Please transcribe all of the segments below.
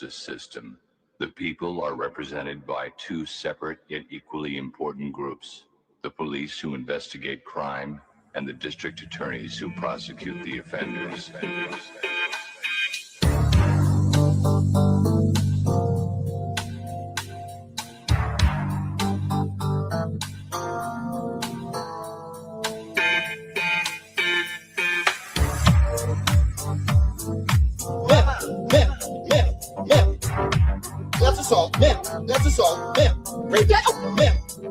justice system, the people are represented by two separate yet equally important groups: the police who investigate crime and the district attorneys who prosecute the offenders. That's assault, that's assault, rape that,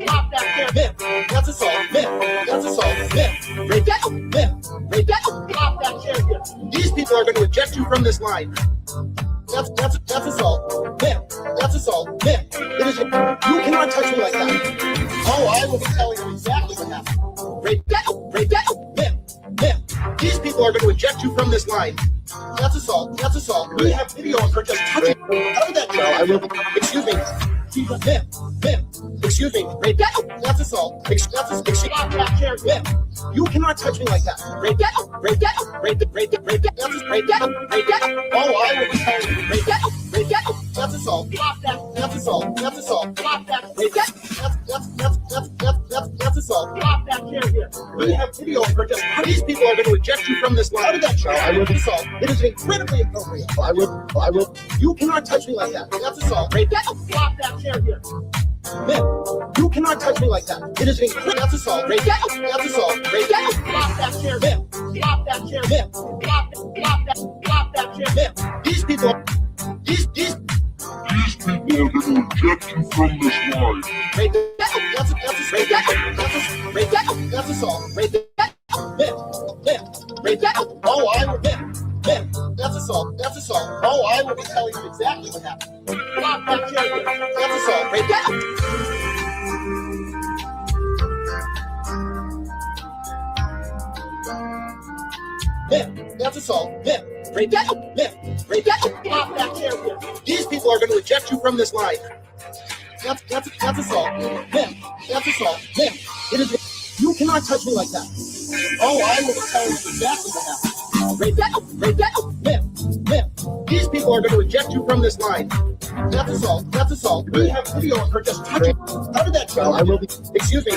pop that, that's assault, that's assault, rape that, pop that. These people are going to eject you from this line. That's assault, that's assault, it is. You cannot touch me like that. Oh, I will be telling you exactly what happened. Rape that, these people are going to eject you from this line. That's assault. That's assault. We have video of her just touching. Out of that show, I will. Excuse me. Excuse me. Rape that. That's assault. You cannot touch me like that. Rape that. Rape that. Rape that. Rape that. Rape that. That's rape that. Rape that. Oh, I will be telling you. Rape that. Rape that. That's assault. That's assault. That's assault. Rape that. That's assault. We have video of her just. These people are going to eject you from this line. Out of that show, I will be assault. It is incredibly appropriate. I will. You cannot touch me like that. That's assault. Rape that. Flop that chair here. You cannot touch me like that. It is incredible. That's assault. Rape that. That's assault. Rape that. Flop that chair. Flop that chair. Flop that chair. These people are going to eject you from this line. Rape that. That's assault. Rape that. Rape that. Oh, I will. That's assault. That's assault. Oh, I will be telling you exactly what happened. Flop that chair. That's assault. Rape that. That's assault. Rape that. Rape that. Flop that chair. These people are going to eject you from this line. That's assault. That's assault. It is. You cannot touch me like that. Oh, I will be telling you exactly what happened. Rape that. These people are going to eject you from this line. That's assault. That's assault. We have video of her just touching. Out of that show, I will be. Excuse me.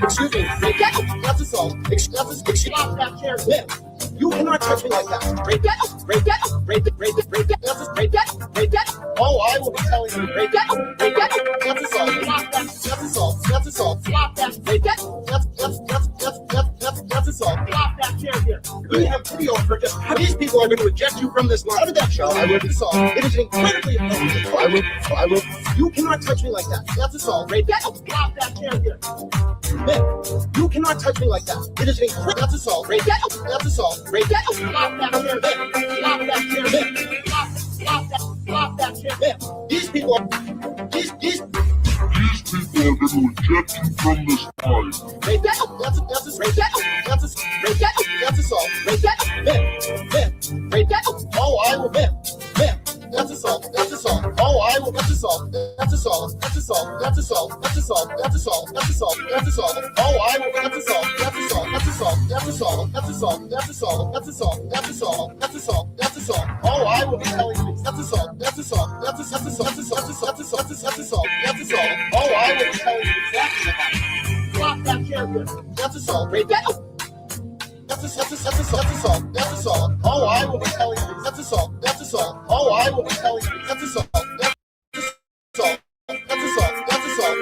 Excuse me. Rape that. That's assault. Excuse that chair. You cannot touch me like that. Rape that. Rape that. Rape that. Rape that. Rape that. That's rape that. Rape that. Oh, I will be telling you. Rape that. Rape that. That's assault. That's assault. That's assault. Flop that. Rape that. That's assault. Flop that chair here. We have video of her just. These people are going to eject you from this line. Out of that show, I will be assault. It is incredibly appropriate. I will. You cannot touch me like that. That's assault. Rape that. Flop that chair here. You cannot touch me like that. It is incredible. That's assault. Rape that. That's assault. Rape that. Flop that chair. Flop that chair. Flop that chair. These people are. These people are going to eject you from this line. Rape that. That's rape that. Rape that. That's assault. Rape that. Rape that. Oh, I will. That's assault. That's assault. Oh, I will. That's assault. That's assault. That's assault. That's assault. That's assault. That's assault. That's assault. That's assault. Oh, I will. That's assault. That's assault. That's assault. That's assault. That's assault. That's assault. That's assault. That's assault. That's assault. That's assault. Oh, I will be telling you. That's assault. That's assault. That's assault. That's assault. That's assault. That's assault. That's assault. Oh, I will be telling you exactly what happened. Flop that chair here. That's assault. Rape that. That's assault. That's assault. Oh, I will be telling you. That's assault. That's assault. Oh, I will be telling you. That's assault. That's assault. That's assault. That's assault.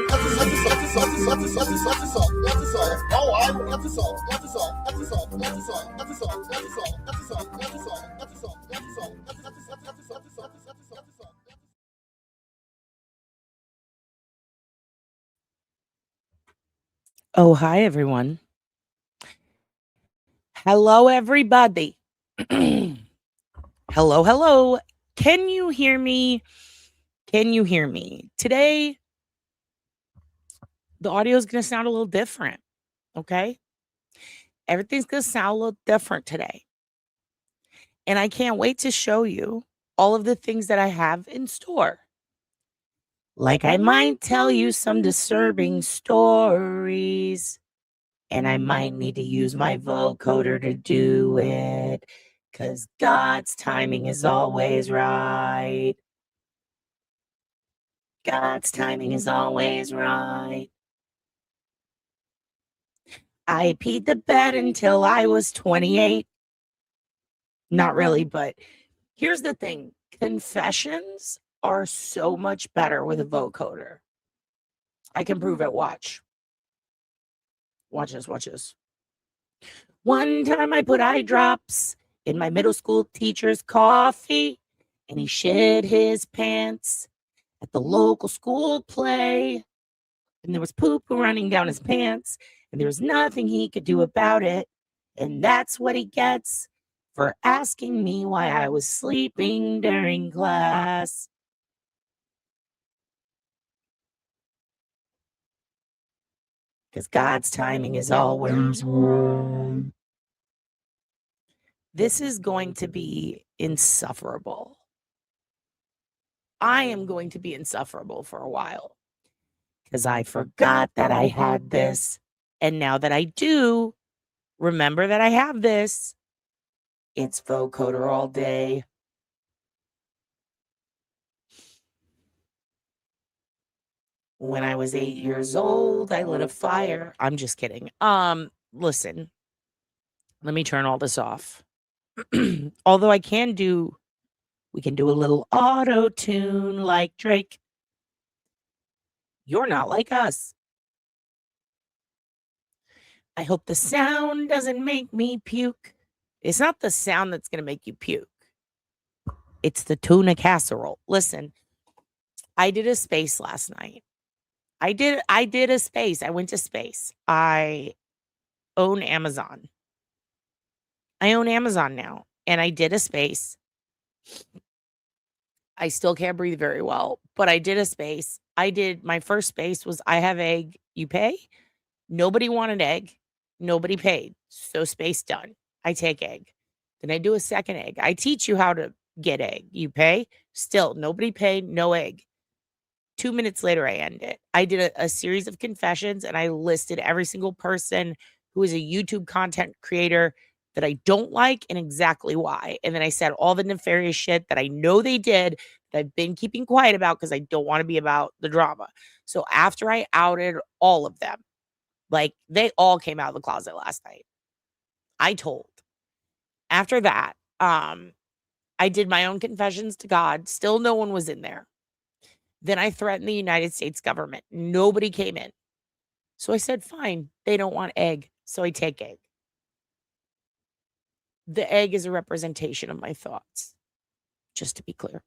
That's assault. That's assault. That's assault. Oh, I will. That's assault. That's assault. That's assault. That's assault. That's assault. That's assault. That's assault. That's assault. That's assault. That's assault. That's assault. Oh, hi, everyone. Hello, everybody. Hello. Can you hear me? Can you hear me? Today, the audio is going to sound a little different, okay? Everything's going to sound a little different today. And I can't wait to show you all of the things that I have in store. Like I might tell you some disturbing stories. And I might need to use my vocoder to do it. 'Cause God's timing is always right. God's timing is always right. I peed the bed until I was 28. Not really, but here's the thing. Confessions are so much better with a vocoder. I can prove it. Watch. Watch this, watch this. One time I put eye drops in my middle school teacher's coffee, and he shit his pants at the local school play. And there was poop running down his pants, and there was nothing he could do about it. And that's what he gets for asking me why I was sleeping during class. Because God's timing is always right. This is going to be insufferable. I am going to be insufferable for a while. Because I forgot that I had this. And now that I do remember that I have this, it's vocoder all day. When I was 8 years old, I lit a fire. I'm just kidding. Listen, let me turn all this off. Although we can do a little auto tune like Drake. You're not like us. I hope the sound doesn't make me puke. It's not the sound that's going to make you puke. It's the tuna casserole. Listen, I did a space last night. I did a space. I went to space. I own Amazon. I own Amazon now. And I did a space. I still can't breathe very well, but I did a space. My first space was I have egg, you pay. Nobody wanted egg. Nobody paid. So space done. I take egg. Then I do a second egg. I teach you how to get egg. You pay. Still, nobody paid, no egg. 2 minutes later, I end it. I did a series of confessions, and I listed every single person who is a YouTube content creator that I don't like and exactly why. And then I said all the nefarious shit that I know they did that I've been keeping quiet about because I don't want to be about the drama. So after I outed all of them, like they all came out of the closet last night. I told. After that, I did my own confessions to God. Still no one was in there. Then I threatened the United States government. Nobody came in. So I said, fine, they don't want egg. So I take egg. The egg is a representation of my thoughts, just to be clear.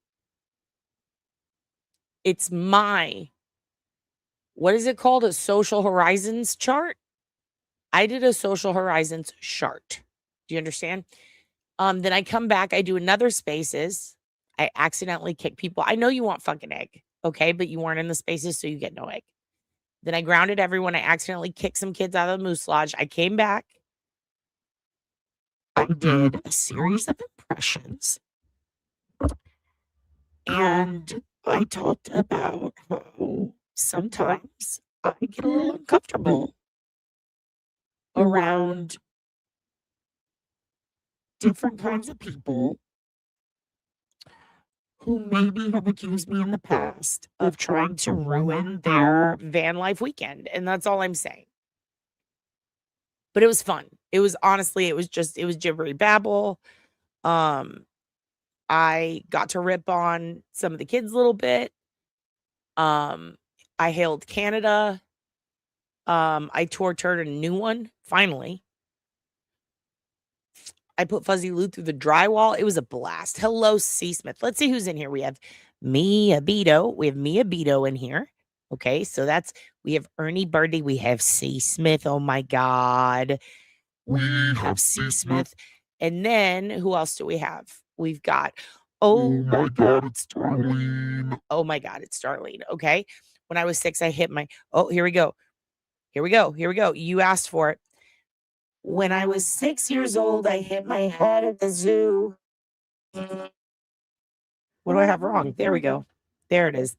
It's what is it called? A social horizons chart? I did a social horizons chart. Do you understand? Then I come back. I do another spaces. I accidentally kick people. I know you want fucking egg. Okay, but you weren't in the spaces, so you get no egg. Then I grounded everyone. I accidentally kicked some kids out of the Moose Lodge. I came back. I did a series of impressions. And I talked about how sometimes I get a little uncomfortable around different kinds of people who maybe have accused me in the past of trying to ruin their van life weekend. And that's all I'm saying. But it was fun. It was gibbery babble. I got to rip on some of the kids a little bit. I hailed Canada. I tortured a new one, finally. I put Fuzzy Lou through the drywall. It was a blast. Hello, C. Smith. Let's see who's in here. We have Mia Beto. We have Mia Beto in here. Okay, so we have Ernie Birdie. We have C. Smith. Oh my God. We have C. Smith. And then who else do we have? We've got, oh my God, it's Darlene. Oh my God, it's Darlene. Okay. When I was 6, I hit here we go. Here we go. You asked for it. When I was 6 years old, I hit my head at the zoo. What do I have wrong? There we go. There it is.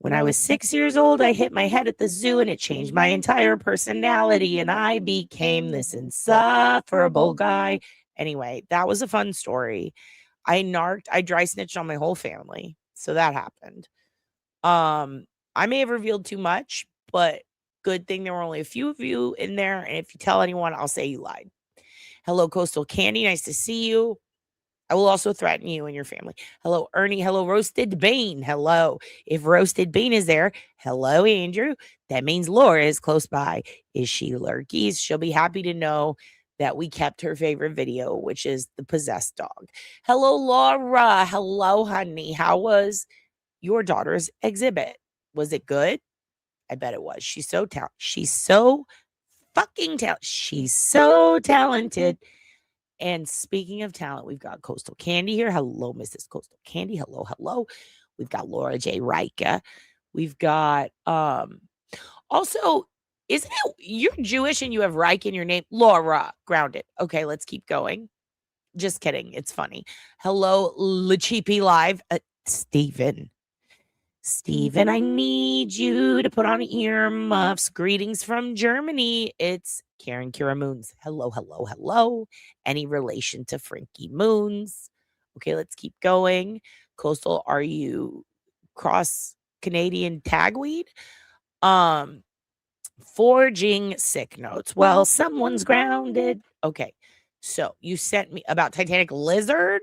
When I was 6 years old, I hit my head at the zoo and it changed my entire personality and I became this insufferable guy. Anyway, that was a fun story. I dry snitched on my whole family. So that happened. I may have revealed too much, but good thing there were only a few of you in there. And if you tell anyone, I'll say you lied. Hello, Coastal Candy. Nice to see you. I will also threaten you and your family. Hello, Ernie. Hello, Roasted Bean. Hello. If Roasted Bean is there, hello, Andrew. That means Laura is close by. Is she lurkies? She'll be happy to know that we kept her favorite video, which is the possessed dog. Hello, Laura. Hello, honey. How was your daughter's exhibit? Was it good? I bet it was. She's so talented. She's so fucking talented. She's so talented. And speaking of talent, we've got Coastal Candy here. Hello, Mrs. Coastal Candy. Hello, hello. We've got Laura J. Rika. We've got also, isn't it you're Jewish and you have Rika in your name? Laura, grounded. Okay, let's keep going. Just kidding. It's funny. Hello, Lachipi Live. Steven, I need you to put on earmuffs. Greetings from Germany. It's Karen Kira Moons. Hello, hello, hello. Any relation to Frankie Moons? Okay, let's keep going. Coastal, are you cross Canadian tagweed? Forging sick notes. Well, someone's grounded. Okay, so you sent me about Titanic Lizard.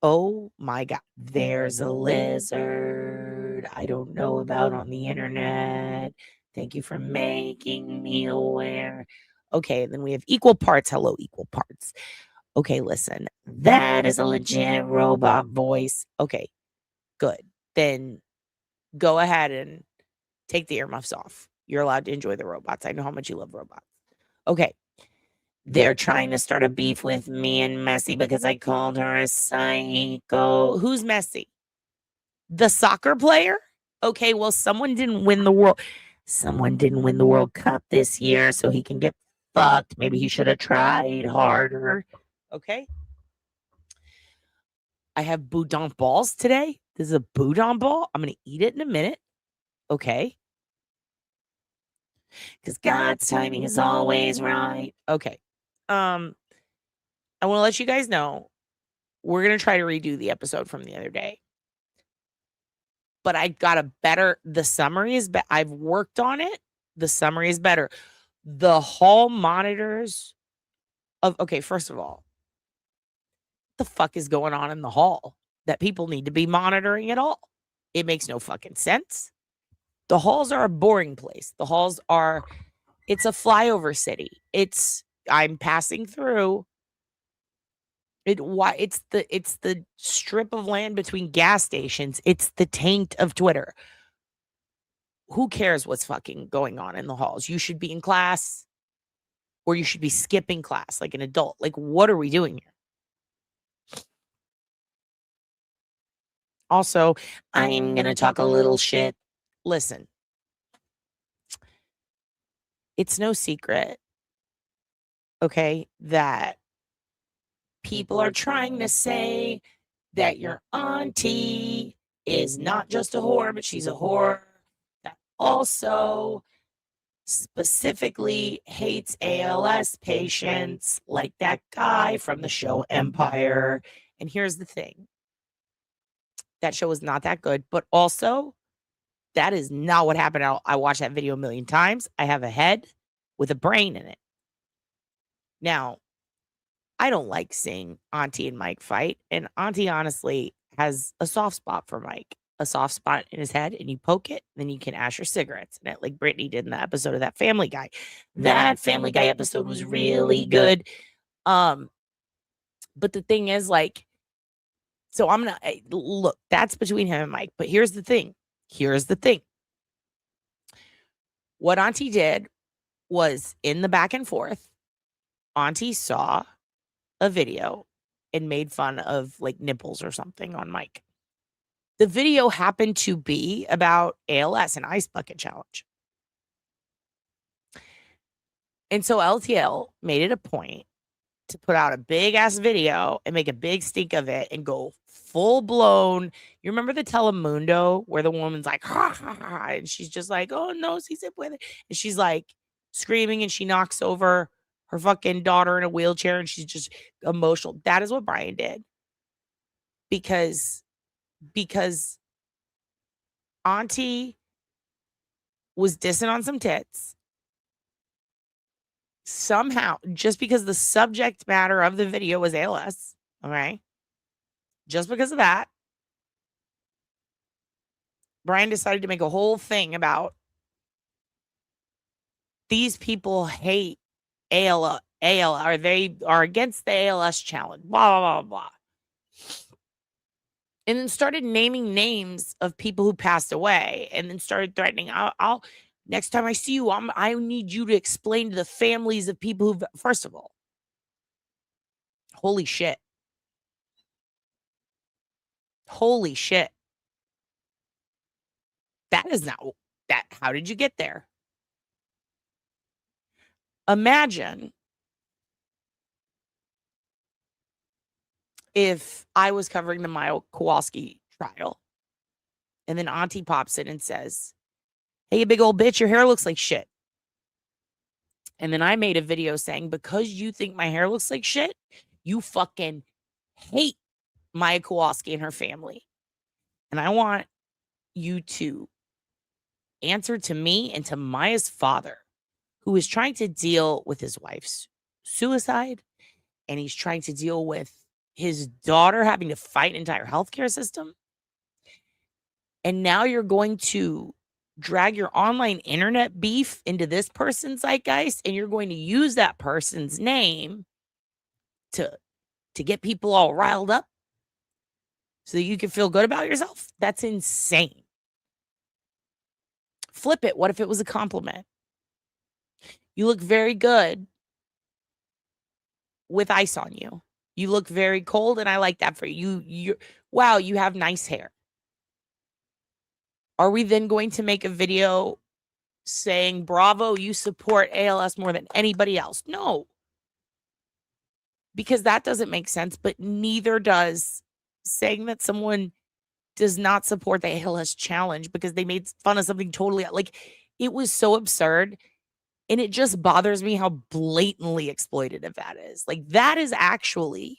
Oh my God, there's a lizard I don't know about on the internet. Thank you for making me aware. Okay, then we have equal parts. Hello, equal parts. Okay, listen, that is a legit robot voice. Okay, good. Then go ahead and take the earmuffs off. You're allowed to enjoy the robots. I know how much you love robots. Okay. They're trying to start a beef with me and Messi because I called her a psycho. Who's Messi? The soccer player? Okay, well, someone didn't win the World Cup this year, so he can get fucked. Maybe he should have tried harder. Okay. I have boudin balls today. This is a boudin ball. I'm going to eat it in a minute. Okay. Because God's timing is always right. Okay. I want to let you guys know we're going to try to redo the episode from the other day. But I got the summary is better. I've worked on it. The summary is better. The hall monitors okay, first of all, what the fuck is going on in the hall that people need to be monitoring at all? It makes no fucking sense. The halls are a boring place. It's a flyover city. I'm passing through. It's the strip of land between gas stations. It's the taint of Twitter. Who cares what's fucking going on in the halls? You should be in class or you should be skipping class like an adult. Like, what are we doing here? Also, I'm going to talk a little shit. Listen, it's no secret, okay, that people are trying to say that your auntie is not just a whore, but she's a whore that also specifically hates ALS patients like that guy from the show Empire. And here's the thing. That show was not that good, but also that is not what happened. I watched that video a million times. I have a head with a brain in it. Now, I don't like seeing Auntie and Mike fight. And Auntie honestly has a soft spot for Mike, a soft spot in his head, and you poke it, then you can ash your cigarettes in it, like Brittany did in the episode of that Family Guy. That Family Guy episode was really good. But the thing is, like, so I'm gonna look, that's between him and Mike. But here's the thing. What Auntie did was in the back and forth, Auntie saw a video and made fun of like nipples or something on Mike. The video happened to be about ALS and ice bucket challenge. And so LTL made it a point to put out a big ass video and make a big stink of it and go full blown. You remember the Telemundo where the woman's like, ha, ha, ha, and she's just like, oh no, si se puede. And she's like screaming and she knocks over her fucking daughter in a wheelchair and she's just emotional. That is what Brian did. Because Auntie was dissing on some tits. Somehow, just because the subject matter of the video was ALS, okay? Just because of that, Brian decided to make a whole thing about these people hate AL, or they are against the ALS challenge, blah, blah, blah, blah. And then started naming names of people who passed away and then started threatening, I'll next time I see you, I need you to explain to the families of people who, first of all, holy shit. Holy shit. That is not that. How did you get there? Imagine if I was covering the Maya Kowalski trial and then Auntie pops in and says, hey, you big old bitch, your hair looks like shit. And then I made a video saying, because you think my hair looks like shit, you fucking hate Maya Kowalski and her family. And I want you to answer to me and to Maya's father, who is trying to deal with his wife's suicide, and he's trying to deal with his daughter having to fight an entire healthcare system. And now you're going to drag your online internet beef into this person's zeitgeist, and you're going to use that person's name to get people all riled up so that you can feel good about yourself. That's insane. Flip it. What if it was a compliment? You look very good with ice on you. You look very cold, and I like that for you. Wow, you have nice hair. Are we then going to make a video saying, bravo, you support ALS more than anybody else? No. Because that doesn't make sense, but neither does saying that someone does not support the ALS challenge because they made fun of something totally, like, it was so absurd. And it just bothers me how blatantly exploitative that is. Like, that is actually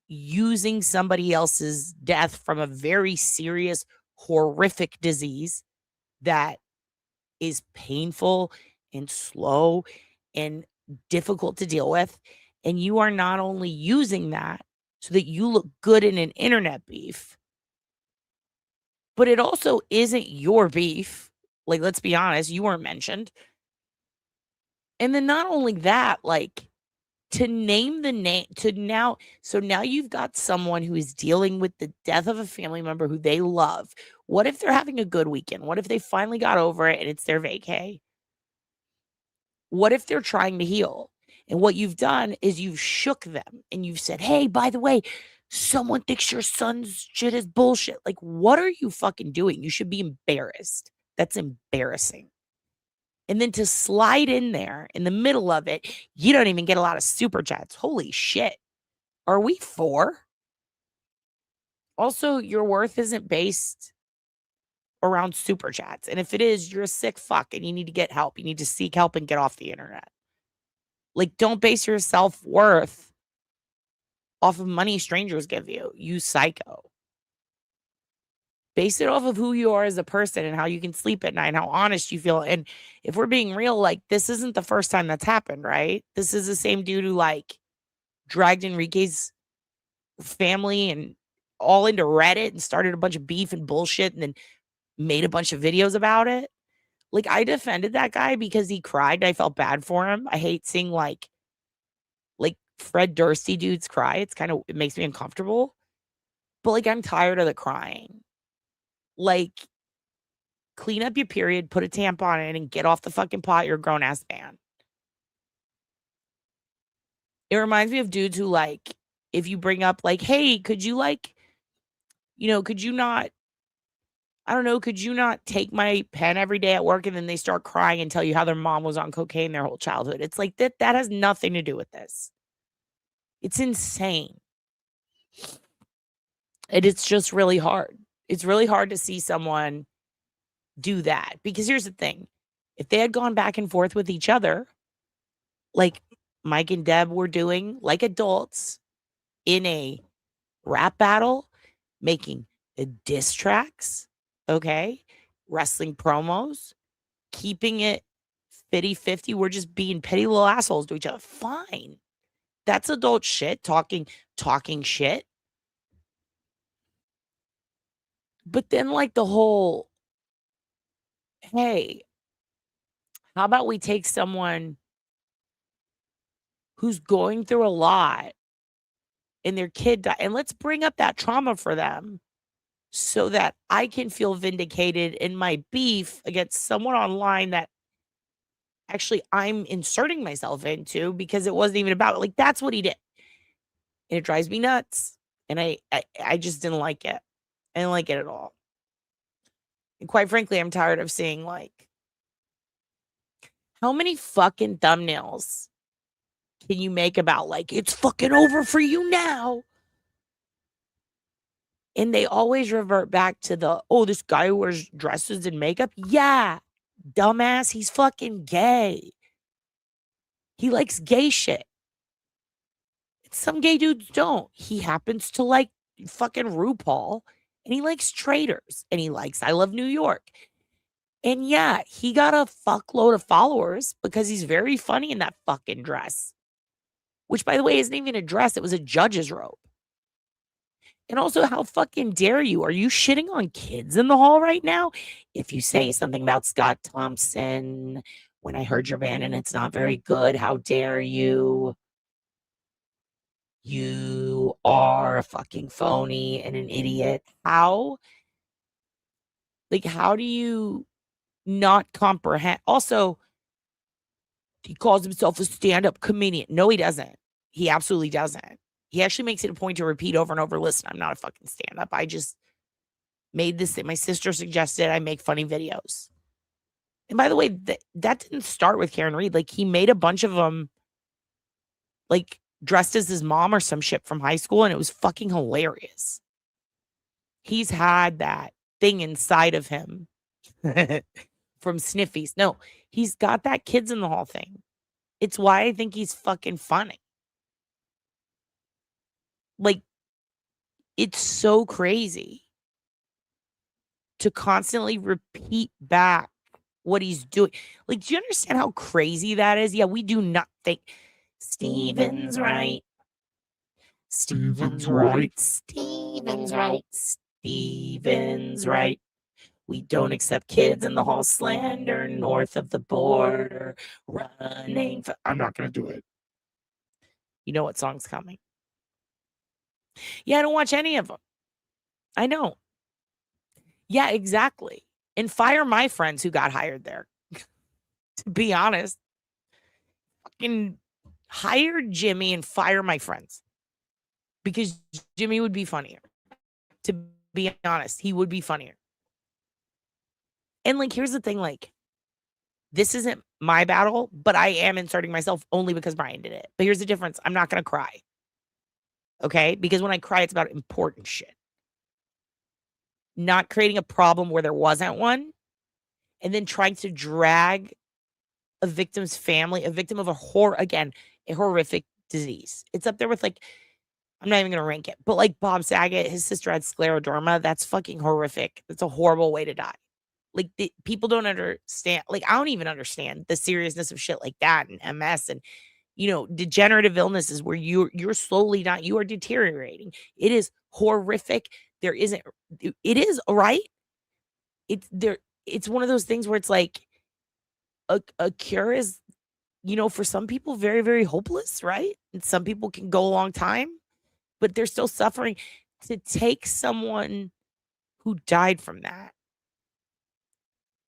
using somebody else's death from a very serious, horrific disease that is painful and slow and difficult to deal with. And you are not only using that so that you look good in an internet beef, but it also isn't your beef. Like, let's be honest, you weren't mentioned. And then not only that, like, to name the name, so now you've got someone who is dealing with the death of a family member who they love. What if they're having a good weekend? What if they finally got over it and it's their vacay? What if they're trying to heal? And what you've done is you've shook them and you've said, hey, by the way, someone thinks your son's shit is bullshit. Like, what are you fucking doing? You should be embarrassed. That's embarrassing. And then to slide in there in the middle of it, you don't even get a lot of super chats. Holy shit. Are we 4? Also, your worth isn't based around super chats. And if it is, you're a sick fuck and you need to get help. You need to seek help and get off the internet. Like, don't base your self-worth off of money strangers give you. You psycho. Base it off of who you are as a person and how you can sleep at night and how honest you feel. And if we're being real, like, this isn't the first time that's happened, right? This is the same dude who, like, dragged Enrique's family and all into Reddit and started a bunch of beef and bullshit and then made a bunch of videos about it. Like, I defended that guy because he cried. I felt bad for him. I hate seeing, like Fred Dursty dudes cry. It makes me uncomfortable. But, like, I'm tired of the crying. Like, clean up your period, put a tampon in, and get off the fucking pot. You're a grown-ass man. It reminds me of dudes who, like, if you bring up, like, hey, could you, like, could you not take my pen every day at work? And then they start crying and tell you how their mom was on cocaine their whole childhood. It's like, that has nothing to do with this. It's insane. And it's just really hard. It's really hard to see someone do that. Because here's the thing. If they had gone back and forth with each other, like Mike and Deb were doing, like adults, in a rap battle, making diss tracks, okay? Wrestling promos, keeping it 50-50. We're just being petty little assholes to each other. Fine. That's adult shit, talking shit. But then, like, the whole, hey, how about we take someone who's going through a lot and their kid died, and let's bring up that trauma for them so that I can feel vindicated in my beef against someone online that actually I'm inserting myself into because it wasn't even about it. Like, that's what he did. And it drives me nuts. And I just didn't like it. I didn't like it at all. And quite frankly, I'm tired of seeing, like, how many fucking thumbnails can you make about, like, it's fucking over for you now? And they always revert back to the, oh, this guy who wears dresses and makeup. Yeah, dumbass, he's fucking gay. He likes gay shit. Some gay dudes don't. He happens to like fucking RuPaul, and he likes Traitors, and he likes I Love New York. And yeah, he got a fuckload of followers because he's very funny in that fucking dress. Which, by the way, isn't even a dress. It was a judge's robe. And also, how fucking dare you? Are you shitting on kids in the hall right now? If you say something about Scott Thompson, when I heard your band and it's not very good, how dare you? You are a fucking phony and an idiot. How? Like, how do you not comprehend? Also, he calls himself a stand-up comedian. No, he doesn't. He absolutely doesn't. He actually makes it a point to repeat over and over, listen, I'm not a fucking stand-up. I just made this thing. My sister suggested I make funny videos. And by the way, that didn't start with Karen Reed. Like, he made a bunch of them, like, dressed as his mom or some shit from high school, and it was fucking hilarious. He's had that thing inside of him from Sniffies. No, he's got that kids in the hall thing. It's why I think he's fucking funny. Like, it's so crazy to constantly repeat back what he's doing. Like, do you understand how crazy that is? Yeah, we do not think Steven's right. Steven's right. Steven's right. Steven's right. We don't accept kids in the hall slander north of the border. Running. I'm not going to do it. You know what song's coming. Yeah, I don't watch any of them. I don't. Yeah, exactly. And fire my friends who got hired there. To be honest. Fucking hire Jimmy and fire my friends. Because Jimmy would be funnier. To be honest, he would be funnier. And, like, here's the thing, like, this isn't my battle, but I am inserting myself only because Brian did it. But here's the difference. I'm not going to cry. Okay? Because when I cry, it's about important shit. Not creating a problem where there wasn't one. And then trying to drag a victim's family, a victim of a horrific disease. It's up there with, like, I'm not even going to rank it. But, like, Bob Saget, his sister had scleroderma. That's fucking horrific. That's a horrible way to die. Like, people don't understand. Like, I don't even understand the seriousness of shit like that and MS and, you know, degenerative illnesses where you're slowly not, you are deteriorating. It is horrific. It is, right? It's one of those things where it's like a cure is, you know, for some people very, very hopeless, right? And some people can go a long time, but they're still suffering. To take someone who died from that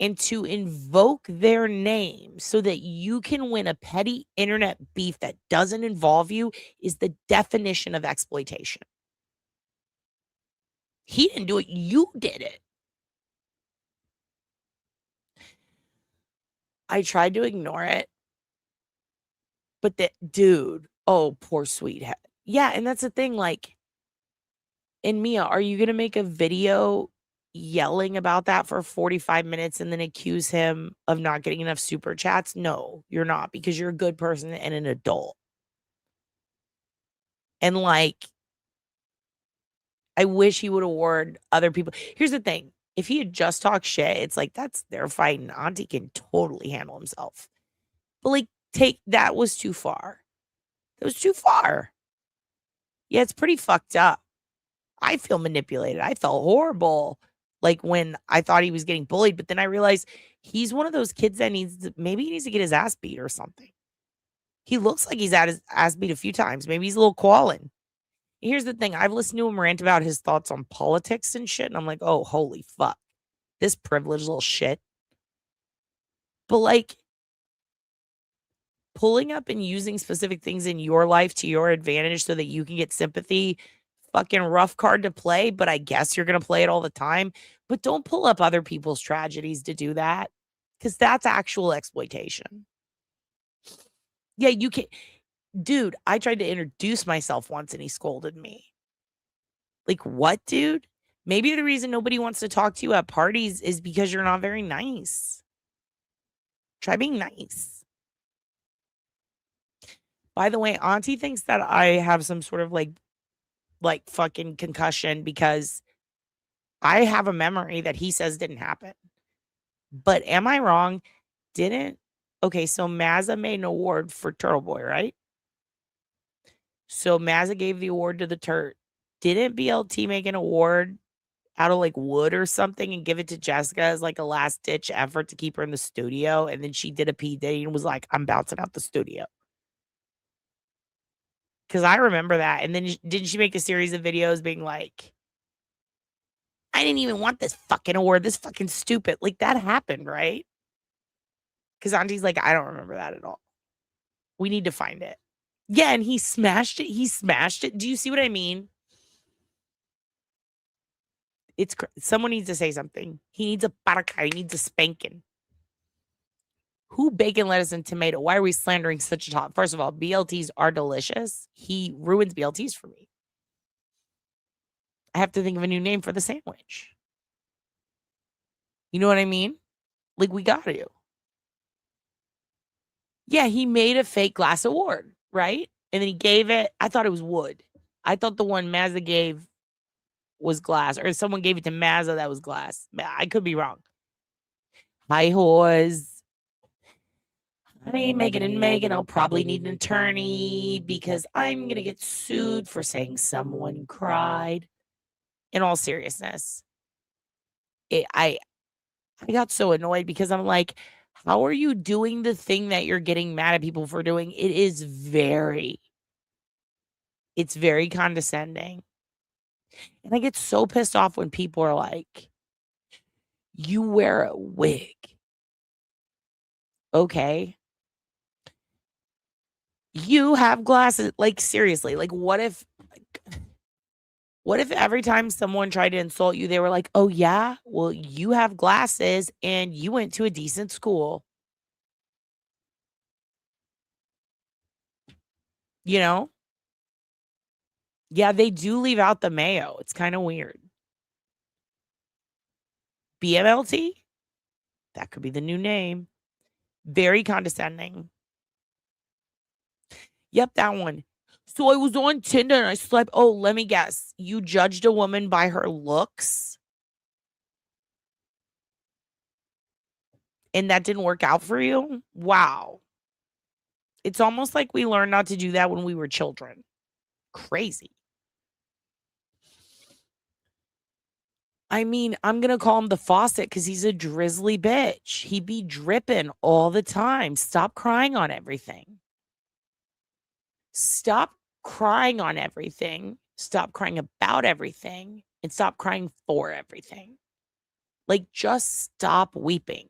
and to invoke their name so that you can win a petty internet beef that doesn't involve you is the definition of exploitation. He didn't do it. You did it. I tried to ignore it. But dude, oh, poor sweetheart. Yeah, and that's the thing, like, and Mia, are you gonna make a video yelling about that for 45 minutes and then accuse him of not getting enough super chats? No, you're not, because you're a good person and an adult. And, like, I wish he would award other people. Here's the thing. If he had just talked shit, it's like, that's their fight, and Auntie can totally handle himself. But, like, that was too far. That was too far. Yeah, it's pretty fucked up. I feel manipulated. I felt horrible, like, when I thought he was getting bullied, but then I realized he's one of those kids that maybe he needs to get his ass beat or something. He looks like he's had his ass beat a few times. Maybe he's a little qualling. Here's the thing. I've listened to him rant about his thoughts on politics and shit, and I'm like, oh, holy fuck. This privileged little shit. But, like, pulling up and using specific things in your life to your advantage so that you can get sympathy, fucking rough card to play, but I guess you're going to play it all the time. But don't pull up other people's tragedies to do that, because that's actual exploitation. Yeah, you can. Dude, I tried to introduce myself once and he scolded me. Like, what, dude? Maybe the reason nobody wants to talk to you at parties is because you're not very nice. Try being nice. By the way, Auntie thinks that I have some sort of like fucking concussion because I have a memory that he says didn't happen. But am I wrong? Okay, so Mazza made an award for Turtle Boy, right? So Mazza gave the award to the Turt. Didn't BLT make an award out of like wood or something and give it to Jessica as like a last ditch effort to keep her in the studio? And then she did a P Diddy and was like, I'm bouncing out the studio. Because I remember that. And then didn't she make a series of videos being like, I didn't even want this fucking award. This fucking stupid. Like, that happened, right? Because Auntie's like, I don't remember that at all. We need to find it. Yeah, and he smashed it. He smashed it. Do you see what I mean? Someone needs to say something. He needs a paraca. He needs a spanking. Who bacon, lettuce, and tomato? Why are we slandering such a top? First of all, BLTs are delicious. He ruins BLTs for me. I have to think of a new name for the sandwich. You know what I mean? Like, we got to. Yeah, he made a fake glass award, right? And then he gave it. I thought it was wood. I thought the one Mazza gave was glass, or someone gave it to Mazza that was glass. I could be wrong. Hi, whores. Honey, Megan and Megan, I'll probably need an attorney because I'm going to get sued for saying someone cried. In all seriousness, I got so annoyed because I'm like, how are you doing the thing that you're getting mad at people for doing? It's very condescending. And I get so pissed off when people are like, you wear a wig. Okay. You have glasses. Like, seriously, like, what if every time someone tried to insult you, they were like, oh, yeah, well, you have glasses and you went to a decent school. You know? Yeah, they do leave out the mayo. It's kind of weird. BMLT? That could be the new name. Very condescending. Yep, that one. So I was on Tinder and I slept. Oh, let me guess. You judged a woman by her looks? And that didn't work out for you? Wow. It's almost like we learned not to do that when we were children. Crazy. I mean, I'm going to call him the faucet because he's a drizzly bitch. He be dripping all the time. Stop crying on everything. Stop crying on everything. Stop crying about everything. And stop crying for everything. Like, just stop weeping.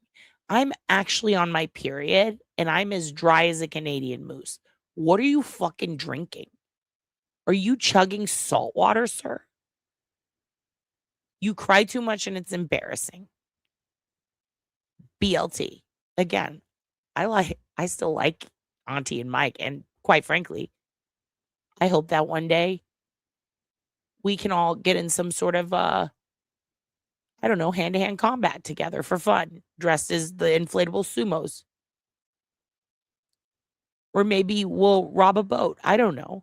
I'm actually on my period and I'm as dry as a Canadian moose. What are you fucking drinking? Are you chugging salt water, sir? You cry too much and it's embarrassing. BLT. Again, I still like Auntie and Mike. And quite frankly, I hope that one day we can all get in some sort of, I don't know, hand-to-hand combat together for fun, dressed as the inflatable sumos. Or maybe we'll rob a boat. I don't know.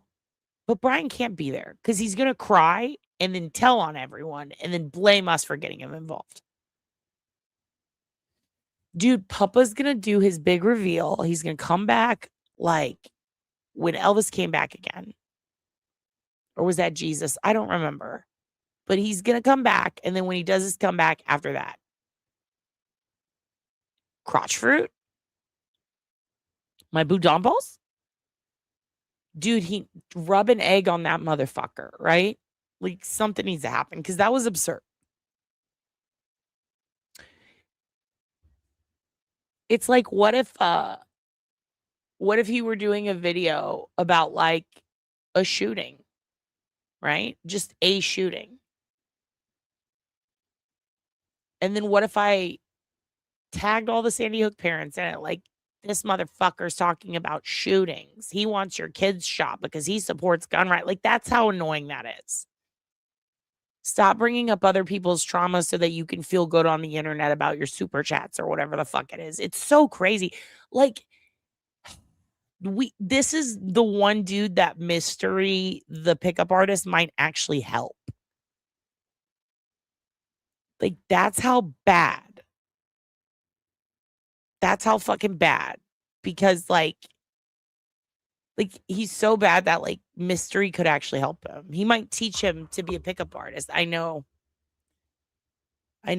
But Brian can't be there because he's going to cry and then tell on everyone and then blame us for getting him involved. Dude, Papa's going to do his big reveal. He's going to come back like when Elvis came back again. Or was that Jesus? I don't remember. But he's going to come back. And then when he does his comeback after that, crotch fruit? My boudin balls? Dude, he rub an egg on that motherfucker, right? Like something needs to happen because that was absurd. It's like, what if he were doing a video about like a shooting, right? Just a shooting. And then what if I tagged all the Sandy Hook parents in it? Like, this motherfucker's talking about shootings. He wants your kids shot because he supports gun rights. Like, that's how annoying that is. Stop bringing up other people's trauma so that you can feel good on the internet about your super chats or whatever the fuck it is. It's so crazy. Like, this is the one dude that Mystery, the pickup artist, might actually help. Like, that's how bad. That's how fucking bad. Because, like, he's so bad that, like, Mystery could actually help him. He might teach him to be a pickup artist. I know. I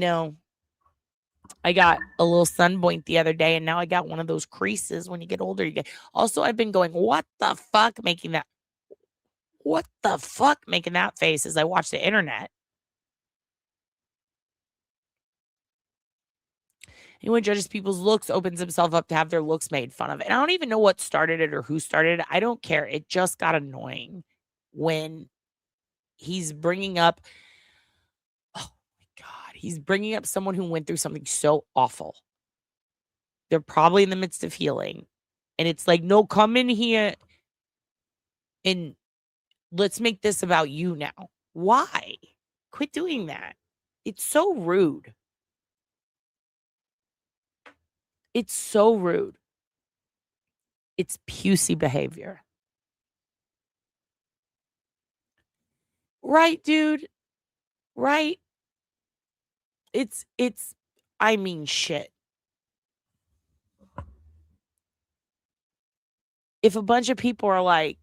got a little sunpoint the other day, and now I got one of those creases. When you get older, you get. Also, I've been going, what the fuck making that face as I watch the internet. Anyone judges people's looks opens himself up to have their looks made fun of. And I don't even know what started it or who started it. I don't care. It just got annoying when he's bringing up, oh my God, he's bringing up someone who went through something so awful. They're probably in the midst of healing. And it's like, no, come in here and let's make this about you now. Why? Quit doing that. It's so rude. It's so rude. It's pussy behavior. Right, dude? Right? I mean, shit. If a bunch of people are like,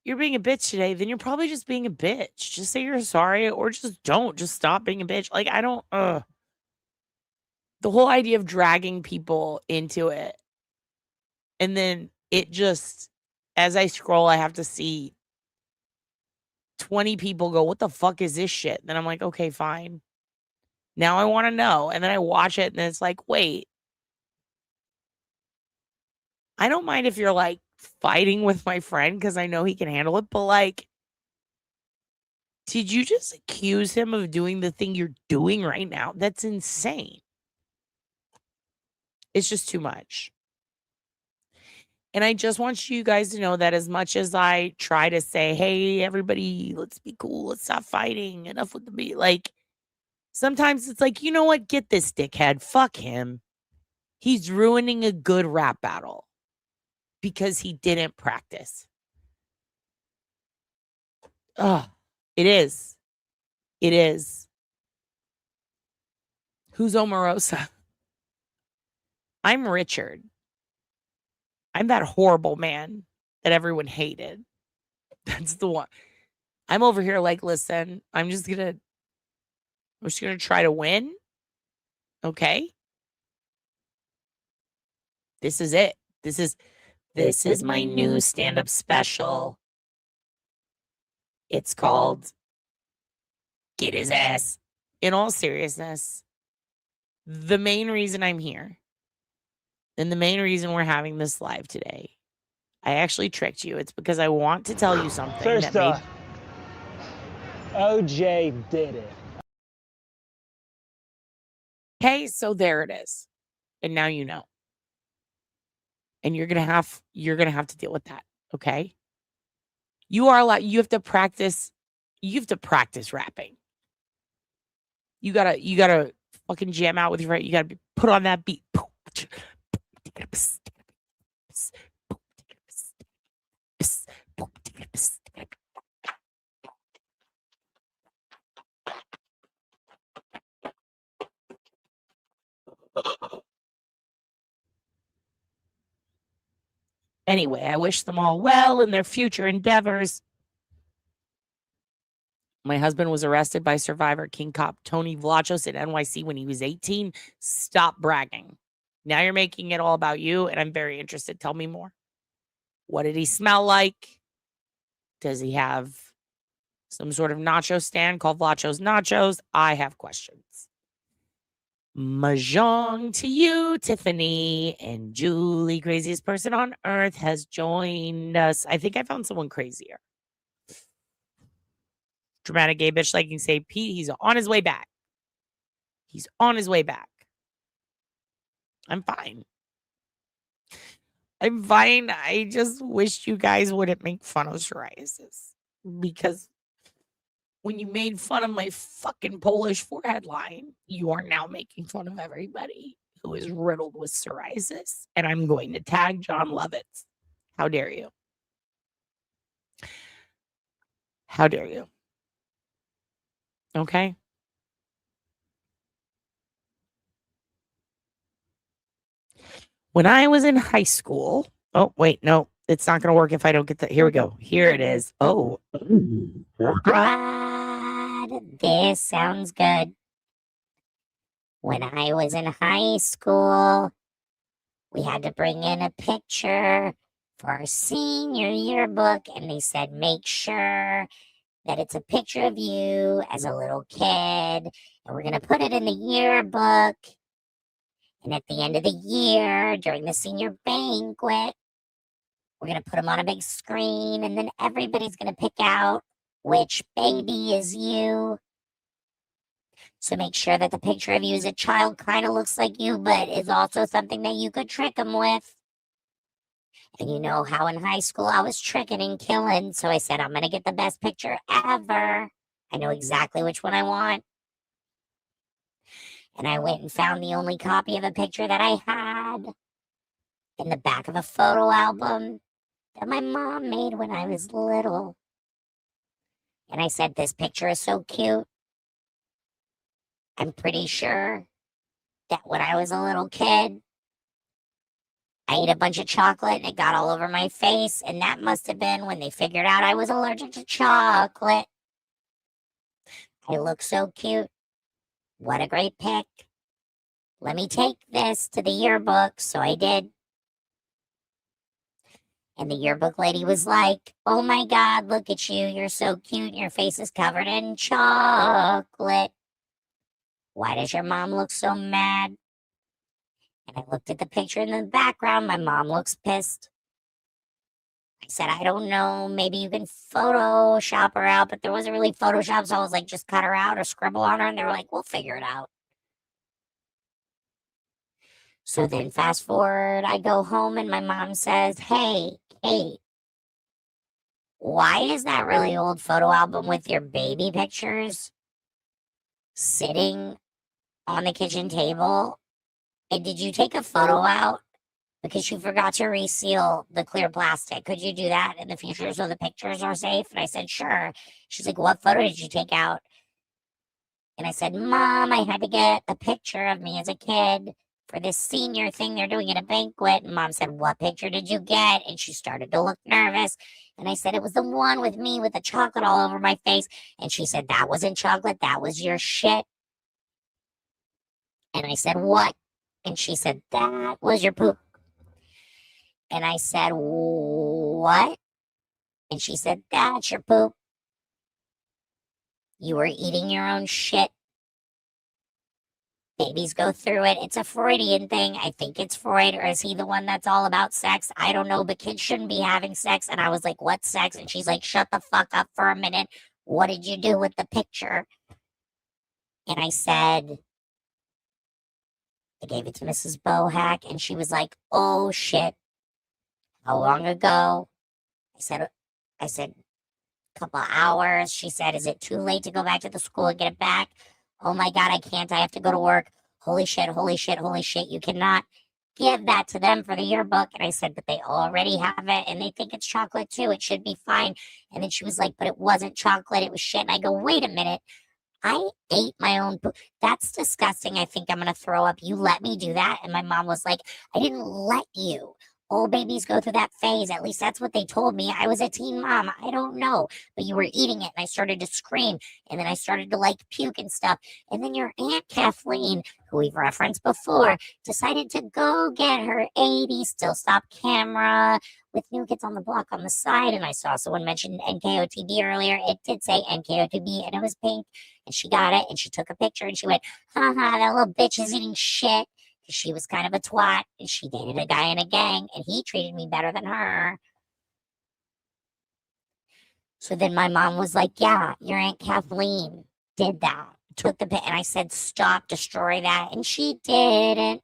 you're being a bitch today, then you're probably just being a bitch. Just say you're sorry or just don't. Just stop being a bitch. Like, I don't, the whole idea of dragging people into it. And then it just, as I scroll, I have to see 20 people go, what the fuck is this shit? Then I'm like, okay, fine. Now I want to know. And then I watch it and it's like, wait. I don't mind if you're like fighting with my friend because I know he can handle it. But like, did you just accuse him of doing the thing you're doing right now? That's insane. It's just too much. And I just want you guys to know that as much as I try to say, hey, everybody, let's be cool. Let's stop fighting. Enough with the beat. Like, sometimes it's like, you know what? Get this dickhead. Fuck him. He's ruining a good rap battle because he didn't practice. Ugh. It is. It is. Who's Omarosa? I'm Richard. I'm that horrible man that everyone hated. That's the one. I'm over here like, listen, I'm just gonna try to win. Okay. This is it. This is my new stand-up special. It's called Get His Ass. In all seriousness, the main reason I'm here and the main reason we're having this live today, I actually tricked you. It's because I want to tell you something. First off, OJ did it. Okay, so there it is. And now you know. And you're gonna have to deal with that, okay? You are allowed, you have to practice rapping. You gotta fucking jam out with your right. You gotta put on that beat. Anyway, I wish them all well in their future endeavors. My husband was arrested by survivor King Cop Tony Vlachos at NYC when he was 18. Stop bragging. Now you're making it all about you, and I'm very interested. Tell me more. What did he smell like? Does he have some sort of nacho stand called Vlachos Nachos? I have questions. Mahjong to you, Tiffany, and Julie, craziest person on earth, has joined us. I think I found someone crazier. Dramatic gay bitch like you say, Pete, he's on his way back. He's on his way back. I'm fine. I'm fine. I just wish you guys wouldn't make fun of psoriasis. Because when you made fun of my fucking Polish forehead line, you are now making fun of everybody who is riddled with psoriasis. And I'm going to tag John Lovitz. How dare you? How dare you? Okay? When I was in high school, oh, wait, no, it's not going to work if I don't get that. Here we go. Here it is. Oh, God, this sounds good. When I was in high school, we had to bring in a picture for our senior yearbook, and they said, make sure that it's a picture of you as a little kid, and we're going to put it in the yearbook. And at the end of the year, during the senior banquet, we're going to put them on a big screen, and then everybody's going to pick out which baby is you. So make sure that the picture of you as a child kind of looks like you, but is also something that you could trick them with. And you know how in high school I was tricking and killing, so I said, I'm going to get the best picture ever. I know exactly which one I want. And I went and found the only copy of a picture that I had in the back of a photo album that my mom made when I was little. And I said, this picture is so cute. I'm pretty sure that when I was a little kid, I ate a bunch of chocolate and it got all over my face. And that must have been when they figured out I was allergic to chocolate. I look so cute. What a great pic. Let me take this to the yearbook. So I did. And the yearbook lady was like, oh my God, look at you. You're so cute. Your face is covered in chocolate. Why does your mom look so mad? And I looked at the picture in the background. My mom looks pissed. I said, I don't know. Maybe you can Photoshop her out. But there wasn't really Photoshop. So I was like, just cut her out or scribble on her. And they were like, we'll figure it out. So then fast forward, I go home and my mom says, hey, Kate, why is that really old photo album with your baby pictures sitting on the kitchen table? And did you take a photo out because you forgot to reseal the clear plastic? Could you do that in the future so the pictures are safe? And I said, sure. She's like, what photo did you take out? And I said, Mom, I had to get a picture of me as a kid for this senior thing they're doing at a banquet. And Mom said, what picture did you get? And she started to look nervous. And I said, it was the one with me with the chocolate all over my face. And she said, that wasn't chocolate. That was your shit. And I said, what? And she said, that was your poop. And I said, what? And she said, that's your poop. You were eating your own shit. Babies go through it. It's a Freudian thing. I think it's Freud, or is he the one that's all about sex? I don't know, but kids shouldn't be having sex. And I was like, what sex? And she's like, shut the fuck up for a minute. What did you do with the picture? And I said, I gave it to Mrs. Bohack, and she was like, oh shit. How long ago? I said, couple hours. She said, is it too late to go back to the school and get it back? Oh my God, I can't. I have to go to work. Holy shit, holy shit, holy shit. You cannot give that to them for the yearbook. And I said, but they already have it and they think it's chocolate too. It should be fine. And then she was like, but it wasn't chocolate. It was shit. And I go, wait a minute. I ate my own poop. That's disgusting. I think I'm going to throw up. You let me do that? And my mom was like, I didn't let you. All babies go through that phase. At least that's what they told me. I was a teen mom. I don't know. But you were eating it and I started to scream. And then I started to like puke and stuff. And then your Aunt Kathleen, who we've referenced before, decided to go get her 80 still stop camera with New Kids on the Block on the side. And I saw someone mention NKOTB earlier. It did say NKOTB and it was pink. And she got it and she took a picture and she went, haha, that little bitch is eating shit. She was kind of a twat and she dated a guy in a gang and he treated me better than her. So then my mom was like, yeah, your Aunt Kathleen did that. Took the pit. And I said, stop, destroy that. And she didn't.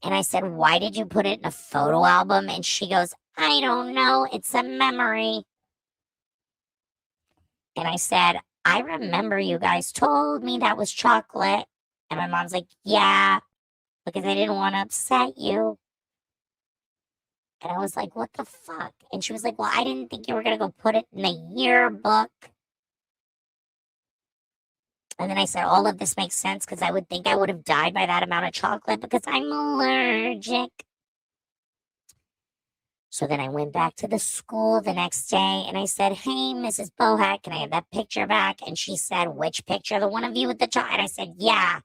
And I said, why did you put it in a photo album? And she goes, I don't know. It's a memory. And I said, I remember you guys told me that was chocolate. And my mom's like, yeah, because I didn't want to upset you. And I was like, what the fuck? And she was like, well, I didn't think you were going to go put it in the yearbook. And then I said, all of this makes sense because I would think I would have died by that amount of chocolate because I'm allergic. So then I went back to the school the next day and I said, hey, Mrs. Bohack, can I have that picture back? And she said, which picture? The one of you with the chocolate? And I said, yeah.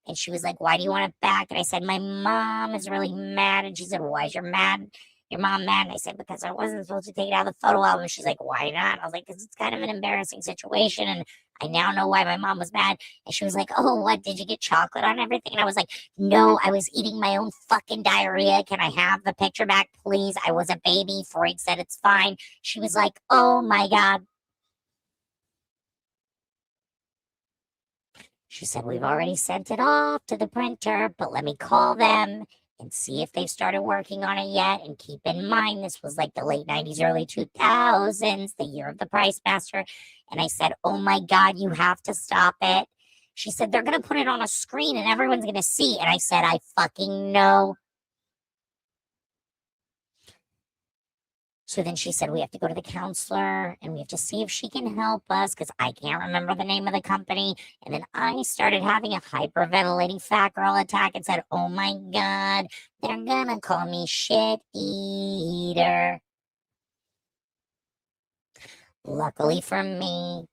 And she was like, why do you want it back? And I said, my mom is really mad. And she said, why is your mom mad? And I said, because I wasn't supposed to take it out of the photo album. She's like, why not? I was like, because it's kind of an embarrassing situation. And I now know why my mom was mad. And she was like, oh, what? Did you get chocolate on everything? And I was like, no, I was eating my own fucking diarrhea. Can I have the picture back, please? I was a baby. Freud said it's fine. She was like, oh my God. She said, we've already sent it off to the printer, but let me call them and see if they've started working on it yet. And keep in mind, this was like the late 90s, early 2000s, the year of the Price Master. And I said, oh my God, you have to stop it. She said, they're going to put it on a screen and everyone's going to see. And I said, I fucking know. So then she said, we have to go to the counselor and we have to see if she can help us because I can't remember the name of the company. And then I started having a hyperventilating fat girl attack and said, oh my God, they're going to call me shit eater. Luckily for me,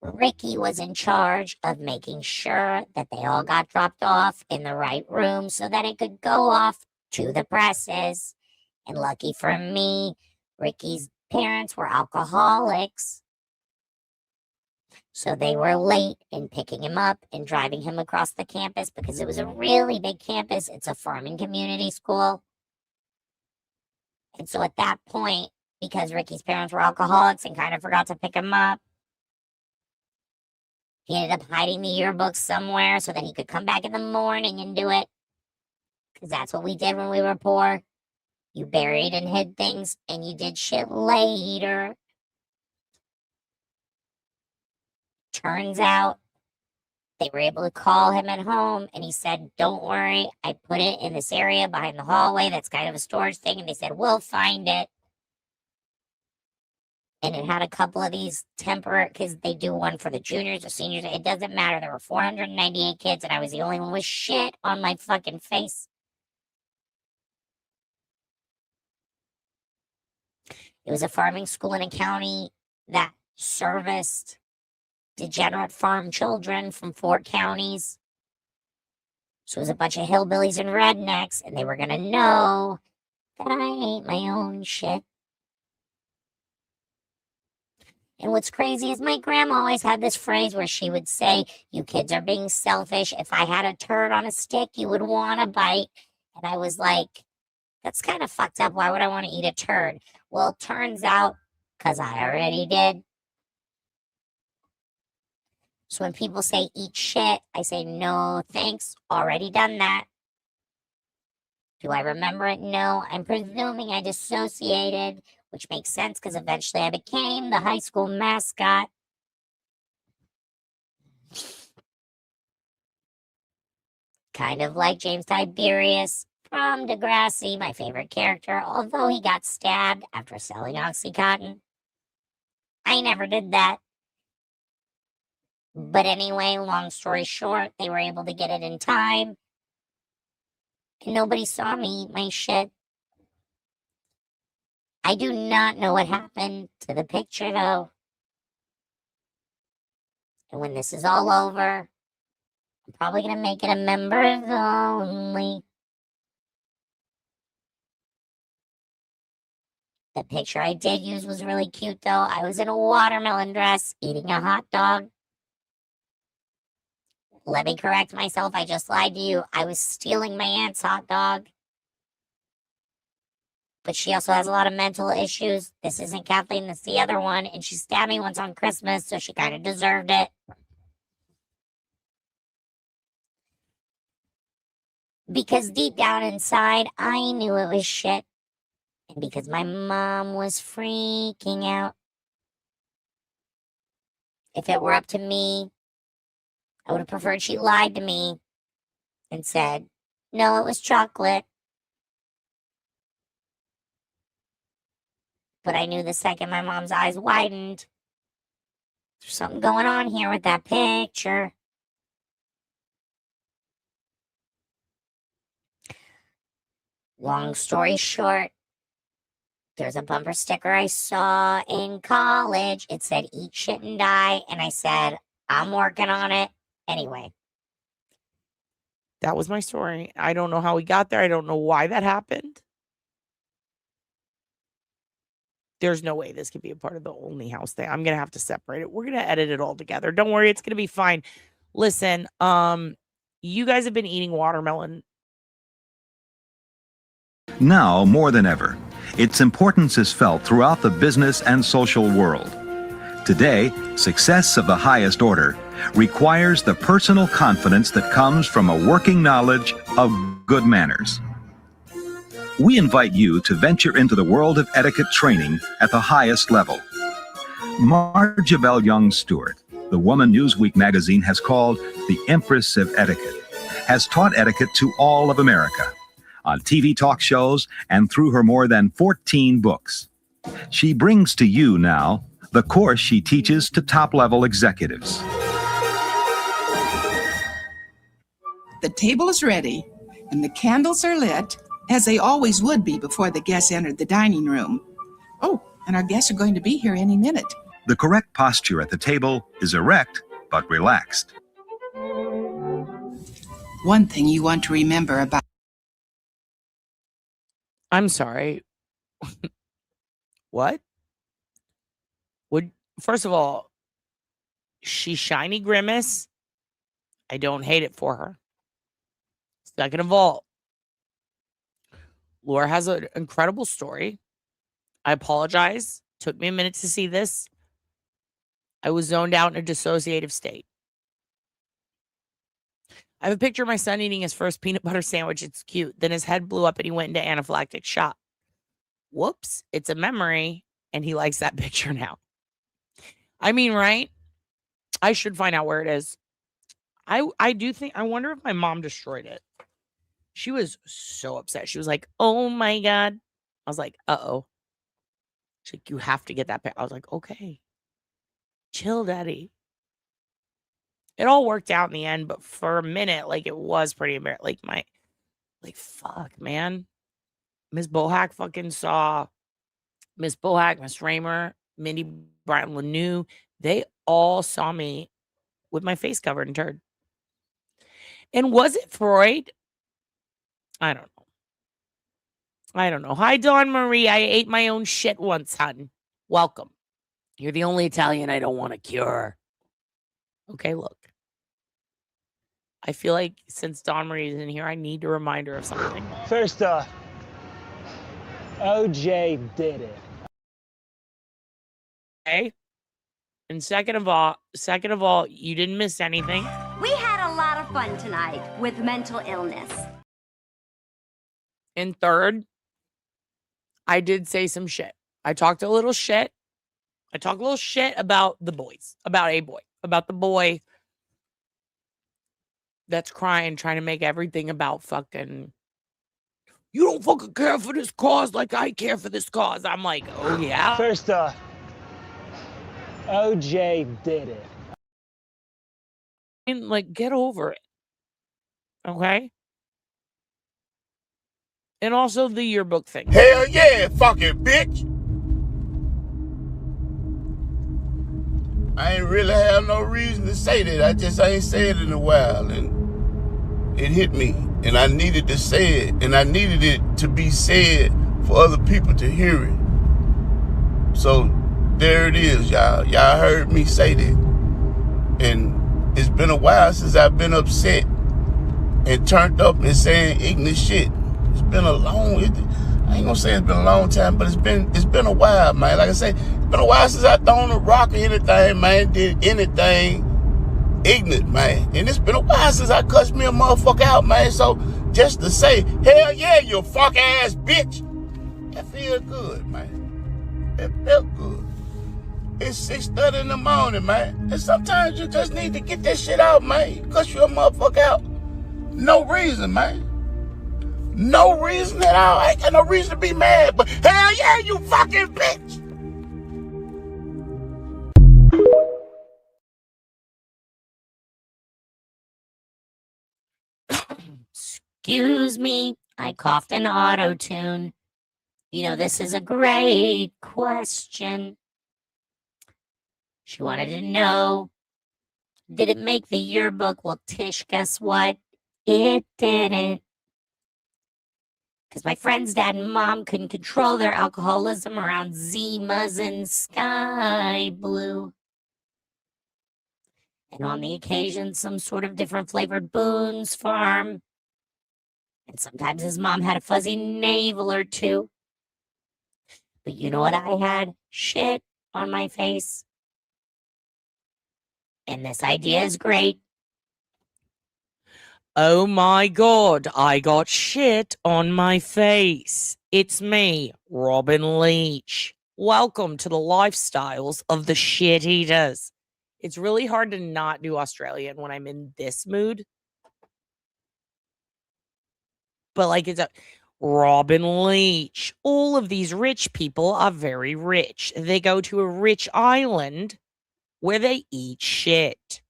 Ricky was in charge of making sure that they all got dropped off in the right room so that it could go off to the presses. And lucky for me, Ricky's parents were alcoholics. So they were late in picking him up and driving him across the campus because it was a really big campus. It's a farming community school. And so at that point, because Ricky's parents were alcoholics and kind of forgot to pick him up, he ended up hiding the yearbook somewhere so that he could come back in the morning and do it. Because that's what we did when we were poor. You buried and hid things, and you did shit later. Turns out, they were able to call him at home, and he said, don't worry, I put it in this area behind the hallway. That's kind of a storage thing, and they said, we'll find it. And it had a couple of these temporary, because they do one for the juniors or seniors. It doesn't matter. There were 498 kids, and I was the only one with shit on my fucking face. It was a farming school in a county that serviced degenerate farm children from 4 counties. So it was a bunch of hillbillies and rednecks, and they were going to know that I ate my own shit. And what's crazy is my grandma always had this phrase where she would say, you kids are being selfish. If I had a turd on a stick, you would want a bite. And I was like, that's kind of fucked up. Why would I want to eat a turd? Well, it turns out, because I already did. So when people say eat shit, I say, no, thanks, already done that. Do I remember it? No, I'm presuming I dissociated which makes sense because eventually I became the high school mascot. Kind of like James Tiberius from Degrassi, my favorite character, although he got stabbed after selling OxyContin. I never did that. But anyway, long story short, they were able to get it in time. And nobody saw me eat my shit. I do not know what happened to the picture, though. And when this is all over, I'm probably going to make it a members only. The picture I did use was really cute, though. I was in a watermelon dress eating a hot dog. Let me correct myself. I just lied to you. I was stealing my aunt's hot dog. But she also has a lot of mental issues. This isn't Kathleen, that's the other one. And she stabbed me once on Christmas, so she kind of deserved it. Because deep down inside, I knew it was shit. And because my mom was freaking out. If it were up to me, I would have preferred she lied to me and said, no, it was chocolate. But I knew the second my mom's eyes widened, there's something going on here with that picture. Long story short, there's a bumper sticker I saw in college. It said, eat shit and die. And I said, I'm working on it. Anyway. That was my story. I don't know how we got there. I don't know why that happened. There's no way this could be a part of the Olney house thing. I'm going to have to separate it. We're going to edit it all together. Don't worry. It's going to be fine. Listen, you guys have been eating watermelon. Now more than ever, its importance is felt throughout the business and social world. Today, success of the highest order requires the personal confidence that comes from a working knowledge of good manners. We invite you to venture into the world of etiquette training at the highest level. Marjabelle Young Stewart, the woman Newsweek magazine has called the Empress of Etiquette, has taught etiquette to all of America, on TV talk shows and through her more than 14 books. She brings to you now the course she teaches to top-level executives. The table is ready, and the candles are lit, as they always would be before the guests entered the dining room. Oh, and our guests are going to be here any minute. The correct posture at the table is erect but relaxed. One thing you want to remember about... I'm sorry. What? First of all, she's shiny grimace. I don't hate it for her. Second of all, Laura has an incredible story. I apologize. Took me a minute to see this. I was zoned out in a dissociative state. I have a picture of my son eating his first peanut butter sandwich. It's cute. Then his head blew up and he went into anaphylactic shock. Whoops. It's a memory. And he likes that picture now. I mean, right? I should find out where it is. I do think, I wonder if my mom destroyed it. She was so upset. She was like, oh my God. I was like, uh-oh. She's like, you have to get that picture. I was like, okay. Chill, Daddy. It all worked out in the end, but for a minute, like, it was pretty embarrassing. Like, fuck, man. Miss Bohack fucking saw Miss Bohack, Miss Raymer, Mindy Bryant Lanou. They all saw me with my face covered in turd. And was it Freud? I don't know. Hi, Dawn Marie. I ate my own shit once, hun. Welcome. You're the only Italian I don't want to cure. Okay, look. I feel like since Dawn Marie is in here, I need to remind her of something. First off, OJ did it. Okay. And second of all, you didn't miss anything. We had a lot of fun tonight with mental illness. And third, I did say some shit. I talked a little shit. I talked a little shit about the boys, about a boy, about the boy that's crying, trying to make everything about fucking, you don't fucking care for this cause like I care for this cause. I'm like, oh yeah? First off, OJ did it. And like, get over it. Okay? And also the yearbook thing. Hell yeah, fucking bitch. I ain't really have no reason to say that. I just ain't said it in a while, and it hit me. And I needed to say it, and I needed it to be said for other people to hear it. So there it is, y'all. Y'all heard me say that. And it's been a while since I've been upset and turned up and saying ignorant shit. It's been a long, I ain't gonna say it's been a long time, but it's been a while, man. Like I say, it's been a while since I thrown a rock or anything, man, did anything ignorant, man. And it's been a while since I cussed me a motherfucker out, man. So just to say, hell yeah, you fuck ass bitch, that feel good, man. That felt good. It's 6:30 in the morning, man. And sometimes you just need to get that shit out, man. You cuss you a motherfucker out. No reason, man. No reason at all. I ain't got no reason to be mad, but hell yeah, you fucking bitch. Excuse me, I coughed an auto-tune. You know, this is a great question. She wanted to know, did it make the yearbook? Well, Tish, guess what? It didn't. Because my friend's dad and mom couldn't control their alcoholism around Zimas and Sky Blue. And on the occasion, some sort of different flavored Boone's Farm. And sometimes his mom had a fuzzy navel or two. But you know what I had? Shit on my face. And this idea is great. Oh my God, I got shit on my face. It's me, Robin Leach. Welcome to the lifestyles of the shit eaters. It's really hard to not do Australian when I'm in this mood. But like it's a Robin Leach. All of these rich people are very rich. They go to a rich island where they eat shit.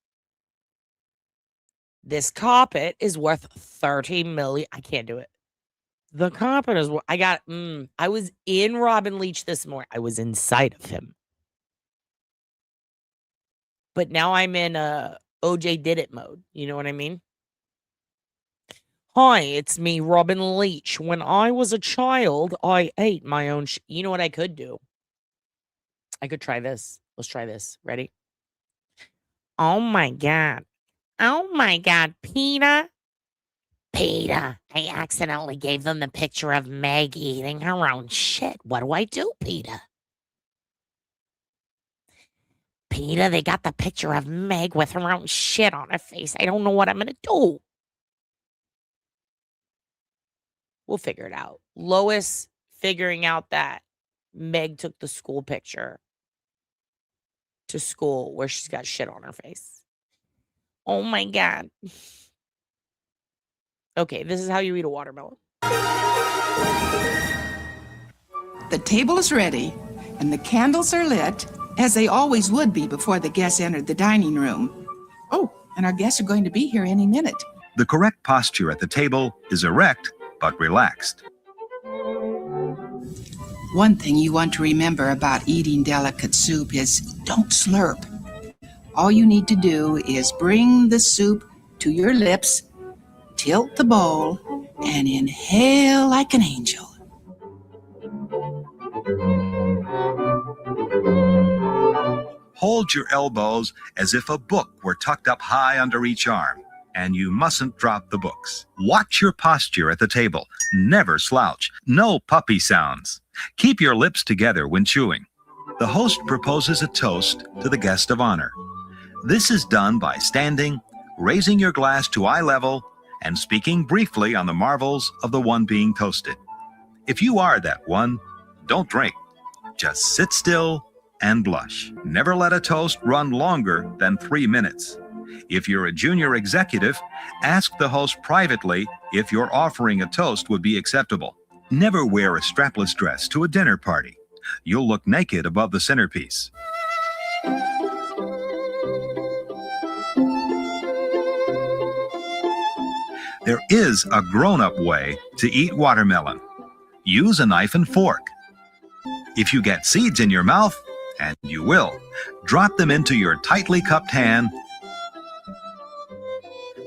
This carpet is worth 30 million. I can't do it. The carpet is what I was in Robin Leach this morning. I was inside of him. But now I'm in OJ did it mode. You know what I mean? Hi, it's me, Robin Leach. When I was a child, I ate my own you know what I could do? I could try this. Let's try this. Ready? Oh my God. Oh my God, Peter. Peter, I accidentally gave them the picture of Meg eating her own shit. What do I do, Peter? Peter, they got the picture of Meg with her own shit on her face. I don't know what I'm going to do. We'll figure it out. Lois figuring out that Meg took the school picture to school where she's got shit on her face. Oh my God. Okay, this is how you eat a watermelon. The table is ready, and the candles are lit, as they always would be before the guests entered the dining room. Oh, and our guests are going to be here any minute. The correct posture at the table is erect but relaxed. One thing you want to remember about eating delicate soup is don't slurp. All you need to do is bring the soup to your lips, tilt the bowl, and inhale like an angel. Hold your elbows as if a book were tucked up high under each arm, and you mustn't drop the books. Watch your posture at the table. Never slouch. No puppy sounds. Keep your lips together when chewing. The host proposes a toast to the guest of honor. This is done by standing, raising your glass to eye level, and speaking briefly on the marvels of the one being toasted. If you are that one, don't drink. Just sit still and blush. Never let a toast run longer than 3 minutes. If you're a junior executive, ask the host privately if your offering a toast would be acceptable. Never wear a strapless dress to a dinner party. You'll look naked above the centerpiece. There is a grown-up way to eat watermelon. Use a knife and fork. If you get seeds in your mouth, and you will, drop them into your tightly cupped hand,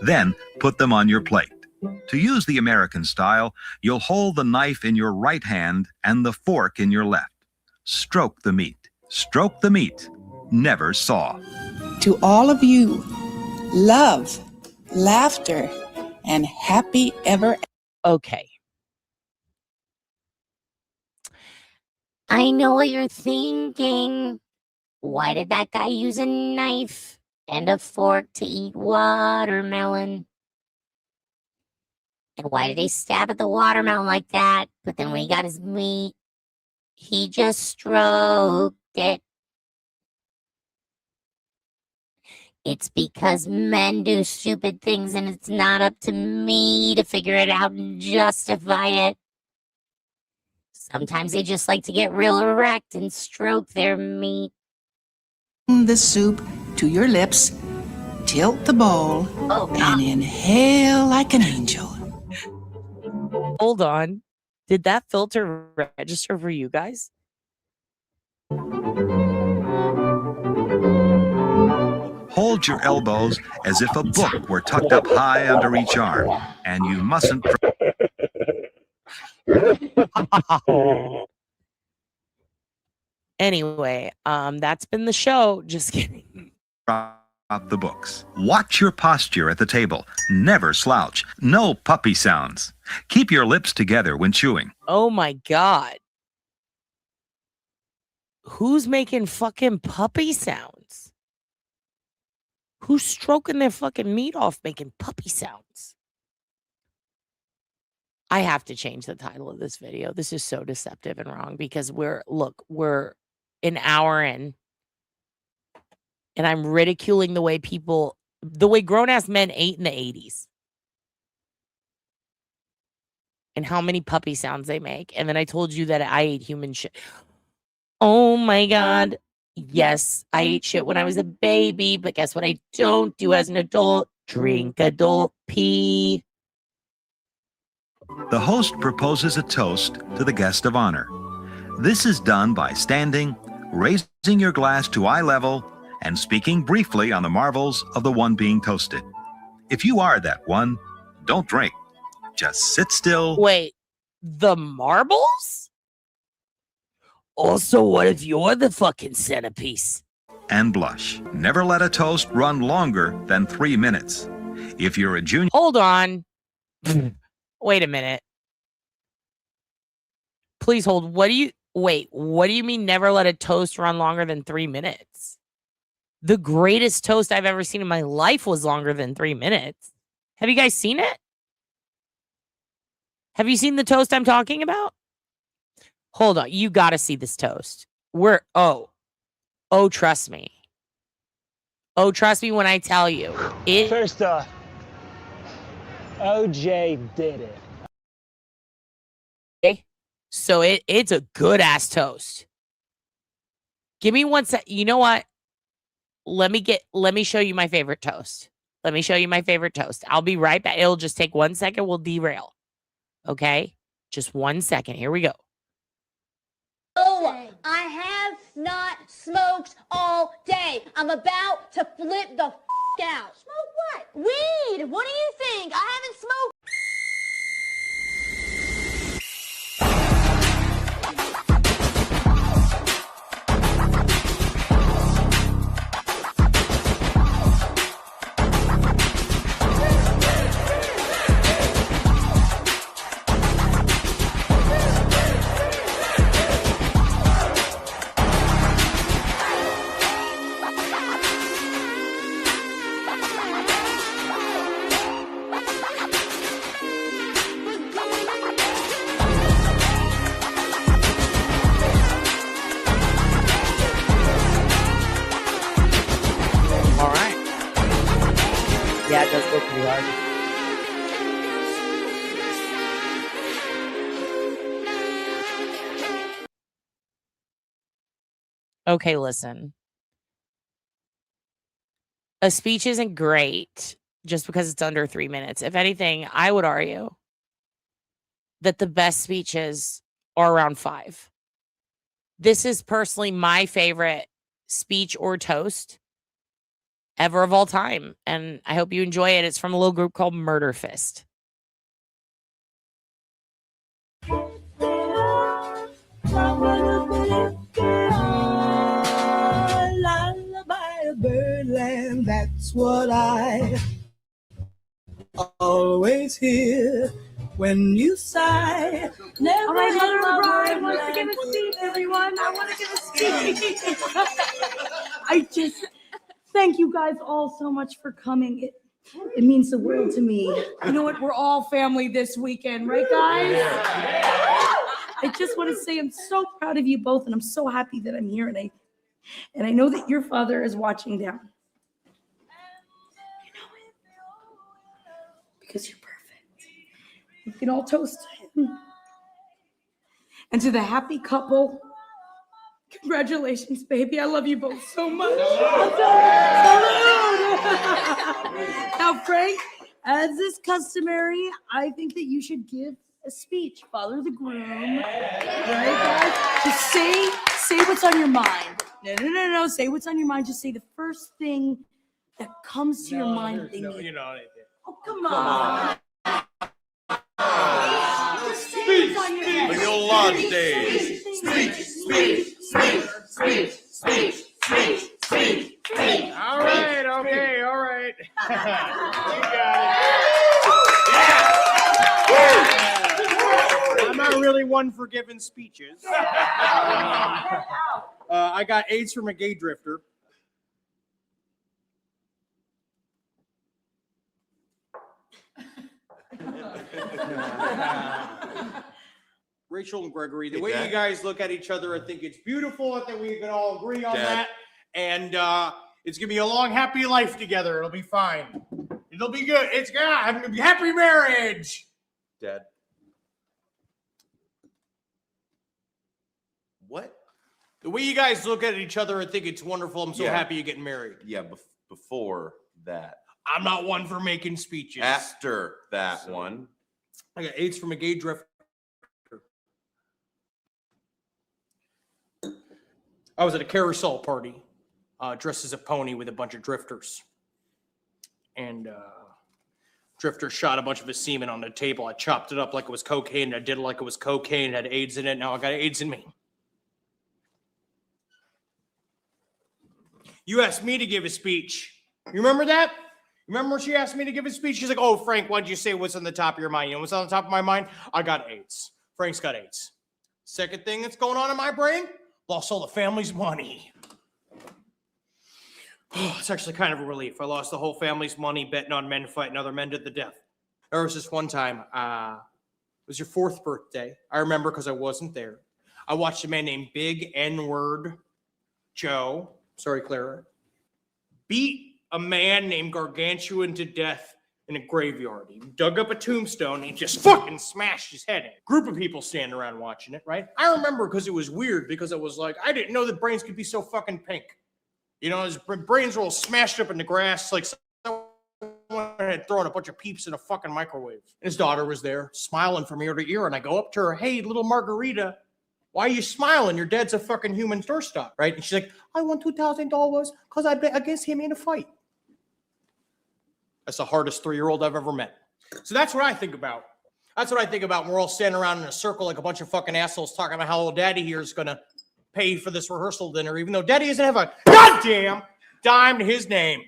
then put them on your plate. To use the American style, you'll hold the knife in your right hand and the fork in your left. Stroke the meat. Stroke the meat. Never saw. To all of you, love, laughter, and happy ever. Okay. I know what you're thinking. Why did that guy use a knife and a fork to eat watermelon? And why did he stab at the watermelon like that? But then when he got his meat, he just stroked it. It's because men do stupid things and it's not up to me to figure it out and justify it. Sometimes they just like to get real erect and stroke their meat. The soup to your lips, tilt the bowl, and inhale like an angel. Hold on. Did that filter register for you guys? Hold your elbows as if a book were tucked up high under each arm, and you mustn't Anyway, that's been the show. Just kidding. drop the books. Watch your posture at the table. Never slouch. No puppy sounds. Keep your lips together when chewing. Oh my God. Who's making fucking puppy sounds? Who's stroking their fucking meat off making puppy sounds? I have to change the title of this video. This is so deceptive and wrong because we're an hour in and I'm ridiculing the way grown-ass men ate in the 80s. And how many puppy sounds they make. And then I told you that I ate human shit. Oh my God. Yes, I ate shit when I was a baby, but guess what I don't do as an adult? Drink adult pee. The host proposes a toast to the guest of honor. This is done by standing, raising your glass to eye level, and speaking briefly on the marvels of the one being toasted. If you are that one, don't drink. Just sit still. Wait, the marbles? Also, what if you're the fucking centerpiece? And blush. Never let a toast run longer than 3 minutes. If you're a junior... Hold on. Wait a minute. Please hold. What do you mean never let a toast run longer than 3 minutes? The greatest toast I've ever seen in my life was longer than 3 minutes. Have you guys seen it? Have you seen the toast I'm talking about? Hold on. You got to see this toast. Trust me. Oh, trust me when I tell you. First off, OJ did it. Okay. So it's a good ass toast. Give me 1 sec. You know what? Let me show you my favorite toast. Let me show you my favorite toast. I'll be right back. It'll just take 1 second. We'll derail. Okay? Just 1 second. Here we go. Oh, I have not smoked all day. I'm about to flip the out. Smoke what? Weed. What do you think? I haven't smoked. Yeah, it does go pretty hard. Okay, listen. A speech isn't great just because it's under 3 minutes. If anything, I would argue that the best speeches are around 5. This is personally my favorite speech or toast ever of all time, and I hope you enjoy it. It's from a little group called Murder Fist. Birdland, that's what I always hear when you sigh. All right, Mother of the Bride wants to give a speech, everyone. I want to give a speech. I just thank you guys all so much for coming. It means the world to me. You know what? We're all family this weekend, right, guys? I just want to say I'm so proud of you both, and I'm so happy that I'm here, and I know that your father is watching down. You know it. Because you're perfect. We can all toast to him. And to the happy couple, congratulations, baby. I love you both so much. Now, Frank, as is customary, I think that you should give a speech. Father the groom. Right, guys? Just say what's on your mind. No. Say what's on your mind. Just say the first thing that comes to your mind. Oh, come on. Speech. The old lodge days. Speech. All right. Okay. All right. You got it. I'm not really one for giving speeches. I got AIDS from a gay drifter. Rachel and Gregory, the way you guys look at each other, I think it's beautiful. I think we can all agree on that. And it's going to be a long, happy life together. It'll be fine. It'll be good. It's going to be happy marriage. Dad. What? The way you guys look at each other, I think it's wonderful. I'm so happy you're getting married. Yeah, before that. I'm not one for making speeches. After that one. I got AIDS from a gay drifter. I was at a carousel party, dressed as a pony with a bunch of drifters. And drifter shot a bunch of his semen on the table. I chopped it up like it was cocaine. I did it like it was cocaine. It had AIDS in it. Now I got AIDS in me. You asked me to give a speech. You remember that? Remember when she asked me to give a speech? She's like, oh, Frank, why'd you say what's on the top of your mind? You know what's on the top of my mind? I got AIDS. Frank's got AIDS. Second thing that's going on in my brain? Lost all the family's money. It's actually kind of a relief. I lost the whole family's money betting on men fighting other men to the death. There was this one time, it was your 4th birthday. I remember because I wasn't there. I watched a man named Big N-Word Joe, sorry, Clara, beat a man named Gargantuan to death in a graveyard. He dug up a tombstone and he just fucking smashed his head in. Group of people standing around watching it, right? I remember because it was weird because it was like, I didn't know that brains could be so fucking pink. You know, his brains were all smashed up in the grass like someone had thrown a bunch of peeps in a fucking microwave. His daughter was there, smiling from ear to ear, and I go up to her, hey, little Margarita, why are you smiling? Your dad's a fucking human doorstop, right? And she's like, I won $2,000 because I bet against him in a fight. That's the hardest 3-year-old I've ever met. So that's what I think about. That's what I think about when we're all standing around in a circle like a bunch of fucking assholes talking about how old daddy here is going to pay for this rehearsal dinner, even though daddy doesn't have a goddamn dime to his name.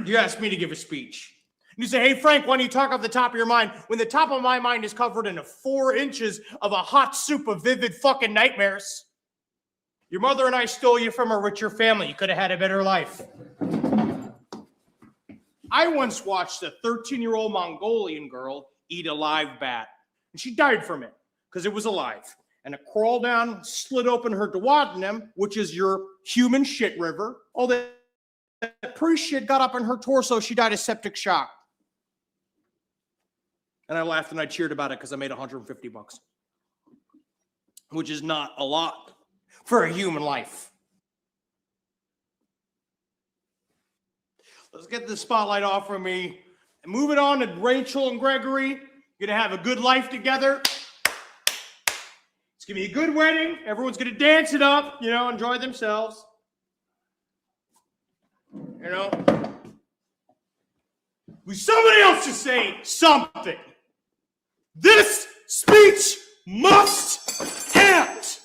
You asked me to give a speech. You say, hey, Frank, why don't you talk off the top of your mind when the top of my mind is covered in 4 inches of a hot soup of vivid fucking nightmares? Your mother and I stole you from a richer family. You could have had a better life. I once watched a 13-year-old Mongolian girl eat a live bat, and she died from it because it was alive. And it crawled down, slid open her duodenum, which is your human shit river. Oh, Appreciate got up on her torso. She died of septic shock. And I laughed and I cheered about it because I made $150, which is not a lot for a human life. Let's get the spotlight off of me and move it on to Rachel and Gregory. You're going to have a good life together. It's going to be a good wedding. Everyone's going to dance it up, enjoy themselves. Somebody else to say something. This speech must end.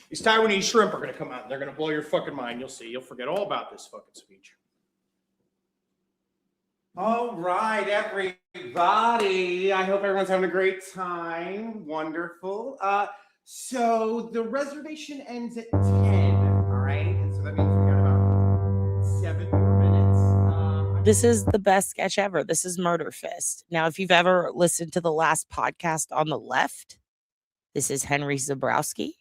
These Taiwanese shrimp are going to come out and they're going to blow your fucking mind. You'll see. You'll forget all about this fucking speech. All right, everybody. I hope everyone's having a great time. Wonderful. So the reservation ends at 10, all right? And so that means we got about 7 more minutes. This is the best sketch ever. This is Murder Fist. Now, if you've ever listened to the last podcast on the left, this is Henry Zabrowski.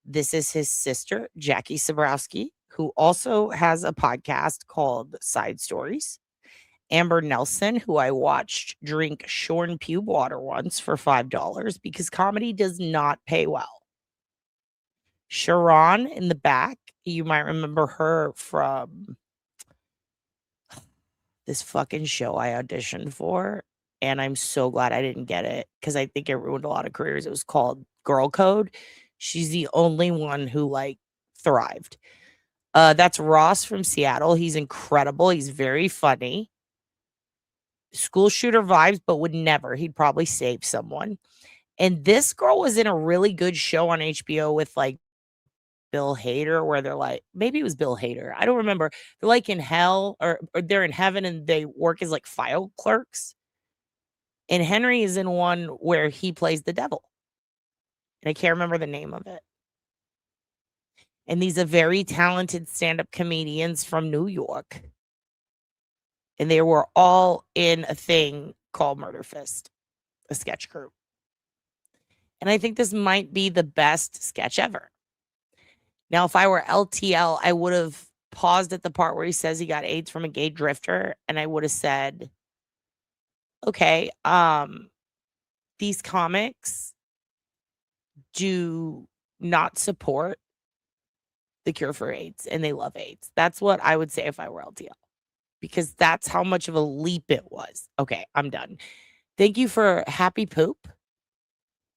This is his sister, Jackie Zabrowski, who also has a podcast called Side Stories. Amber Nelson, who I watched drink shorn pube water once for $5 because comedy does not pay well. Sharon in the back, you might remember her from this fucking show I auditioned for, and I'm so glad I didn't get it because I think it ruined a lot of careers. It was called Girl Code. She's the only one who thrived. That's Ross from Seattle. He's incredible. He's very funny. School shooter vibes, but would never. He'd probably save someone. And this girl was in a really good show on HBO with Bill Hader, where they're maybe it was Bill Hader. I don't remember. They're in hell or they're in heaven and they work as file clerks. And Henry is in one where he plays the devil. And I can't remember the name of it. And these are very talented stand-up comedians from New York. And they were all in a thing called Murder Fist, a sketch group. And I think this might be the best sketch ever. Now, if I were LTL, I would have paused at the part where he says he got AIDS from a gay drifter. And I would have said, okay, these comics do not support the cure for AIDS and they love AIDS. That's what I would say if I were LTL. Because that's how much of a leap it was. Okay, I'm done. Thank you for happy poop.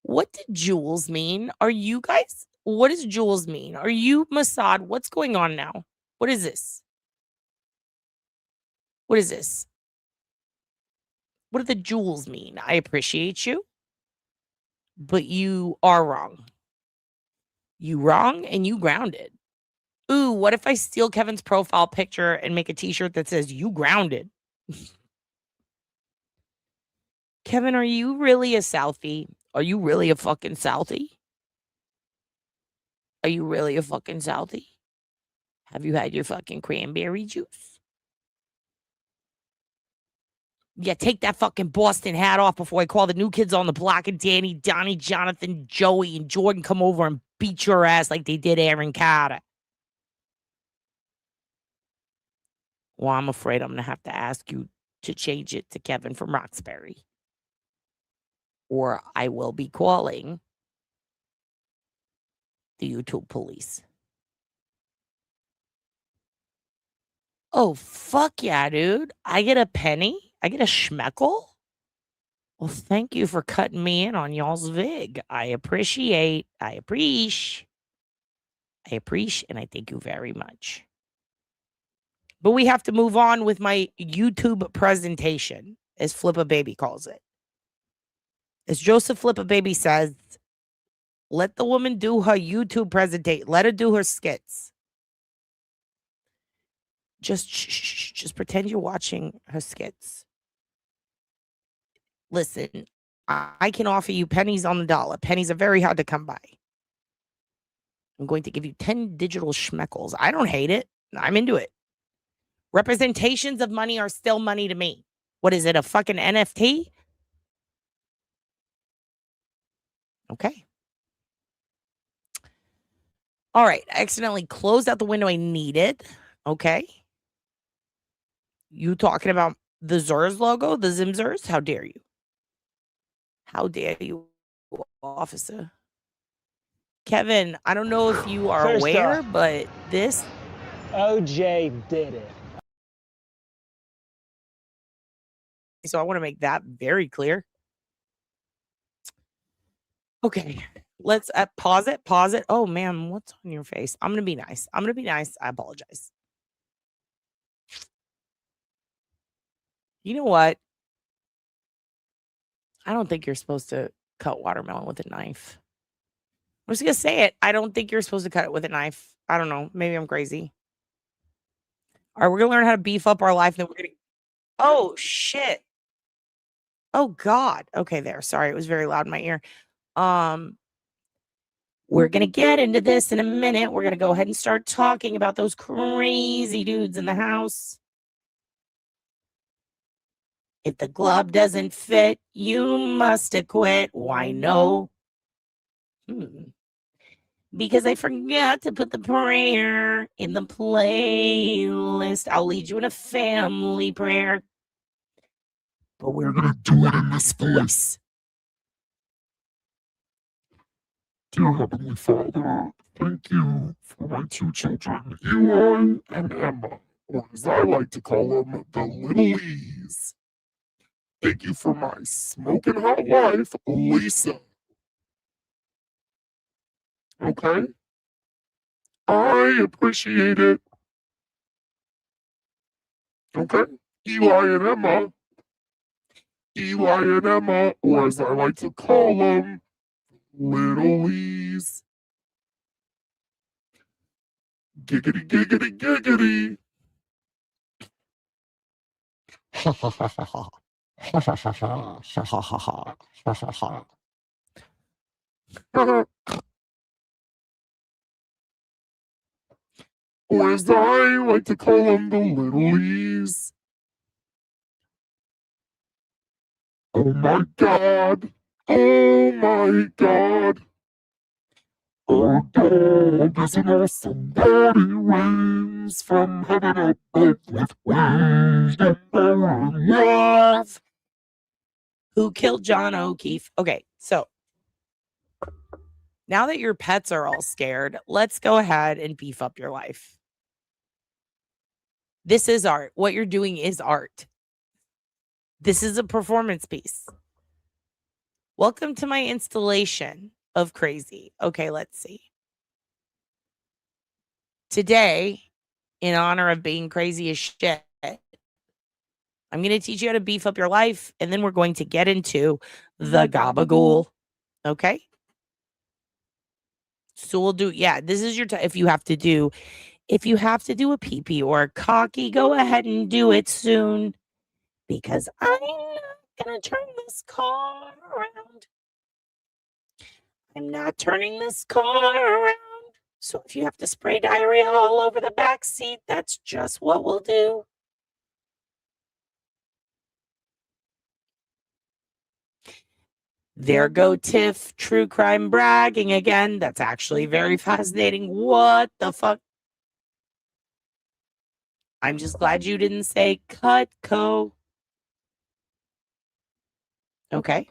What did Jules mean? Are you guys, what does Jules mean? Are you Mossad? What's going on now? What is this? What is this? What do the Jules mean? I appreciate you, but you are wrong. You wrong and you grounded. Ooh, what if I steal Kevin's profile picture and make a t-shirt that says, you grounded? Kevin, are you really a Southie? Are you really a fucking Southie? Are you really a fucking Southie? Have you had your fucking cranberry juice? Yeah, take that fucking Boston hat off before I call the new kids on the block and Danny, Donnie, Jonathan, Joey, and Jordan come over and beat your ass like they did Aaron Carter. Well, I'm afraid I'm going to have to ask you to change it to Kevin from Roxbury. Or I will be calling the YouTube police. Oh, fuck yeah, dude. I get a penny? I get a schmeckle? Well, thank you for cutting me in on y'all's vig. I appreciate, and I thank you very much. But we have to move on with my YouTube presentation, as Flippa Baby calls it. As Joseph Flippa Baby says, let the woman do her YouTube presentation. Let her do her skits. Just pretend you're watching her skits. Listen, I can offer you pennies on the dollar. Pennies are very hard to come by. I'm going to give you 10 digital schmeckles. I don't hate it. I'm into it. Representations of money are still money to me. What is it, a fucking NFT? Okay. All right. I accidentally closed out the window I needed. Okay. You talking about the Zers logo, the Zimzers? How dare you? How dare you, officer? Kevin, I don't know if you are First aware, off, but this OJ did it. so I want to make that very clear. Okay. Let's pause it. Pause it. Oh, man, what's on your face? I'm going to be nice. I'm going to be nice. I apologize. You know what? I don't think you're supposed to cut watermelon with a knife. I'm just going to say it. I don't think you're supposed to cut it with a knife. I don't know. Maybe I'm crazy. All right, we're going to learn how to beef up our life. Then we're going to. Oh, shit. Oh, God. Okay, there. Sorry. It was very loud in my ear. We're going to get into this in a minute. We're going to go ahead and start talking about those crazy dudes in the house. If the glove doesn't fit, you must acquit. Why no? Because I forgot to put the prayer in the playlist. I'll lead you in a family prayer. But we're going to do it in this voice. Dear Heavenly Father, thank you for my two children, Eli and Emma, or as I like to call them, the Little Lees. Thank you for my smoking hot wife, Lisa. Okay? I appreciate it. Okay? Eli and Emma. Eli and Emma, or as I like to call them, Little Lees. Giggity, giggity, giggity. Ha ha ha ha ha. Ha ha ha ha. Ha ha ha ha. Ha ha ha. Or as I like to call them, the Little Lees. Oh my God. Oh my God. Oh God, isn't there somebody wings from heaven above with wings that are love? Who killed John O'Keefe? Okay, so now that your pets are all scared, let's go ahead and beef up your life. This is art. What you're doing is art. This is a performance piece. Welcome to my installation of crazy. Okay, let's see. Today, in honor of being crazy as shit, I'm going to teach you how to beef up your life, and then we're going to get into the gabagool. Okay? So we'll do, yeah, this is your time. If you have to do a pee-pee or a cocky, go ahead and do it soon, because I'm not going to turn this car around. I'm not turning this car around. So if you have to spray diarrhea all over the back seat, that's just what we'll do. There go Tiff, true crime bragging again. That's actually very fascinating. What the fuck? I'm just glad you didn't say Cutco. Okay.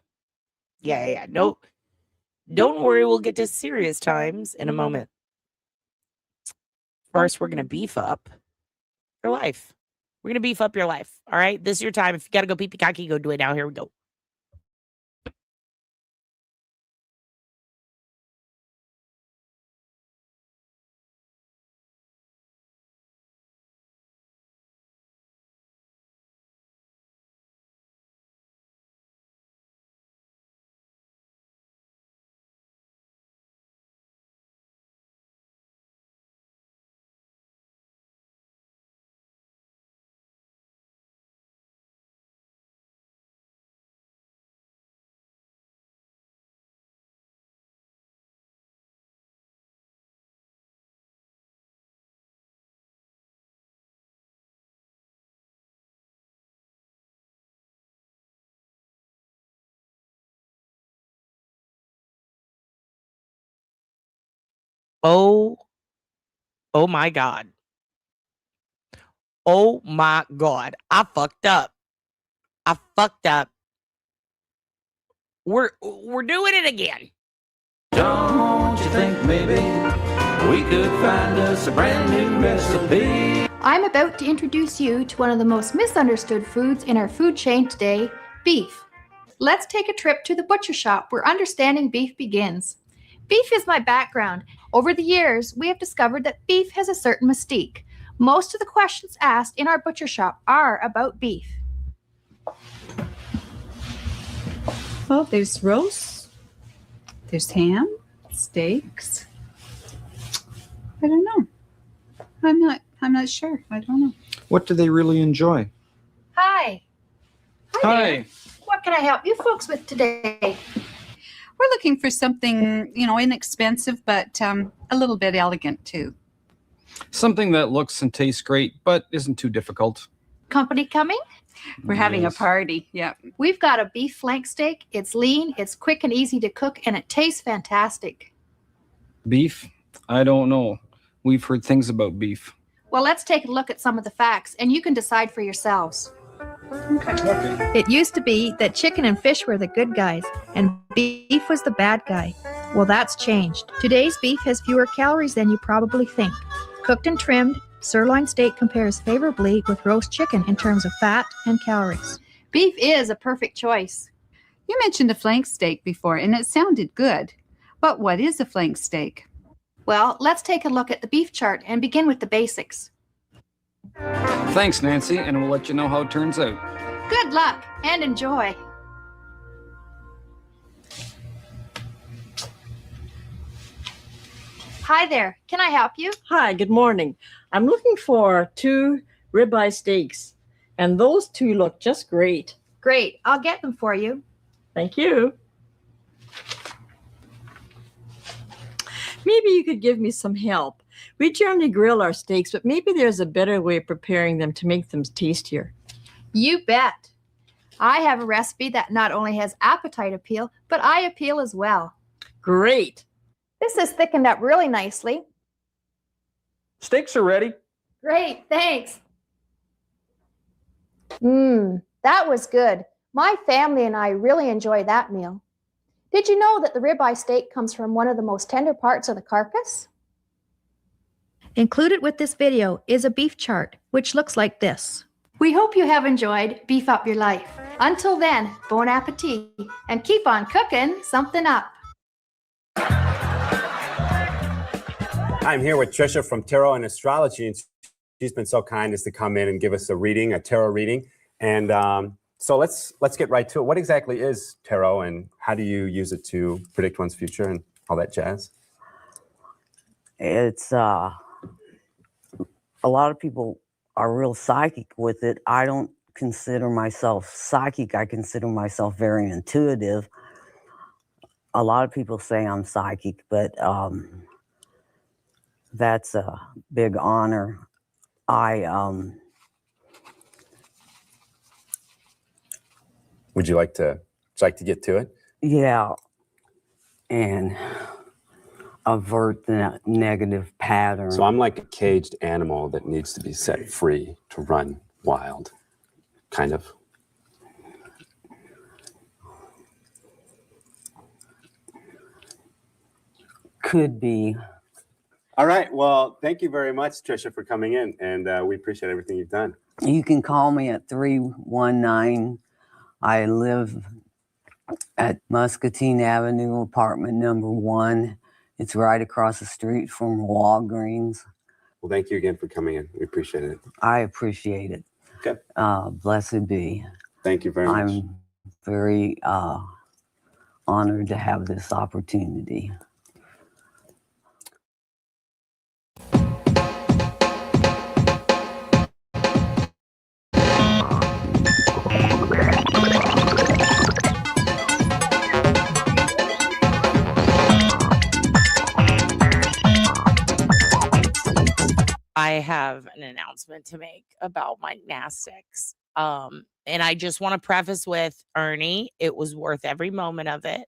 Yeah. No, don't worry. We'll get to serious times in a moment. First, we're going to beef up your life. We're going to beef up your life. All right. This is your time. If you got to go pee pee cocky, go do it now. Here we go. Oh Oh my God. Oh my God. I fucked up. I fucked up. We're doing it again. Don't you think maybe we could find us a brand new recipe? I'm about to introduce you to one of the most misunderstood foods in our food chain today, beef. Let's take a trip to the butcher shop where understanding beef begins. Beef is my background. Over the years, we have discovered that beef has a certain mystique. Most of the questions asked in our butcher shop are about beef. Well, there's roast, there's ham, steaks. I don't know. I'm not sure. I don't know. What do they really enjoy? Hi. Hi. What can I help you folks with today? We're looking for something, inexpensive, but a little bit elegant too. Something that looks and tastes great, but isn't too difficult. Company coming? We're having a party. Yeah. We've got a beef flank steak. It's lean, it's quick and easy to cook, and it tastes fantastic. Beef? I don't know. We've heard things about beef. Well, let's take a look at some of the facts, and you can decide for yourselves. Okay. It used to be that chicken and fish were the good guys, and beef was the bad guy. Well, that's changed. Today's beef has fewer calories than you probably think. Cooked and trimmed, sirloin steak compares favorably with roast chicken in terms of fat and calories. Beef is a perfect choice. You mentioned a flank steak before, and it sounded good. But what is a flank steak? Well, let's take a look at the beef chart and begin with the basics. Thanks, Nancy, and we'll let you know how it turns out. Good luck and enjoy. Hi there. Can I help you? Hi, good morning. I'm looking for 2 ribeye steaks, and those 2 look just great. Great. I'll get them for you. Thank you. Maybe you could give me some help. We generally grill our steaks, but maybe there's a better way of preparing them to make them tastier. You bet. I have a recipe that not only has appetite appeal, but eye appeal as well. Great. This is thickened up really nicely. Steaks are ready. Great, thanks. That was good. My family and I really enjoy that meal. Did you know that the ribeye steak comes from one of the most tender parts of the carcass? Included with this video is a beef chart, which looks like this. We hope you have enjoyed Beef Up Your Life. Until then, bon appetit, and keep on cooking something up. I'm here with Trisha from Tarot and Astrology, and she's been so kind as to come in and give us a reading, a tarot reading. And so let's get right to it. What exactly is tarot, and how do you use it to predict one's future and all that jazz? It's a lot of people are real psychic with it. I don't consider myself psychic. I consider myself very intuitive. A lot of people say I'm psychic, but that's a big honor. Would you like to get to it? Yeah, and avert the negative pattern. So I'm like a caged animal that needs to be set free to run wild, kind of. Could be. All right. Well, thank you very much, Trisha, for coming in, and we appreciate everything you've done. You can call me at 319. I live at Muscatine Avenue, apartment number 1. It's right across the street from Walgreens. Well, thank you again for coming in. We appreciate it. I appreciate it. Okay. Blessed be. Thank you very much. I'm very honored to have this opportunity. I have an announcement to make about my gymnastics. And I just want to preface with Ernie, it was worth every moment of it.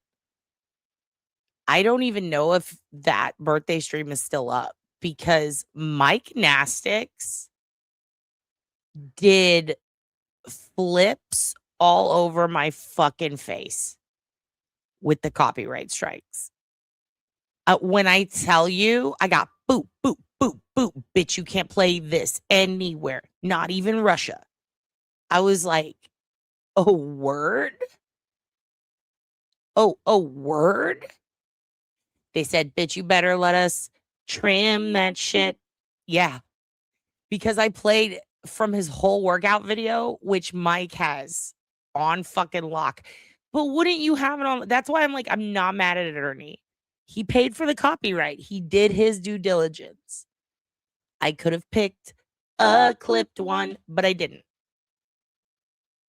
I don't even know if that birthday stream is still up because Mike Nastics did flips all over my fucking face with the copyright strikes. When I tell you, I got boop, boop, boop, boop, bitch, you can't play this anywhere, not even Russia. I was like, oh, word? Oh, word? They said, bitch, you better let us trim that shit. Yeah. Because I played from his whole workout video, which Mike has on fucking lock. But wouldn't you have it on? That's why I'm like, I'm not mad at Ernie. He paid for the copyright. He did his due diligence. I could have picked a clipped one, but I didn't.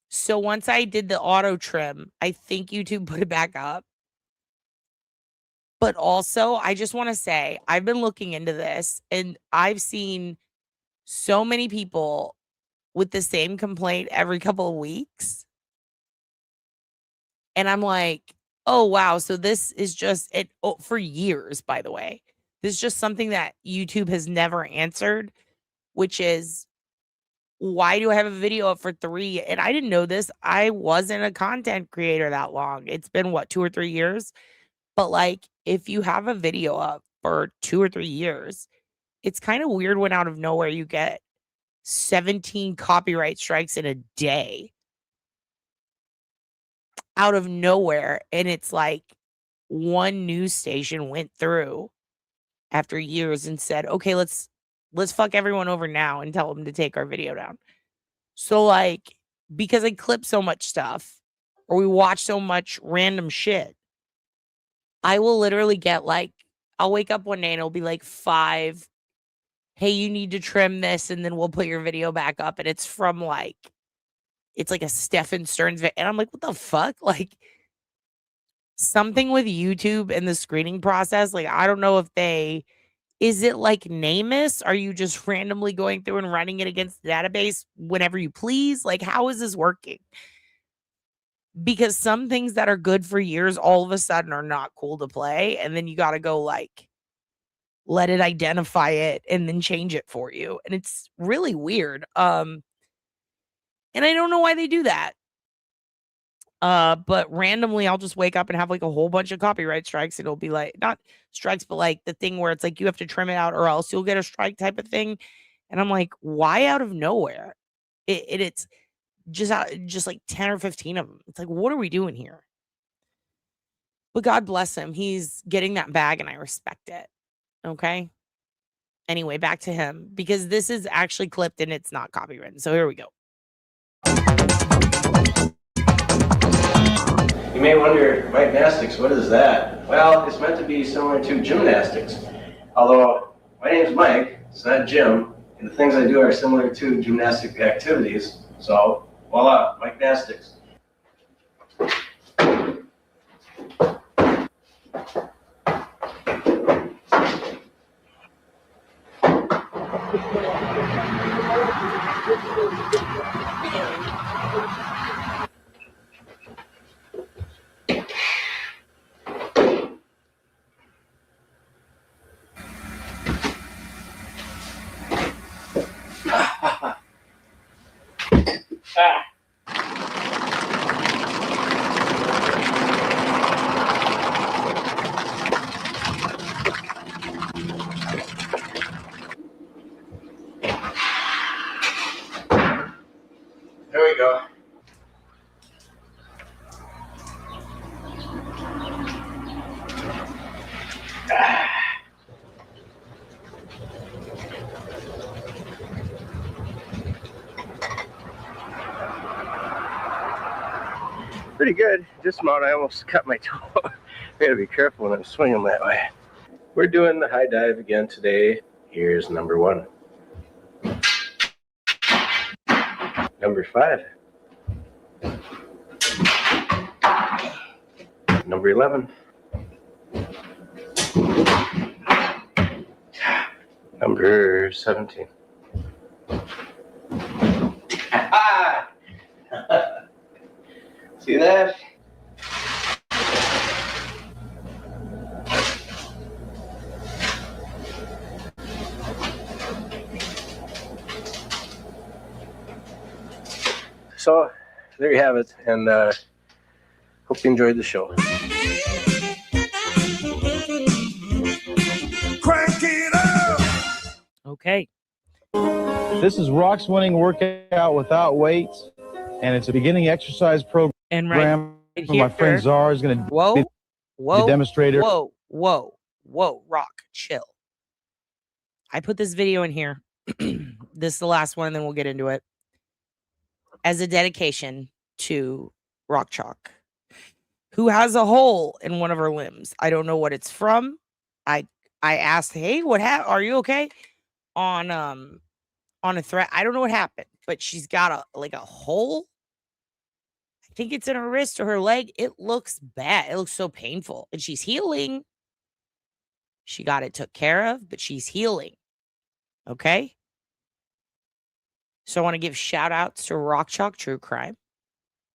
So once I did the auto trim, I think YouTube put it back up. But also, I just want to say, I've been looking into this and I've seen so many people with the same complaint every couple of weeks. And I'm like, oh, wow. So this is just it for years, by the way. This is just something that YouTube has never answered, which is, why do I have a video up for 3? And I didn't know this. I wasn't a content creator that long. It's been, what, 2 or 3 years? But, like, if you have a video up for 2 or 3 years, it's kind of weird when out of nowhere you get 17 copyright strikes in a day. Out of nowhere. And it's like one news station went through after years and said, okay, let's fuck everyone over now and tell them to take our video down. So, like, because I clip so much stuff or we watch so much random shit, I will literally get, like, I'll wake up one day and it'll be like 5, hey, you need to trim this, and then we'll put your video back up. And it's from, like, it's like a Stephen Stearns video. And I'm like, what the fuck? Like, something with YouTube and the screening process, like, I don't know if is it like Namus? Are you just randomly going through and running it against the database whenever you please? Like, how is this working? Because some things that are good for years all of a sudden are not cool to play. And then you got to go, like, let it identify it and then change it for you. And it's really weird. And I don't know why they do that. But randomly I'll just wake up and have, like, a whole bunch of copyright strikes. It'll be like, not strikes, but like the thing where it's like you have to trim it out or else you'll get a strike type of thing. And I'm like, why out of nowhere? It's just like 10 or 15 of them. It's like, what are we doing here? But God bless him. He's getting that bag and I respect it. Okay. Anyway, back to him, because this is actually clipped and it's not copywritten. So here we go. You may wonder, Mike Nastics, what is that? Well, it's meant to be similar to gymnastics. Although my name's Mike, it's not Jim, and the things I do are similar to gymnastic activities. So, voila, Mike Nastics. There we go. Pretty good. Dismount, I almost cut my toe. I gotta be careful when I'm swinging that way. We're doing the high dive again today. Here's number 1. Number 5. Number 11. Number 17. See that? So there you have it, and hope you enjoyed the show. Crank it up! Okay. This is Rock's winning workout without weights, and it's a beginning exercise program. And right here, my friend Czar is going to be the demonstrator. Whoa, Rock, chill. I put this video in here. This is the last one, and then we'll get into it. As a dedication to Rock Chalk, who has a hole in one of her limbs. I don't know what it's from. I asked, hey, what happened? Are you okay? On a thread. I don't know what happened, but she's got a hole. I think it's in her wrist or her leg. It looks bad. It looks so painful. And she's healing. She got it took care of, but she's healing. Okay? So I want to give shout outs to Rock Chalk True Crime.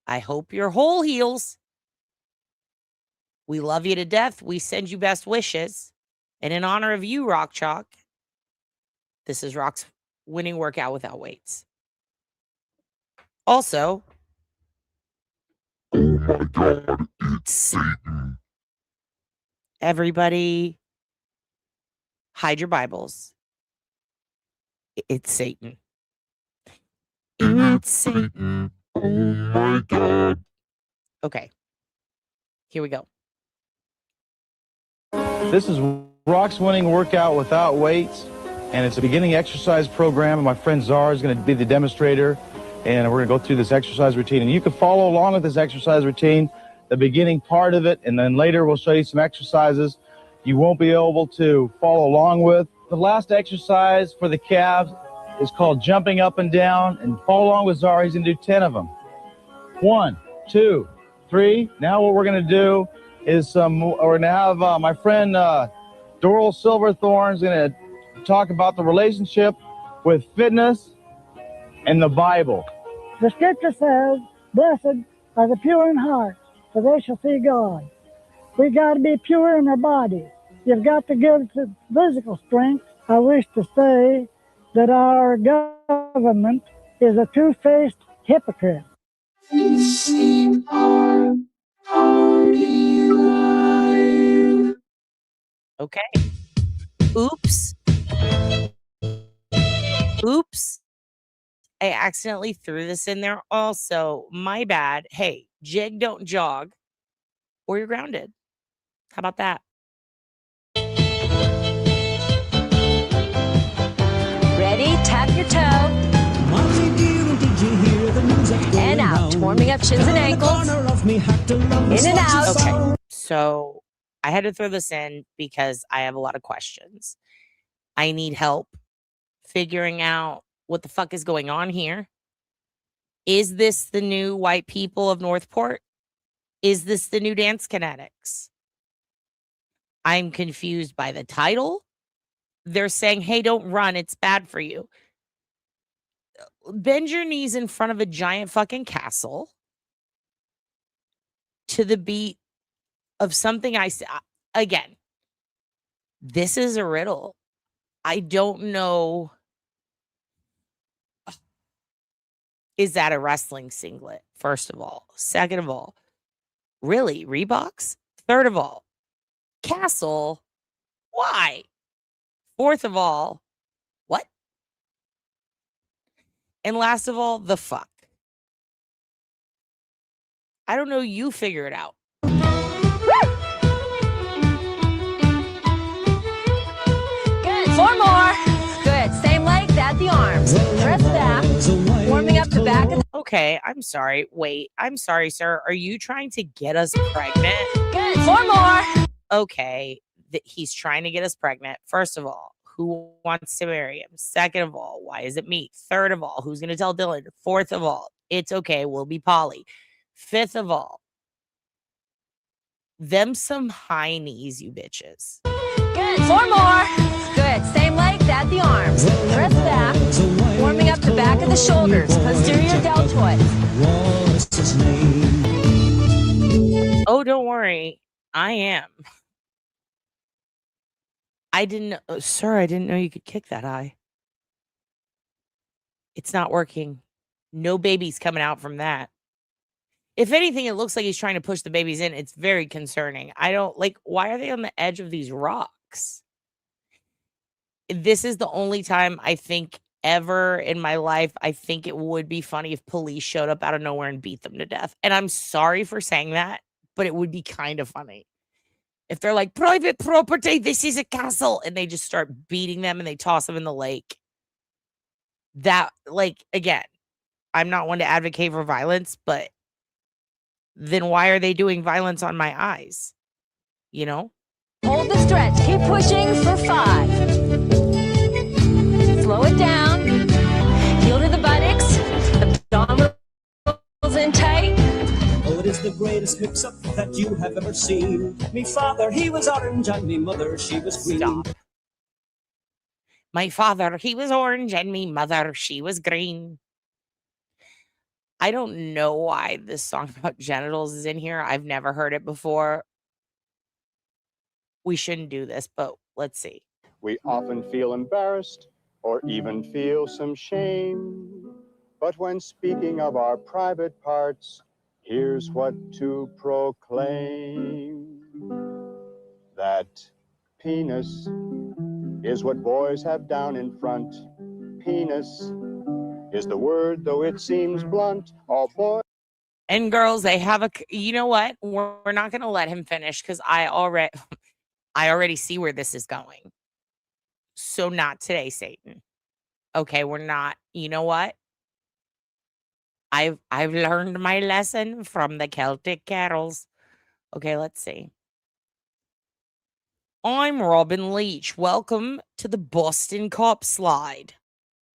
I hope your hole heals. We love you to death. We send you best wishes. And in honor of you, Rock Chalk, this is Rock's winning workout without weights. Also, oh my God, it's Satan. Everybody, hide your Bibles. It's Satan. It's Satan. Oh my God. Okay. Here we go. This is Rock's winning workout without weights, and it's a beginning exercise program. And my friend Czar is going to be the demonstrator, and we're going to go through this exercise routine. And you can follow along with this exercise routine, the beginning part of it, and then later we'll show you some exercises you won't be able to follow along with. The last exercise for the calves is called jumping up and down, and follow along with Czar. He's going to do 10 of them. 1, 2, 3. Now what we're going to do is we're going to have my friend Doral Silverthorn's going to talk about the relationship with fitness and the Bible. The scripture says, blessed are the pure in heart, for they shall see God. We got to be pure in our body. You've got to give to physical strength. I wish to say that our government is a two-faced hypocrite. Okay. Oops. Oops. I accidentally threw this in there also. My bad. Hey, jig, don't jog, or you're grounded. How about that? Ready? Tap your toe. And out. Warming up shins and ankles. In and out. Okay. So I had to throw this in because I have a lot of questions. I need help figuring out what the fuck is going on here. Is this the new white people of Northport? Is this the new Dance Kinetics? I'm confused by the title. They're saying, hey, don't run. It's bad for you. Bend your knees in front of a giant fucking castle to the beat of something I said. Again, this is a riddle. I don't know. Is that a wrestling singlet? First of all. Second of all, really? Reeboks? Third of all, castle? Why? Fourth of all, what? And last of all, the fuck. I don't know. You figure it out. Good. 4 more. Good. Same leg, that the arms. Press back. Warming up the back of the... Okay, I'm sorry. Wait, I'm sorry, sir. Are you trying to get us pregnant? Good. 4 more. Okay, he's trying to get us pregnant. First of all, who wants to marry him? Second of all, why is it me? Third of all, who's going to tell Dylan? Fourth of all, it's okay. We'll be poly. Fifth of all, them some high knees, you bitches. Good. 4 more. Good. Same leg, that the arms. Press back. Warming up the back of the shoulders. Posterior deltoid. Oh, don't worry. I am. I didn't know, sir, I didn't know you could kick that high. It's not working. No babies coming out from that. If anything, it looks like he's trying to push the babies in. It's very concerning. I don't like, why are they on the edge of these rocks? This is the only time I think ever in my life I think it would be funny if police showed up out of nowhere and beat them to death. And I'm sorry for saying that, but it would be kind of funny. If they're like, private property, this is a castle, and they just start beating them and they toss them in the lake. That, like, again, I'm not one to advocate for violence, but then why are they doing violence on my eyes? You know? Hold the stretch. Keep pushing for 5. Slow it down. Heel to the buttocks. Abdominals in tight. Oh, it is the greatest mix-up that you have ever seen. Me father, he was orange, and me mother, she was green. Stop. My father, he was orange, and me mother, she was green. I don't know why this song about genitals is in here. I've never heard it before. We shouldn't do this, but let's see. We often feel embarrassed or even feel some shame. But when speaking of our private parts, here's what to proclaim. That penis is what boys have down in front. Penis is the word, though it seems blunt. All boys and girls, they have a, you know what? We're not going to let him finish because I already see where this is going. So not today, Satan. Okay, we're not. You know what? I've learned my lesson from the Celtic carols. Okay, let's see. I'm Robin Leach. Welcome to the Boston Cop slide.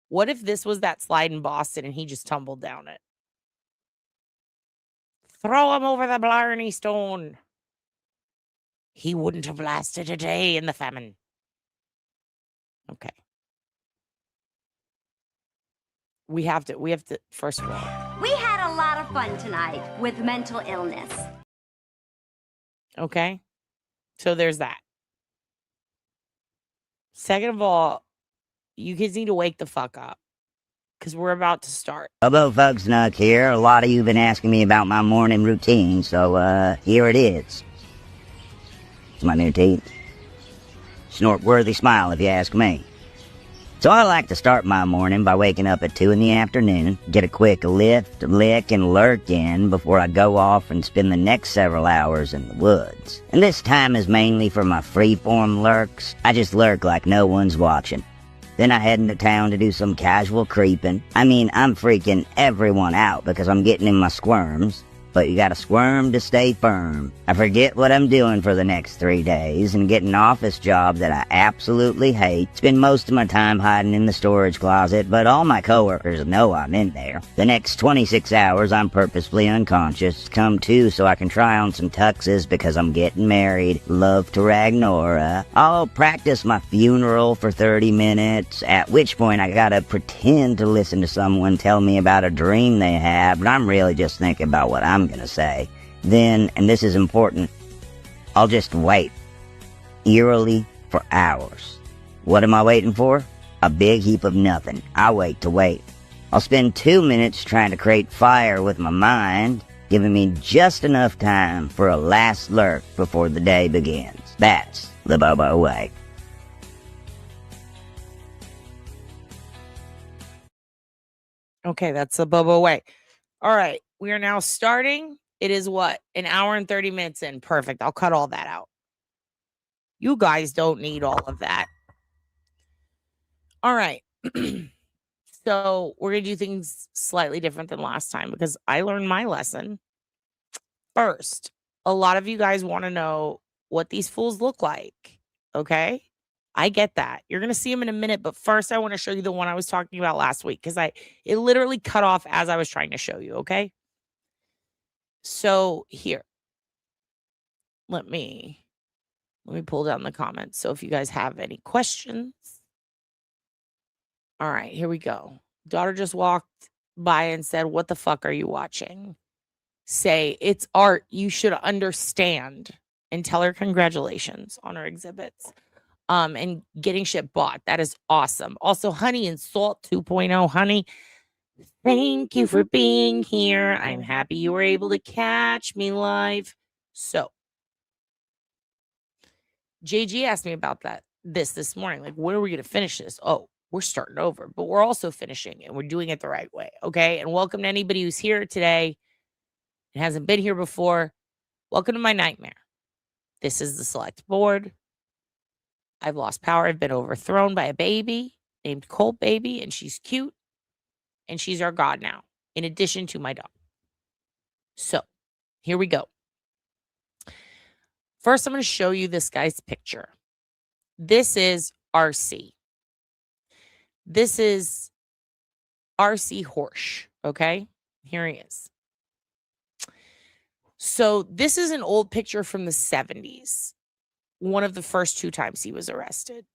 What if this was that slide in Boston and he just tumbled down it? Throw him over the Blarney Stone. He wouldn't have lasted a day in the famine. Okay. We have to, first of all. We had a lot of fun tonight with mental illness. Okay. So there's that. Second of all, you kids need to wake the fuck up. Because we're about to start. Hello, folks, Nuck here. A lot of you have been asking me about my morning routine, so, here it is. It's my new teeth. Snort-worthy smile, if you ask me. So I like to start my morning by waking up at 2 in the afternoon, get a quick lift, lick, and lurk in before I go off and spend the next several hours in the woods. And this time is mainly for my freeform lurks. I just lurk like no one's watching. Then I head into town to do some casual creeping. I mean, I'm freaking everyone out because I'm getting in my squirms. But you gotta squirm to stay firm. I forget what I'm doing for the next 3 days and get an office job that I absolutely hate. Spend most of my time hiding in the storage closet, but all my coworkers know I'm in there. The next 26 hours I'm purposefully unconscious, come to so I can try on some tuxes because I'm getting married. Love to Ragnora. I'll practice my funeral for 30 minutes, at which point I gotta pretend to listen to someone tell me about a dream they have, but I'm really just thinking about what I'm gonna say. Then, and this is important, I'll just wait, eerily, for hours. What am I waiting for? A big heap of nothing. I wait to wait. I'll spend 2 minutes trying to create fire with my mind, giving me just enough time for a last lurk before the day begins. That's the Bobo way. Okay, that's the Bobo way. All right, we are now starting. It is what? An hour and 30 minutes in. Perfect. I'll cut all that out. You guys don't need all of that. All right. So we're going to do things slightly different than last time because I learned my lesson. First, a lot of you guys want to know what these fools look like. Okay? I get that. You're going to see them in a minute, but first I want to show you the one I was talking about last week because it literally cut off as I was trying to show you, okay? So here, let me pull down the comments. So if you guys have any questions. All right, here we go. Daughter just walked by and said, "What the fuck are you watching?" Say, "It's art. You should understand." And tell her congratulations on her exhibits. And getting shit bought. That is awesome. Also, Honey and Salt 2.0. Honey, Thank you for being here. I'm happy you were able to catch me live. So, JG asked me about this morning. Like, when are we going to finish this? Oh, we're starting over, but we're also finishing and we're doing it the right way. Okay. And welcome to anybody who's here today and hasn't been here before. Welcome to my nightmare. This is the select board. I've lost power. I've been overthrown by a baby named Colt Baby, and she's cute. And she's our god now, in addition to my dog. So, here we go. First, I'm going to show you this guy's picture. This is RC. This is RC Horsch, okay? Here he is. So, this is an old picture from the 70s. One of the first 2 times he was arrested.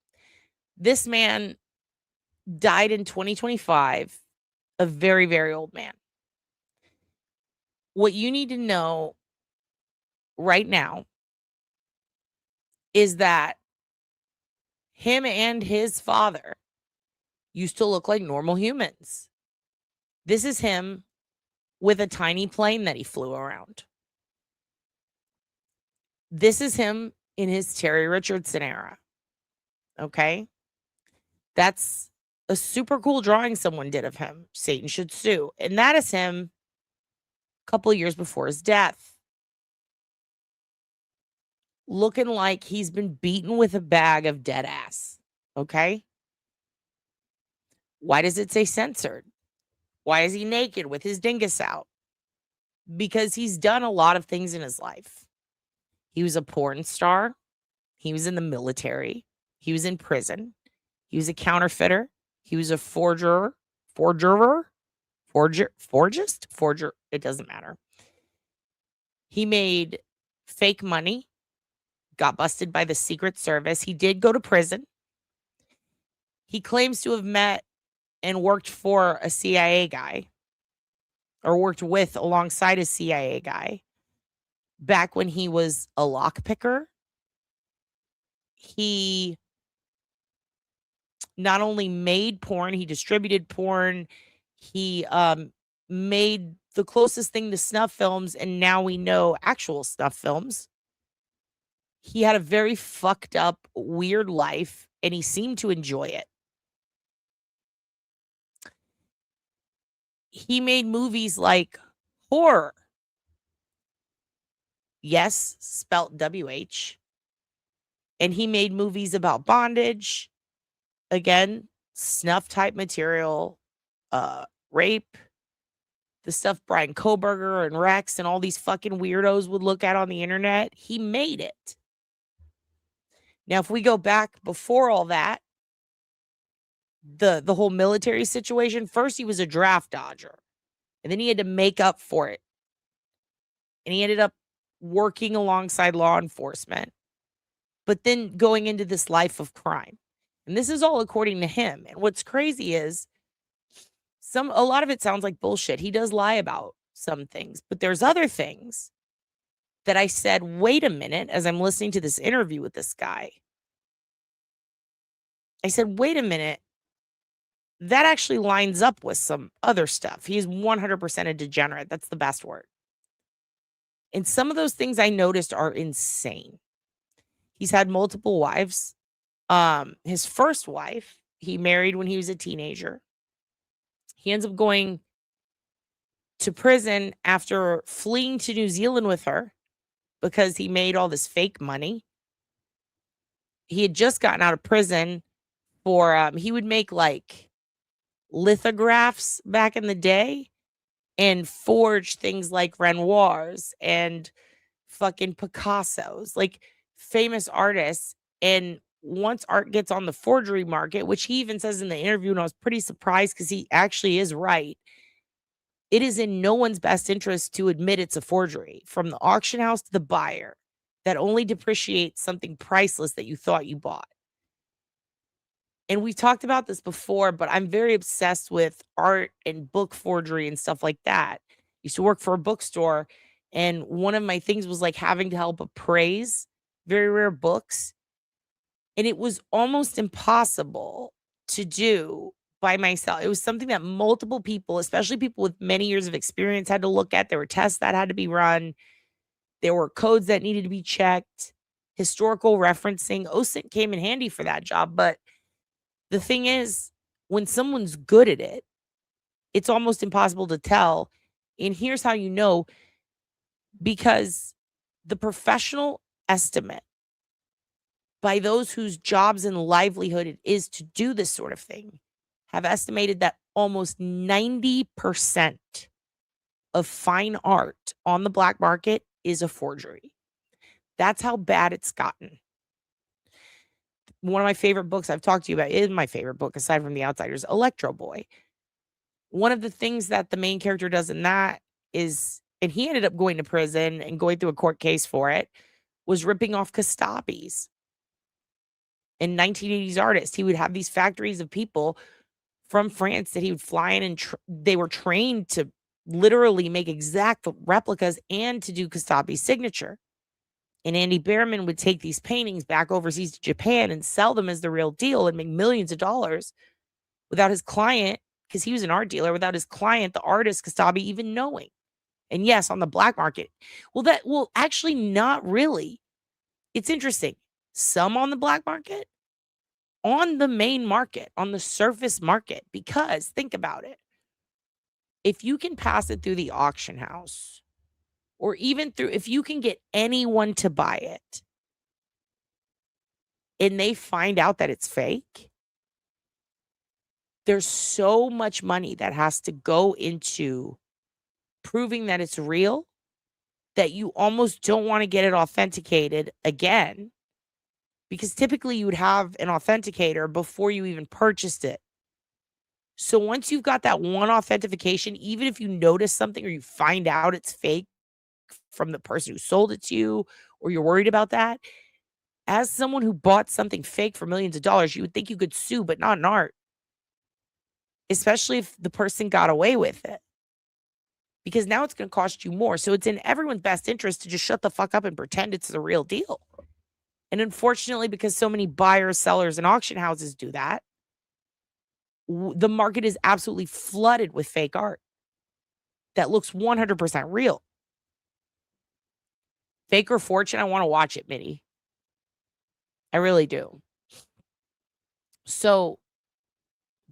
This man died in 2025, a very, very old man. What you need to know right now is that him and his father used to look like normal humans. This is him with a tiny plane that he flew around. This is him in his Terry Richardson era. Okay? That's a super cool drawing someone did of him. Satan should sue. And that is him a couple of years before his death. Looking like he's been beaten with a bag of dead ass. Okay? Why does it say censored? Why is he naked with his dingus out? Because he's done a lot of things in his life. He was a porn star. He was in the military. He was in prison. He was a counterfeiter. He was a forger. It doesn't matter. He made fake money. Got busted by the Secret Service. He did go to prison. He claims to have met and worked for a CIA guy, or worked with alongside a CIA guy back when he was a lockpicker. He not only made porn, he distributed porn. He made the closest thing to snuff films, and now we know actual snuff films. He had a very fucked up, weird life, and he seemed to enjoy it. He made movies like horror. Yes, spelt WH. And he made movies about bondage. Again, snuff type material, rape, the stuff Brian Koberger and Rex and all these fucking weirdos would look at on the internet. He made it. Now, if we go back before all that, the whole military situation, first he was a draft dodger, and then he had to make up for it. And he ended up working alongside law enforcement, but then going into this life of crime. And this is all according to him. And what's crazy is a lot of it sounds like bullshit. He does lie about some things, but there's other things that I said, wait a minute, as I'm listening to this interview with this guy. I said, wait a minute, that actually lines up with some other stuff. He's 100% a degenerate. That's the best word. And some of those things I noticed are insane. He's had multiple wives. His first wife, he married when he was a teenager. He ends up going to prison after fleeing to New Zealand with her because he made all this fake money. He had just gotten out of prison for, he would make like lithographs back in the day and forge things like Renoirs and fucking Picassos, like famous artists. And once art gets on the forgery market, which he even says in the interview, and I was pretty surprised because he actually is right, it is in no one's best interest to admit it's a forgery, from the auction house to the buyer. That only depreciates something priceless that you thought you bought. And we've talked about this before, but I'm very obsessed with art and book forgery and stuff like that. Used to work for a bookstore, and one of my things was like having to help appraise very rare books. And it was almost impossible to do by myself. It was something that multiple people, especially people with many years of experience, had to look at. There were tests that had to be run. There were codes that needed to be checked. Historical referencing. OSINT came in handy for that job. But the thing is, when someone's good at it, it's almost impossible to tell. And here's how you know, because the professional estimate by those whose jobs and livelihood it is to do this sort of thing have estimated that almost 90% of fine art on the black market is a forgery. That's how bad it's gotten. One of my favorite books I've talked to you about is my favorite book, aside from The Outsiders, Electro Boy. One of the things that the main character does in that is, and he ended up going to prison and going through a court case for it, was ripping off Kastabis. In 1980s artists, he would have these factories of people from France that he would fly in, and they were trained to literally make exact replicas and to do Kastabi's signature. And Andy Behrman would take these paintings back overseas to Japan and sell them as the real deal and make millions of dollars without his client, because he was an art dealer, without his client, the artist Kastabi, even knowing. And yes, on the black market. Well, actually not really. It's interesting. Some on the black market, on the main market, on the surface market, because think about it. If you can pass it through the auction house, or even through, if you can get anyone to buy it and they find out that it's fake, there's so much money that has to go into proving that it's real that you almost don't want to get it authenticated again, because typically you would have an authenticator before you even purchased it. So once you've got that one authentication, even if you notice something or you find out it's fake from the person who sold it to you, or you're worried about that, as someone who bought something fake for millions of dollars, you would think you could sue, but not in art. Especially if the person got away with it. Because now it's going to cost you more. So it's in everyone's best interest to just shut the fuck up and pretend it's the real deal. And unfortunately, because so many buyers, sellers, and auction houses do that, the market is absolutely flooded with fake art that looks 100% real. Fake or fortune, I want to watch it, Mitty. I really do. So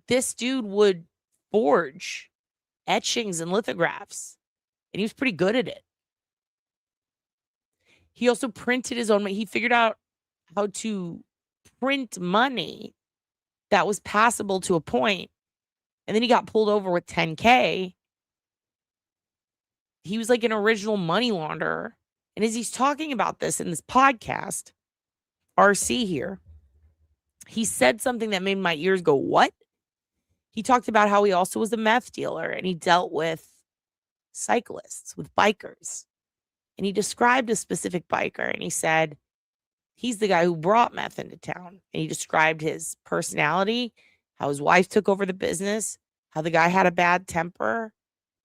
this dude would forge etchings and lithographs, and he was pretty good at it. He also printed his own money. He figured out how to print money that was passable to a point, and then he got pulled over with $10K. He was like an original money launderer. And as he's talking about this in this podcast, RC here, he said something that made my ears go, what? He talked about how he also was a meth dealer, and he dealt with cyclists, with bikers. And he described a specific biker, and he said, he's the guy who brought meth into town. And he described his personality, how his wife took over the business, how the guy had a bad temper,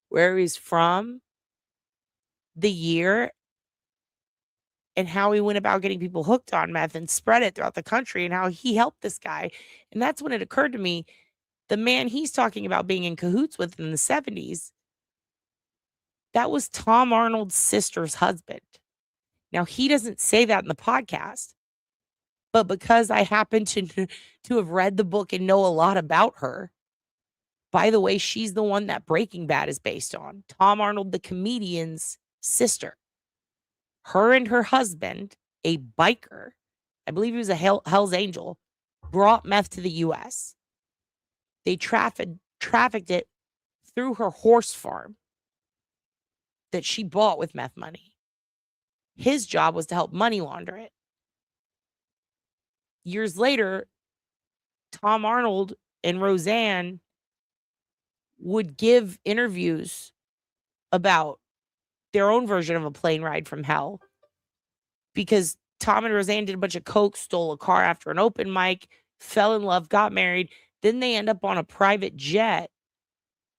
where he's from, the year, and how he went about getting people hooked on meth and spread it throughout the country, and how he helped this guy. And that's when it occurred to me, the man he's talking about being in cahoots with in the 70s, that was Tom Arnold's sister's husband. Now, he doesn't say that in the podcast, but because I happen to have read the book and know a lot about her, by the way, she's the one that Breaking Bad is based on. Tom Arnold, the comedian's sister. Her and her husband, a biker, I believe he was a Hell's Angel, brought meth to the U.S. They trafficked it through her horse farm that she bought with meth money. His job was to help money launder it. Years later, Tom Arnold and Roseanne would give interviews about their own version of a plane ride from hell, because Tom and Roseanne did a bunch of coke, stole a car after an open mic, fell in love, got married. Then they end up on a private jet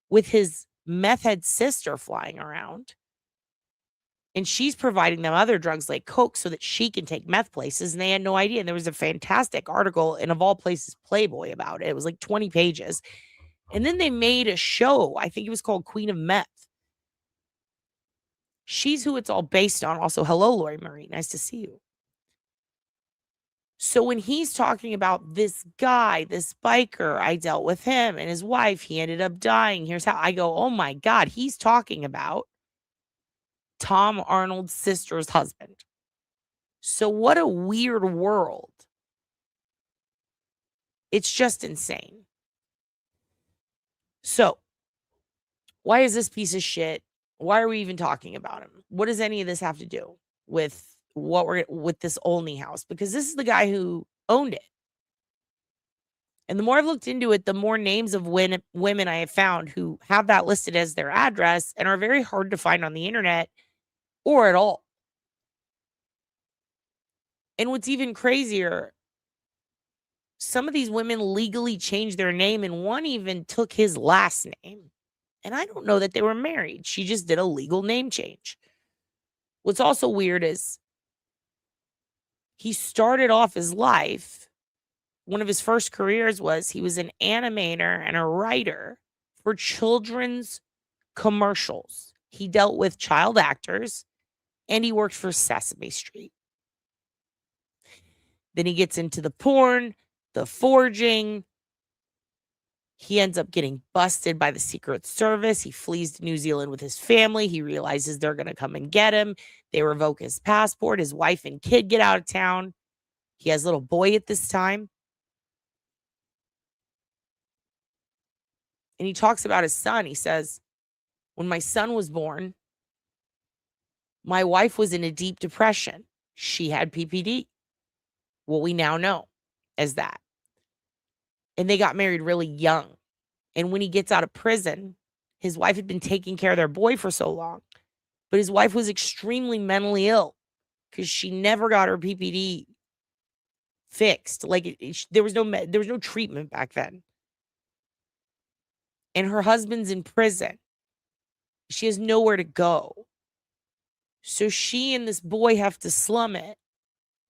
with his meth head sister flying around. And she's providing them other drugs like coke so that she can take meth places. And they had no idea. And there was a fantastic article in, of all places, Playboy about it. It was like 20 pages. And then they made a show. I think it was called Queen of Meth. She's who it's all based on. Also, hello, Lori Marie. Nice to see you. So when he's talking about this guy, this biker, I dealt with him and his wife, he ended up dying. Here's how I go, oh my God, he's talking about Tom Arnold's sister's husband. So what a weird world. It's just insane. So why is this piece of shit? Why are we even talking about him? What does any of this have to do with with this Olney house? Because this is the guy who owned it. And the more I've looked into it, the more names of women I have found who have that listed as their address and are very hard to find on the internet or at all. And what's even crazier, some of these women legally changed their name, and one even took his last name. And I don't know that they were married. She just did a legal name change. What's also weird is he started off his life. One of his first careers was he was an animator and a writer for children's commercials. He dealt with child actors and he worked for Sesame Street. Then he gets into the porn, the forging. He ends up getting busted by the Secret Service. He flees to New Zealand with his family. He realizes they're going to come and get him. They revoke his passport. His wife and kid get out of town. He has a little boy at this time. And he talks about his son. He says, when my son was born, my wife was in a deep depression. She had PPD. What we now know as that. And they got married really young. And when he gets out of prison, his wife had been taking care of their boy for so long. But his wife was extremely mentally ill because she never got her PPD fixed. Like there was no treatment back then. And her husband's in prison. She has nowhere to go. So she and this boy have to slum it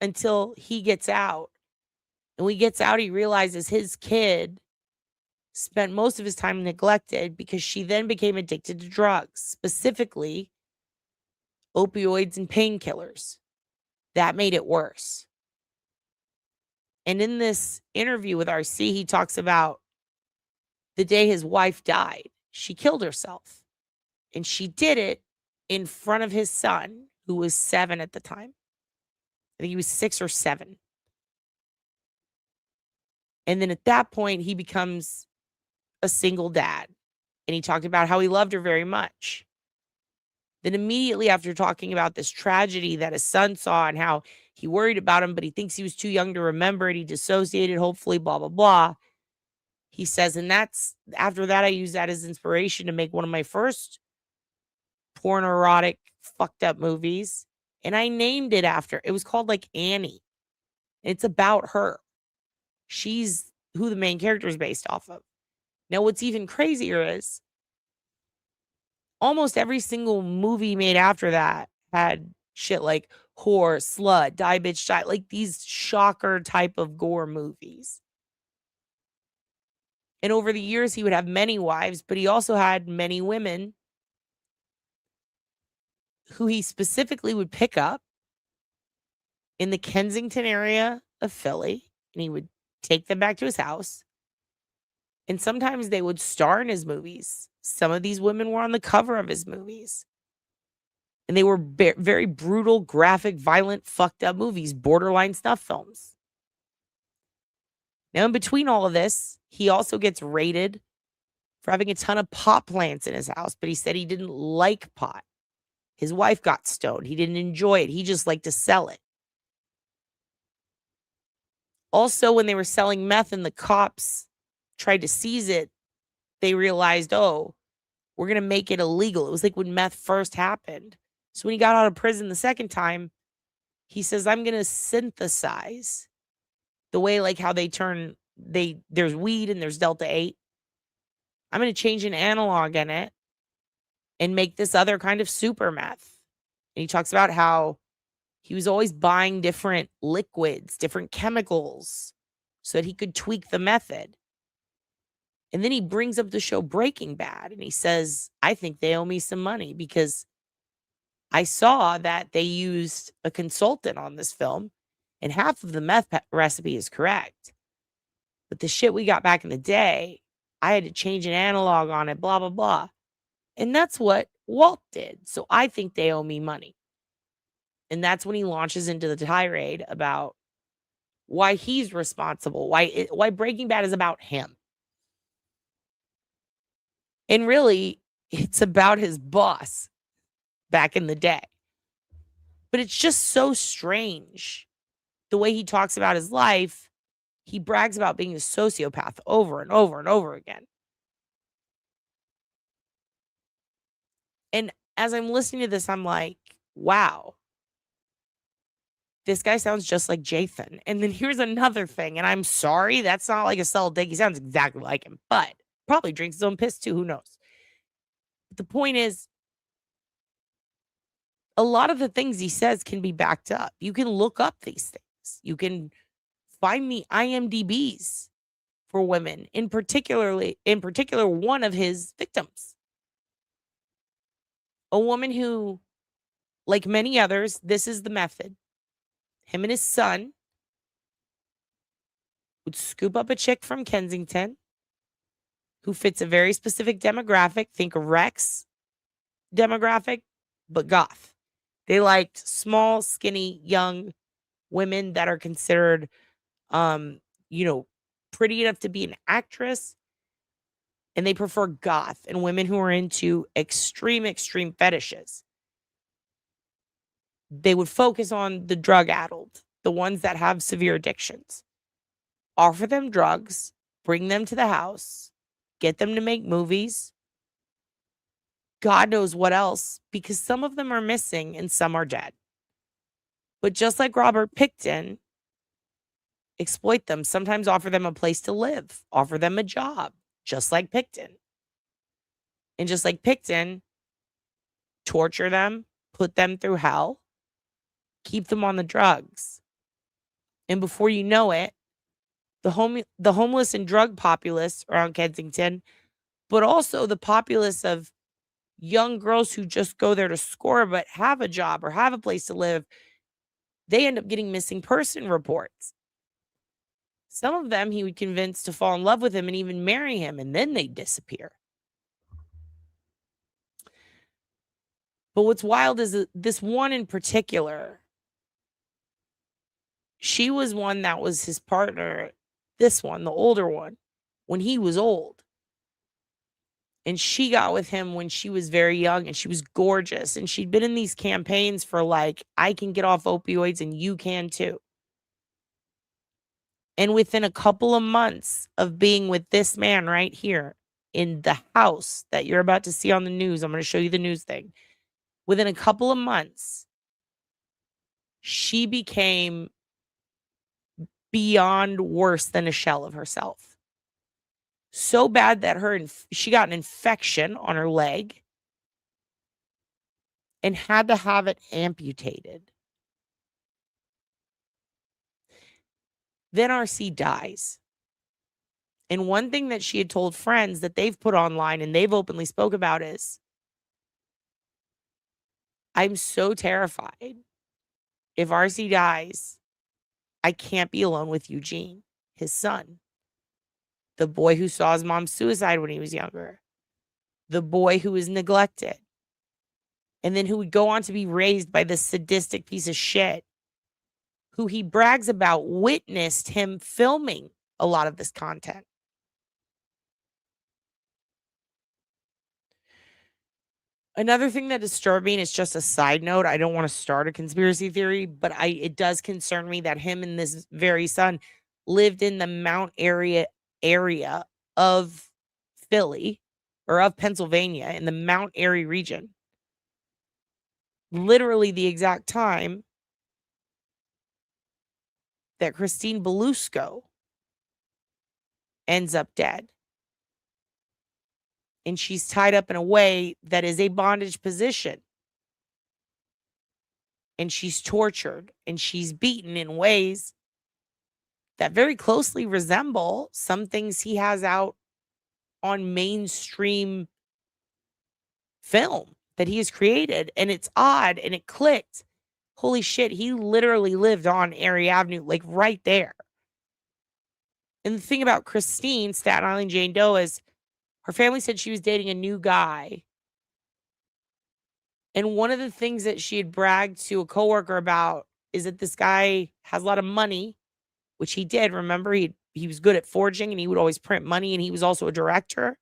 until he gets out. And when he gets out, he realizes his kid spent most of his time neglected because she then became addicted to drugs, specifically opioids and painkillers. That made it worse. And in this interview with RC, he talks about the day his wife died. She killed herself. And she did it in front of his son, who was 7 at the time. I think he was 6 or 7. And then at that point, he becomes a single dad. And he talked about how he loved her very much. Then immediately after talking about this tragedy that his son saw and how he worried about him, but he thinks he was too young to remember it, he dissociated, hopefully, blah, blah, blah. He says, and after that, I used that as inspiration to make one of my first porn erotic fucked up movies. And I named it after, it was called like Annie. It's about her. She's who the main character is based off of. Now, what's even crazier is almost every single movie made after that had shit like whore, slut, die bitch, die, like these shocker type of gore movies. And over the years, he would have many wives, but he also had many women who he specifically would pick up in the Kensington area of Philly, and he would take them back to his house. And sometimes they would star in his movies. Some of these women were on the cover of his movies. And they were very brutal, graphic, violent, fucked up movies, borderline snuff films. Now, in between all of this, he also gets raided for having a ton of pot plants in his house, but he said he didn't like pot. His wife got stoned. He didn't enjoy it. He just liked to sell it. Also, when they were selling meth and the cops tried to seize it, they realized, oh, we're going to make it illegal. It was like when meth first happened. So when he got out of prison the second time, he says, I'm going to synthesize the way like how they turn, there's weed and there's Delta 8. I'm going to change an analog in it and make this other kind of super meth. And he talks about how he was always buying different liquids, different chemicals so that he could tweak the method. And then he brings up the show Breaking Bad and he says, I think they owe me some money because I saw that they used a consultant on this film and half of the meth recipe is correct. But the shit we got back in the day, I had to change an analog on it, blah, blah, blah. And that's what Walt did. So I think they owe me money. And that's when he launches into the tirade about why he's responsible, why Breaking Bad is about him. And really, it's about his boss back in the day. But it's just so strange the way he talks about his life. He brags about being a sociopath over and over and over again. And as I'm listening to this, I'm like, wow, this guy sounds just like Jathan. And then here's another thing. And I'm sorry, that's not like a subtle dig. He sounds exactly like him, but probably drinks his own piss too. Who knows? But the point is, a lot of the things he says can be backed up. You can look up these things. You can find the IMDb's for women, in particular, one of his victims. A woman who, like many others, this is the method. Him and his son would scoop up a chick from Kensington who fits a very specific demographic. Think Rex demographic, but goth. They liked small, skinny, young women that are considered, pretty enough to be an actress. And they prefer goth and women who are into extreme fetishes. They would focus on the drug-addled, the ones that have severe addictions. Offer them drugs, bring them to the house, get them to make movies. God knows what else, because some of them are missing and some are dead. But just like Robert Pickton, exploit them, sometimes offer them a place to live, offer them a job, just like Pickton. And just like Pickton, torture them, put them through hell, keep them on the drugs. And before you know it, the homeless and drug populace around Kensington, but also the populace of young girls who just go there to score but have a job or have a place to live, they end up getting missing person reports. Some of them he would convince to fall in love with him and even marry him, and then they disappear. But what's wild is that this one in particular, she was one that was his partner, this one, the older one, when he was old. And she got with him when she was very young and she was gorgeous. And she'd been in these campaigns for like, I can get off opioids and you can too. And within a couple of months of being with this man right here in the house that you're about to see on the news, I'm going to show you the news thing. Within a couple of months, she became beyond worse than a shell of herself. So bad that she got an infection on her leg and had to have it amputated. Then RC dies. And one thing that she had told friends that they've put online and they've openly spoke about is, I'm so terrified. If RC dies, I can't be alone with Eugene, his son. The boy who saw his mom suicide when he was younger. The boy who was neglected. And then who would go on to be raised by this sadistic piece of shit who he brags about witnessed him filming a lot of this content. Another thing that disturbed me, and it's just a side note, I don't want to start a conspiracy theory, but it does concern me that him and this very son lived in the Mount area of Philly or of Pennsylvania in the Mount Airy region. Literally the exact time that Christine Belusco ends up dead. And she's tied up in a way that is a bondage position. And she's tortured and she's beaten in ways that very closely resemble some things he has out on mainstream film that he has created. And it's odd and it clicked. Holy shit, he literally lived on Erie Avenue, like right there. And the thing about Christine, Staten Island Jane Doe, is her family said she was dating a new guy. And one of the things that she had bragged to a coworker about is that this guy has a lot of money, which he did. Remember, he was good at forging and he would always print money, and he was also a director.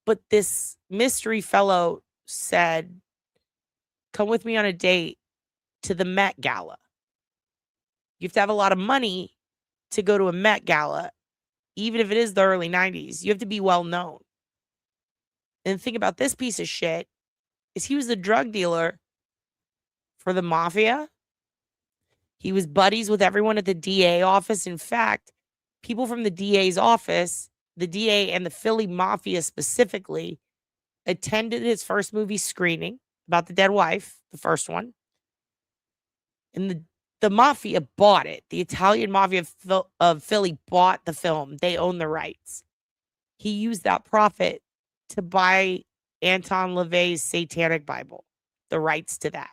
But this mystery fellow said, come with me on a date to the Met Gala. You have to have a lot of money to go to a Met Gala, even if it is the early 90s. You have to be well known. And the thing about this piece of shit is he was a drug dealer for the mafia. He was buddies with everyone at the DA office. In fact, people from the DA's office, the DA and the Philly Mafia specifically, attended his first movie screening about the dead wife, the first one. And the Mafia bought it. The Italian Mafia of Philly bought the film. They own the rights. He used that profit to buy Anton LaVey's Satanic Bible, the rights to that.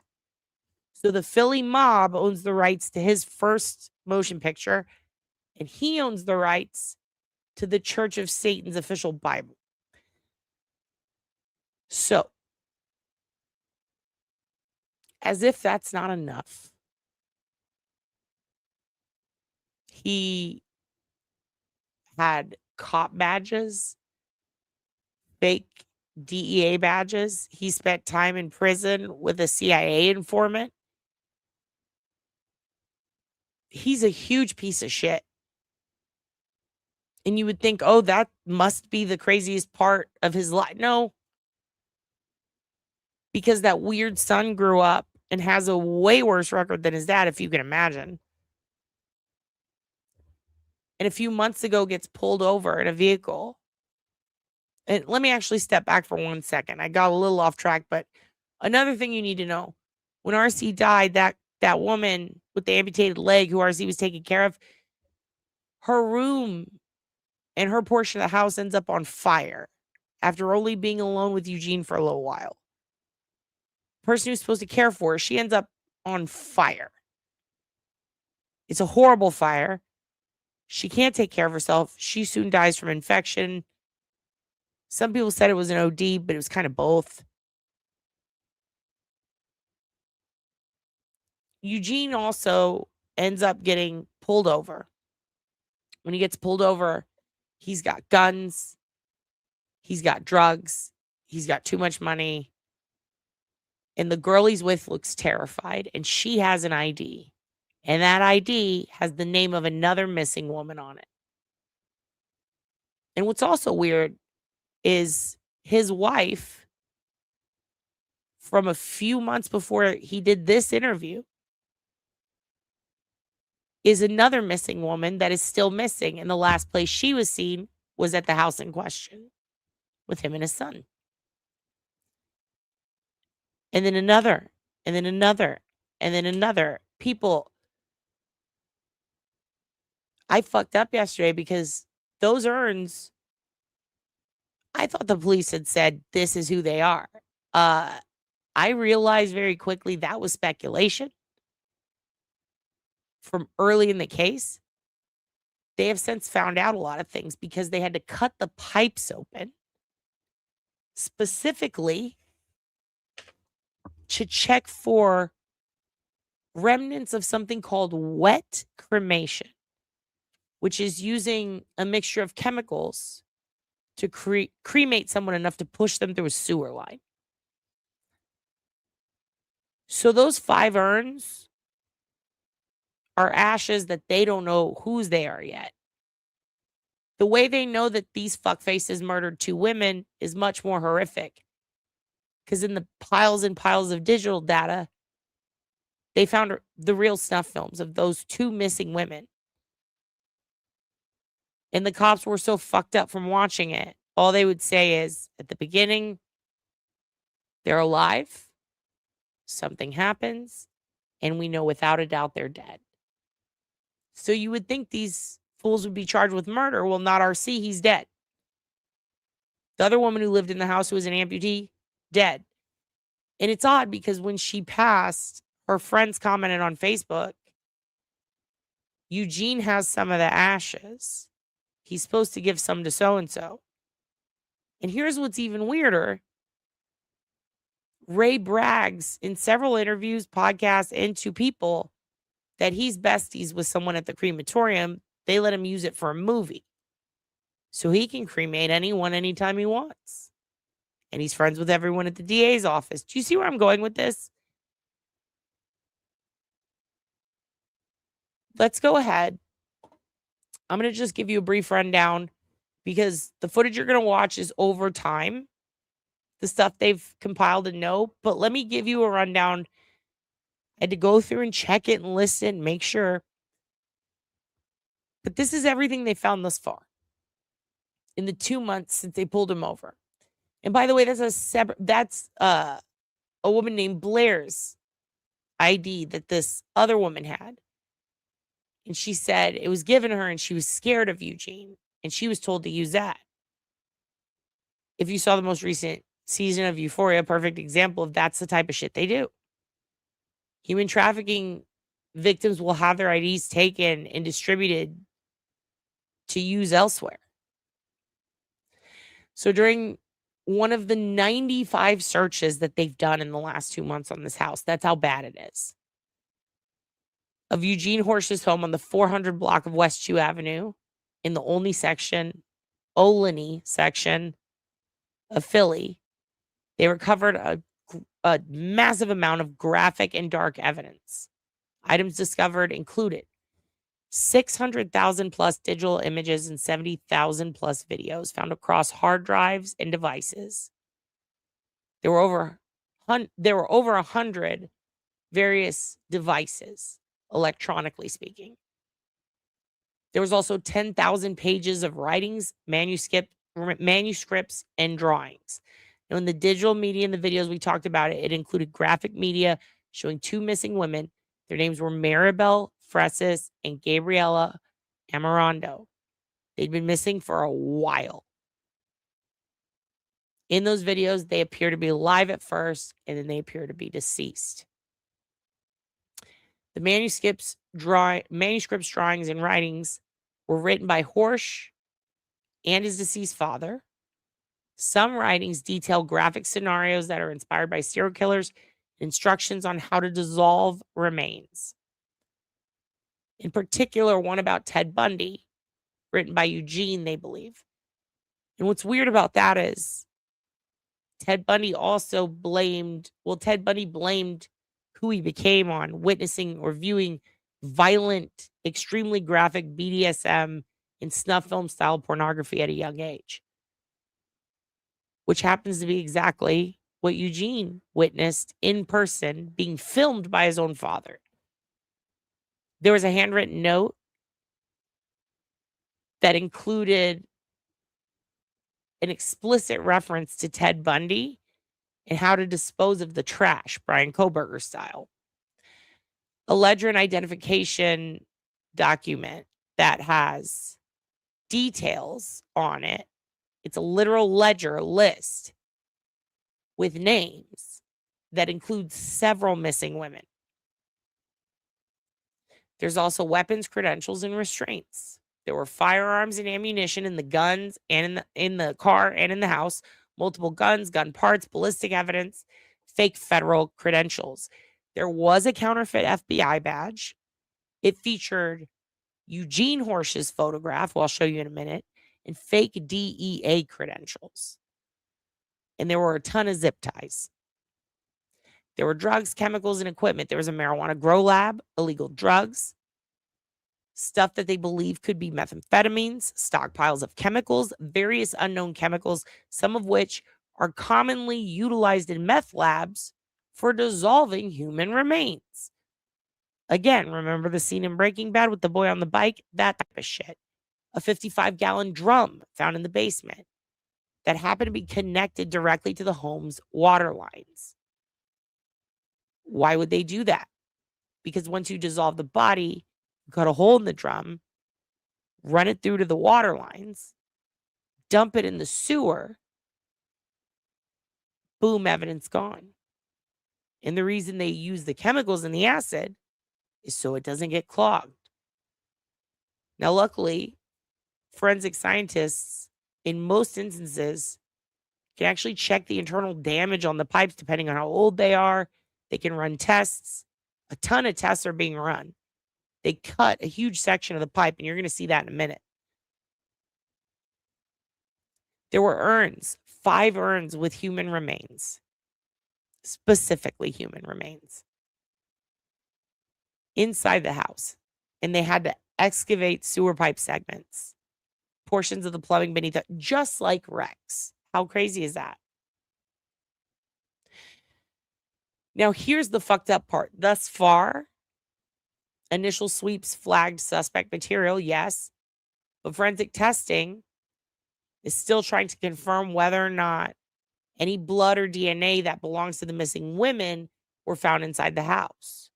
So the Philly mob owns the rights to his first motion picture, and he owns the rights to the Church of Satan's official Bible. So, as if that's not enough, he had cop badges, fake DEA badges. He spent time in prison with a CIA informant. He's a huge piece of shit. And you would think, oh, that must be the craziest part of his life. No. Because that weird son grew up and has a way worse record than his dad, if you can imagine. And a few months ago gets pulled over in a vehicle. And let me actually step back for 1 second. I got a little off track, but another thing you need to know. When RC died, that woman with the amputated leg who RC was taking care of, her room and her portion of the house ends up on fire after only being alone with Eugene for a little while. The person who's supposed to care for her, she ends up on fire. It's a horrible fire. She can't take care of herself. She soon dies from infection. Some people said it was an OD, but it was kind of both. Eugene also ends up getting pulled over. When he gets pulled over, he's got guns. He's got drugs. He's got too much money. And the girl he's with looks terrified. And she has an ID. And that ID has the name of another missing woman on it. And what's also weird is his wife, from a few months before he did this interview, is another missing woman that is still missing. And the last place she was seen was at the house in question with him and his son. And then another, and then another, and then another. People, I fucked up yesterday because those urns, I thought the police had said this is who they are. I realized very quickly that was speculation from early in the case. They have since found out a lot of things because they had to cut the pipes open specifically to check for remnants of something called wet cremation, which is using a mixture of chemicals to cremate someone enough to push them through a sewer line. So those 5 urns are ashes that they don't know whose they are yet. The way they know that these fuckfaces murdered 2 women is much more horrific. Because in the piles and piles of digital data, they found the real snuff films of those 2 missing women. And the cops were so fucked up from watching it. All they would say is, at the beginning, they're alive. Something happens. And we know without a doubt they're dead. So you would think these fools would be charged with murder. Well, not RC. He's dead. The other woman who lived in the house who was an amputee, dead. And it's odd because when she passed, her friends commented on Facebook, Eugene has some of the ashes. He's supposed to give some to so-and-so. And here's what's even weirder. Ray brags in several interviews, podcasts, and to people that he's besties with someone at the crematorium. They let him use it for a movie. So he can cremate anyone anytime he wants. And he's friends with everyone at the DA's office. Do you see where I'm going with this? Let's go ahead. I'm going to just give you a brief rundown because the footage you're going to watch is over time, the stuff they've compiled and know. But let me give you a rundown. I had to go through and check it and listen, make sure. But this is everything they found thus far in the 2 months since they pulled him over. And by the way, that's a woman named Blair's ID that this other woman had. And she said it was given her and she was scared of Eugene. And she was told to use that. If you saw the most recent season of Euphoria, perfect example of that's the type of shit they do. Human trafficking victims will have their IDs taken and distributed to use elsewhere. So during one of the 95 searches that they've done in the last 2 months on this house, that's how bad it is, of Eugene Horsch's home on the 400 block of West Chew Avenue in the Olney section of Philly, they recovered a massive amount of graphic and dark evidence. Items discovered included 600,000 plus digital images and 70,000 plus videos found across hard drives and devices. There were over 100 various devices, electronically speaking. There was also 10,000 pages of writings, manuscripts, and drawings. Now, in the digital media and the videos we talked about, it included graphic media showing 2 missing women. Their names were Maribel Fressis and Gabriela Amorondo. They'd been missing for a while. In those videos, they appear to be alive at first, and then they appear to be deceased. The manuscripts, drawings, and writings were written by Horsch and his deceased father. Some writings detail graphic scenarios that are inspired by serial killers, instructions on how to dissolve remains. In particular, one about Ted Bundy, written by Eugene, they believe. And what's weird about that is Ted Bundy blamed who he became on witnessing or viewing violent, extremely graphic BDSM and snuff film style pornography at a young age, which happens to be exactly what Eugene witnessed in person being filmed by his own father. There was a handwritten note that included an explicit reference to Ted Bundy and how to dispose of the trash, Brian Koberger style. A ledger and identification document that has details on it. It's a literal ledger list with names that includes several missing women. There's also weapons, credentials, and restraints. There were firearms and ammunition in the guns and in the car and in the house, multiple guns, gun parts, ballistic evidence, fake federal credentials. There was a counterfeit FBI badge. It featured Eugene Horsch's photograph, who I'll show you in a minute, and fake DEA credentials. And there were a ton of zip ties. There were drugs, chemicals, and equipment. There was a marijuana grow lab, illegal drugs, stuff that they believe could be methamphetamines, stockpiles of chemicals, various unknown chemicals, some of which are commonly utilized in meth labs for dissolving human remains. Again, remember the scene in Breaking Bad with the boy on the bike? That type of shit. A 55-gallon drum found in the basement that happened to be connected directly to the home's water lines. Why would they do that? Because once you dissolve the body, you cut a hole in the drum, run it through to the water lines, dump it in the sewer, boom, evidence gone. And the reason they use the chemicals in the acid is so it doesn't get clogged. Now, luckily, forensic scientists, in most instances, can actually check the internal damage on the pipes depending on how old they are. They can run tests. A ton of tests are being run. They cut a huge section of the pipe, and you're going to see that in a minute. There were urns, 5 urns with human remains, specifically human remains, inside the house. And they had to excavate sewer pipe segments, portions of the plumbing beneath it, just like Rex. How crazy is that? Now, here's the fucked up part. Thus far, initial sweeps flagged suspect material, yes, but forensic testing is still trying to confirm whether or not any blood or DNA that belongs to the missing women were found inside the house.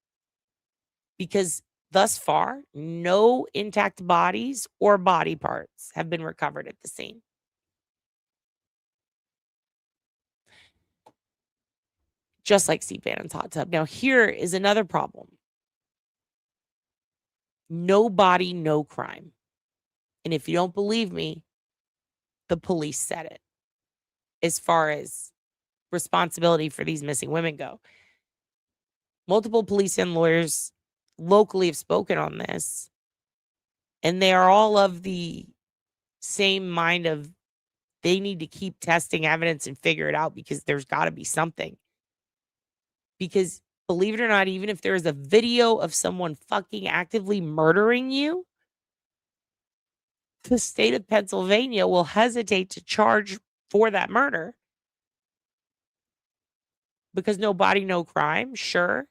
Because thus far, no intact bodies or body parts have been recovered at the scene. Just like Steve Bannon's hot tub. Now, here is another problem. No body, no crime. And if you don't believe me, the police said it. As far as responsibility for these missing women go. Multiple police and lawyers locally have spoken on this. And they are all of the same mind of they need to keep testing evidence and figure it out because there's got to be something. Because believe it or not, even if there is a video of someone fucking actively murdering you, the state of Pennsylvania will hesitate to charge for that murder. Because no body, no crime, sure.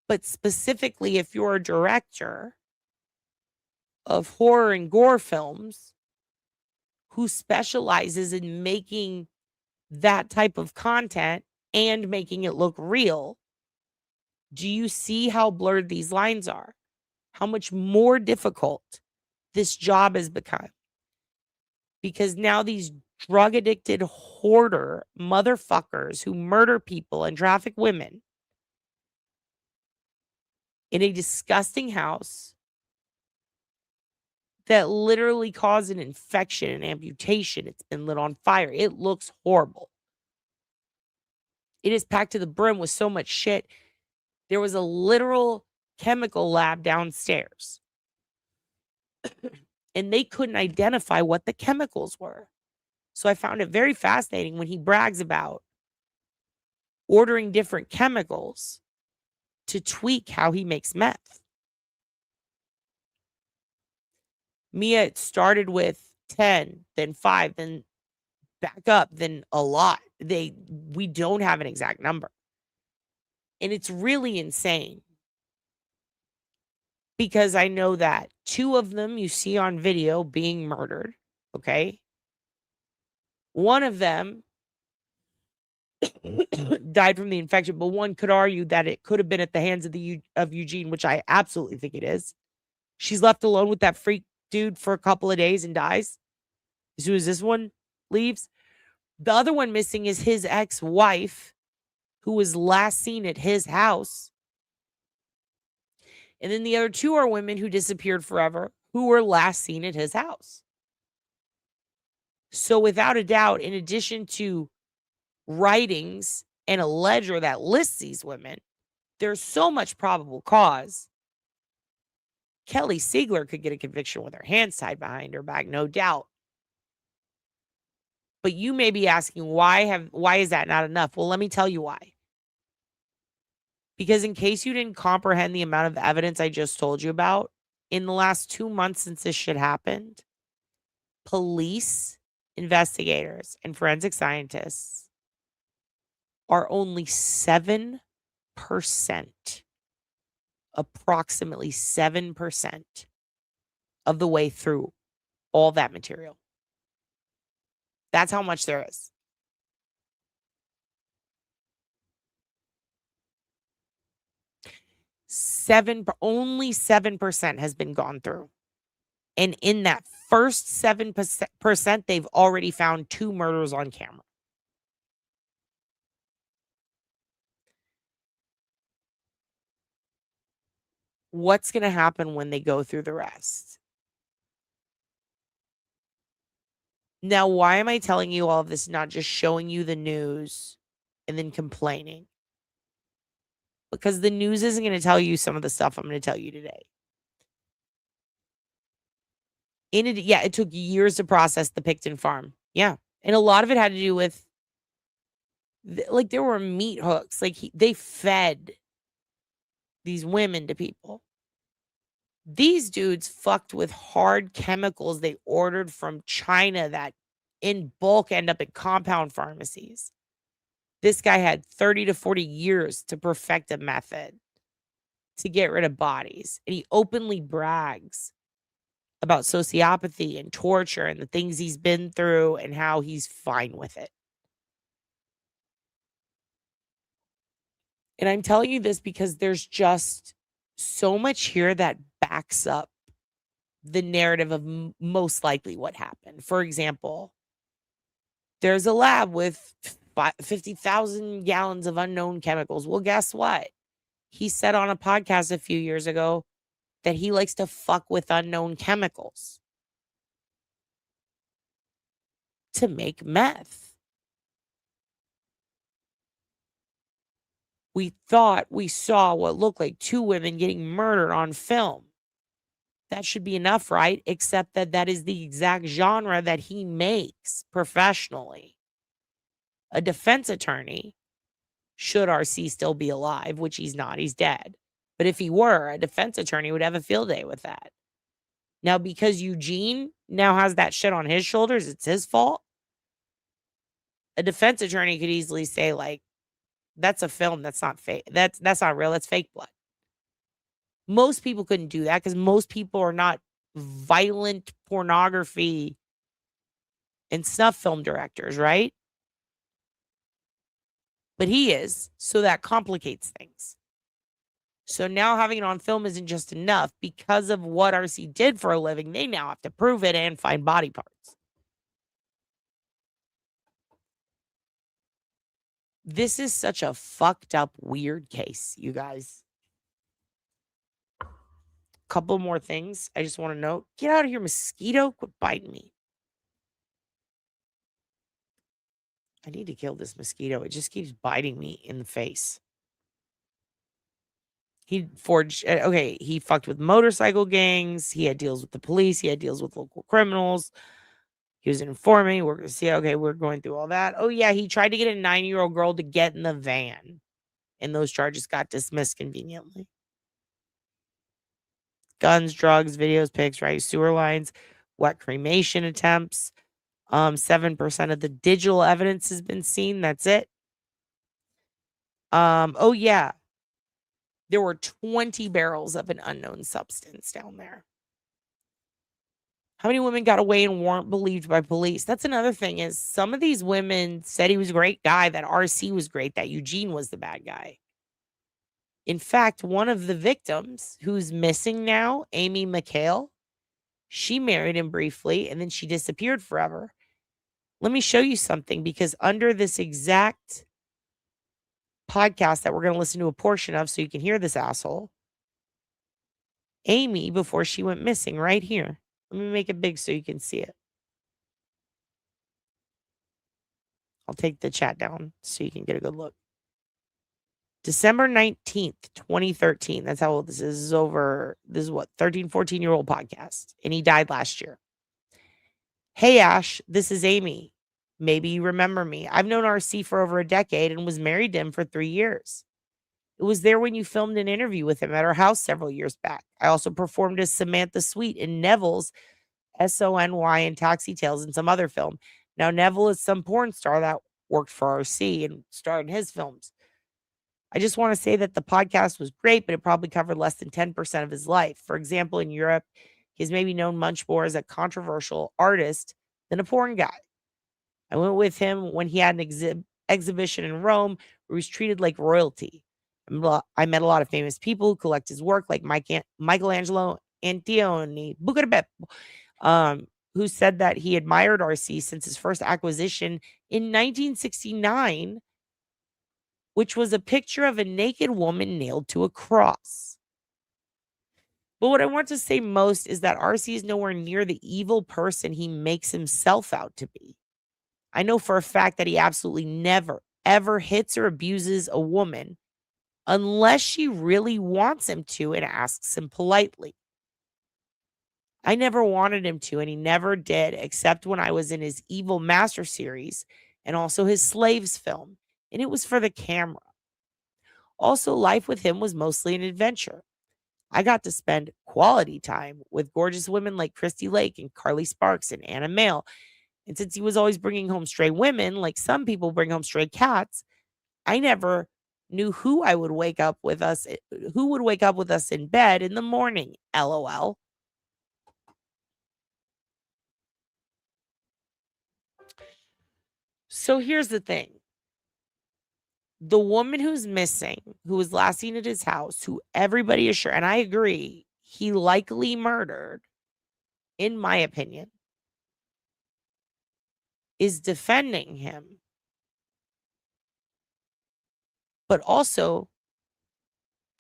But specifically, if you're a director of horror and gore films who specializes in making that type of content and making it look real, do you see how blurred these lines are? How much more difficult this job has become? Because now these drug-addicted hoarder motherfuckers who murder people and traffic women in a disgusting house that literally caused an infection and amputation. It's been lit on fire. It looks horrible. It is packed to the brim with so much shit. There was a literal chemical lab downstairs. And they couldn't identify what the chemicals were. So I found it very fascinating when he brags about ordering different chemicals to tweak how he makes meth. Mia, it started with 10, then 5, then back up, then a lot. We don't have an exact number. And it's really insane. Because I know that 2 of them you see on video being murdered, okay? One of them died from the infection, but one could argue that it could have been at the hands of Eugene, which I absolutely think it is. She's left alone with that freak dude for a couple of days and dies. As soon as this one leaves. The other one missing is his ex-wife, who was last seen at his house. And then the other 2 are women who disappeared forever, who were last seen at his house. So without a doubt, in addition to writings and a ledger that lists these women, there's so much probable cause. Kelly Siegler could get a conviction with her hands tied behind her back, no doubt. But you may be asking, why is that not enough? Well, let me tell you why. Because in case you didn't comprehend the amount of evidence I just told you about, in the last 2 months since this shit happened, police, investigators, and forensic scientists are only 7%, approximately 7% of the way through all that material. That's how much there is. Only 7% has been gone through. And in that first 7%, they've already found 2 murders on camera. What's going to happen when they go through the rest? Now, why am I telling you all of this, not just showing you the news and then complaining? Because the news isn't going to tell you some of the stuff I'm going to tell you today. It took years to process the Pickton farm. Yeah. And a lot of it had to do with, like, there were meat hooks. Like, they fed these women to people. These dudes fucked with hard chemicals they ordered from China that in bulk end up at compound pharmacies. This guy had 30 to 40 years to perfect a method to get rid of bodies. And he openly brags about sociopathy and torture and the things he's been through and how he's fine with it. And I'm telling you this because there's just so much here that backs up the narrative of most likely what happened. For example, there's a lab with 50,000 gallons of unknown chemicals. Well, guess what? He said on a podcast a few years ago that he likes to fuck with unknown chemicals to make meth. We thought we saw what looked like 2 women getting murdered on film. That should be enough, right? Except that is the exact genre that he makes professionally. A defense attorney, should RC still be alive, which he's not, he's dead. But if he were, a defense attorney would have a field day with that. Now, because Eugene now has that shit on his shoulders, it's his fault. A defense attorney could easily say, like, that's a film, that's not fake. That's not real, that's fake blood. Most people couldn't do that because most people are not violent pornography and snuff film directors, right? But he is, so that complicates things. So now having it on film isn't just enough. Because of what RC did for a living, they now have to prove it and find body parts. This is such a fucked up, weird case, you guys. Couple more things I just want to note. Get out of here, mosquito. Quit biting me. I need to kill this mosquito. It just keeps biting me in the face. He fucked with motorcycle gangs. He had deals with the police. He had deals with local criminals. He was an informant. We're going to see. Okay, we're going through all that. Oh, yeah, he tried to get a 9-year-old girl to get in the van. And those charges got dismissed conveniently. Guns, drugs, videos, pics, right? Sewer lines, wet cremation attempts. 7% of the digital evidence has been seen. That's it. Oh, yeah. There were 20 barrels of an unknown substance down there. How many women got away and weren't believed by police? That's another thing is some of these women said he was a great guy, that RC was great, that Eugene was the bad guy. In fact, one of the victims who's missing now, Amy McHale, she married him briefly and then she disappeared forever. Let me show you something, because under this exact podcast that we're going to listen to a portion of so you can hear this asshole, Amy, before she went missing, right here. Let me make it big so you can see it. I'll take the chat down so you can get a good look. December 19th, 2013. That's how old this is. This is what, 13, 14-year-old podcast. And he died last year. Hey, Ash, this is Amy. Maybe you remember me. I've known RC for over a decade and was married to him for 3 years. It was there when you filmed an interview with him at our house several years back. I also performed as Samantha Sweet in Neville's SONY and Taxi Tales and some other film. Now, Neville is some porn star that worked for RC and starred in his films. I just want to say that the podcast was great, but it probably covered less than 10% of his life. For example, in Europe, he's maybe known much more as a controversial artist than a porn guy. I went with him when he had an exhibition in Rome where he was treated like royalty. I met a lot of famous people who collect his work, like Michelangelo Antioni, who said that he admired RC since his first acquisition in 1969, which was a picture of a naked woman nailed to a cross. But what I want to say most is that RC is nowhere near the evil person he makes himself out to be. I know for a fact that he absolutely never, ever hits or abuses a woman unless she really wants him to and asks him politely. I never wanted him to, and he never did, except when I was in his Evil Master series and also his Slaves film, and it was for the camera. Also, life with him was mostly an adventure. I got to spend quality time with gorgeous women like Christy Lake and Carly Sparks and Anna Mail. And since he was always bringing home stray women, like some people bring home stray cats, I never knew who would wake up with us in bed in the morning. LOL. So here's the thing. The woman who's missing, who was last seen at his house, who everybody is sure, and I agree, he likely murdered, in my opinion, is defending him. But also,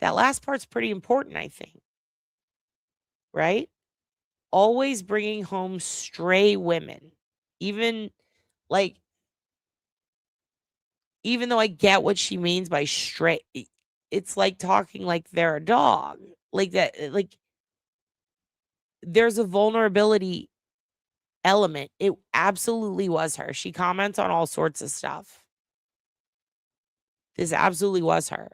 that last part's pretty important, I think. Right? Always bringing home stray women. Even though I get what she means by stray, it's like talking like they're a dog. Like that, like there's a vulnerability element. It absolutely was her. She comments on all sorts of stuff. This absolutely was her.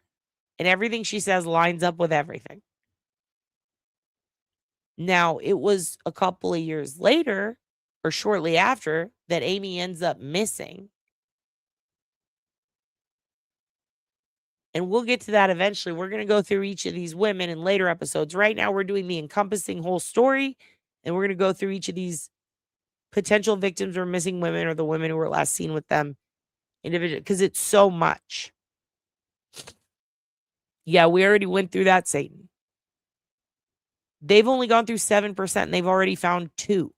And everything she says lines up with everything. Now, it was a couple of years later, or shortly after, that Amy ends up missing. And we'll get to that eventually. We're going to go through each of these women in later episodes. Right now, we're doing the encompassing whole story. And we're going to go through each of these potential victims or missing women or the women who were last seen with them individually. Because it's so much. Yeah, we already went through that, Satan. They've only gone through 7% and they've already found 2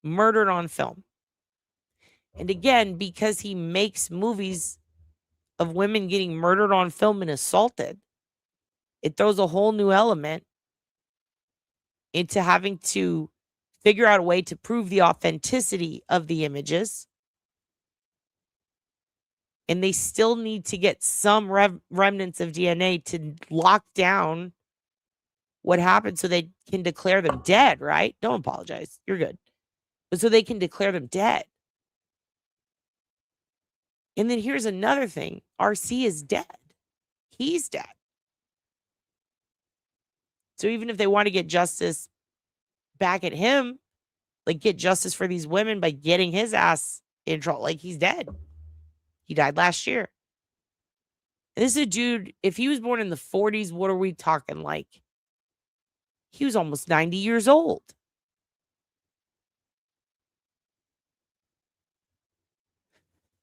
murdered on film. And again, because he makes movies of women getting murdered on film and assaulted, it throws a whole new element into having to figure out a way to prove the authenticity of the images. And they still need to get some remnants of DNA to lock down what happened so they can declare them dead, right? Don't apologize. You're good. But so they can declare them dead. And then here's another thing. RC is dead. He's dead. So even if they want to get justice back at him, like get justice for these women by getting his ass in trouble, like he's dead. He died last year. And this is a dude, if he was born in the 40s, what are we talking like? He was almost 90 years old.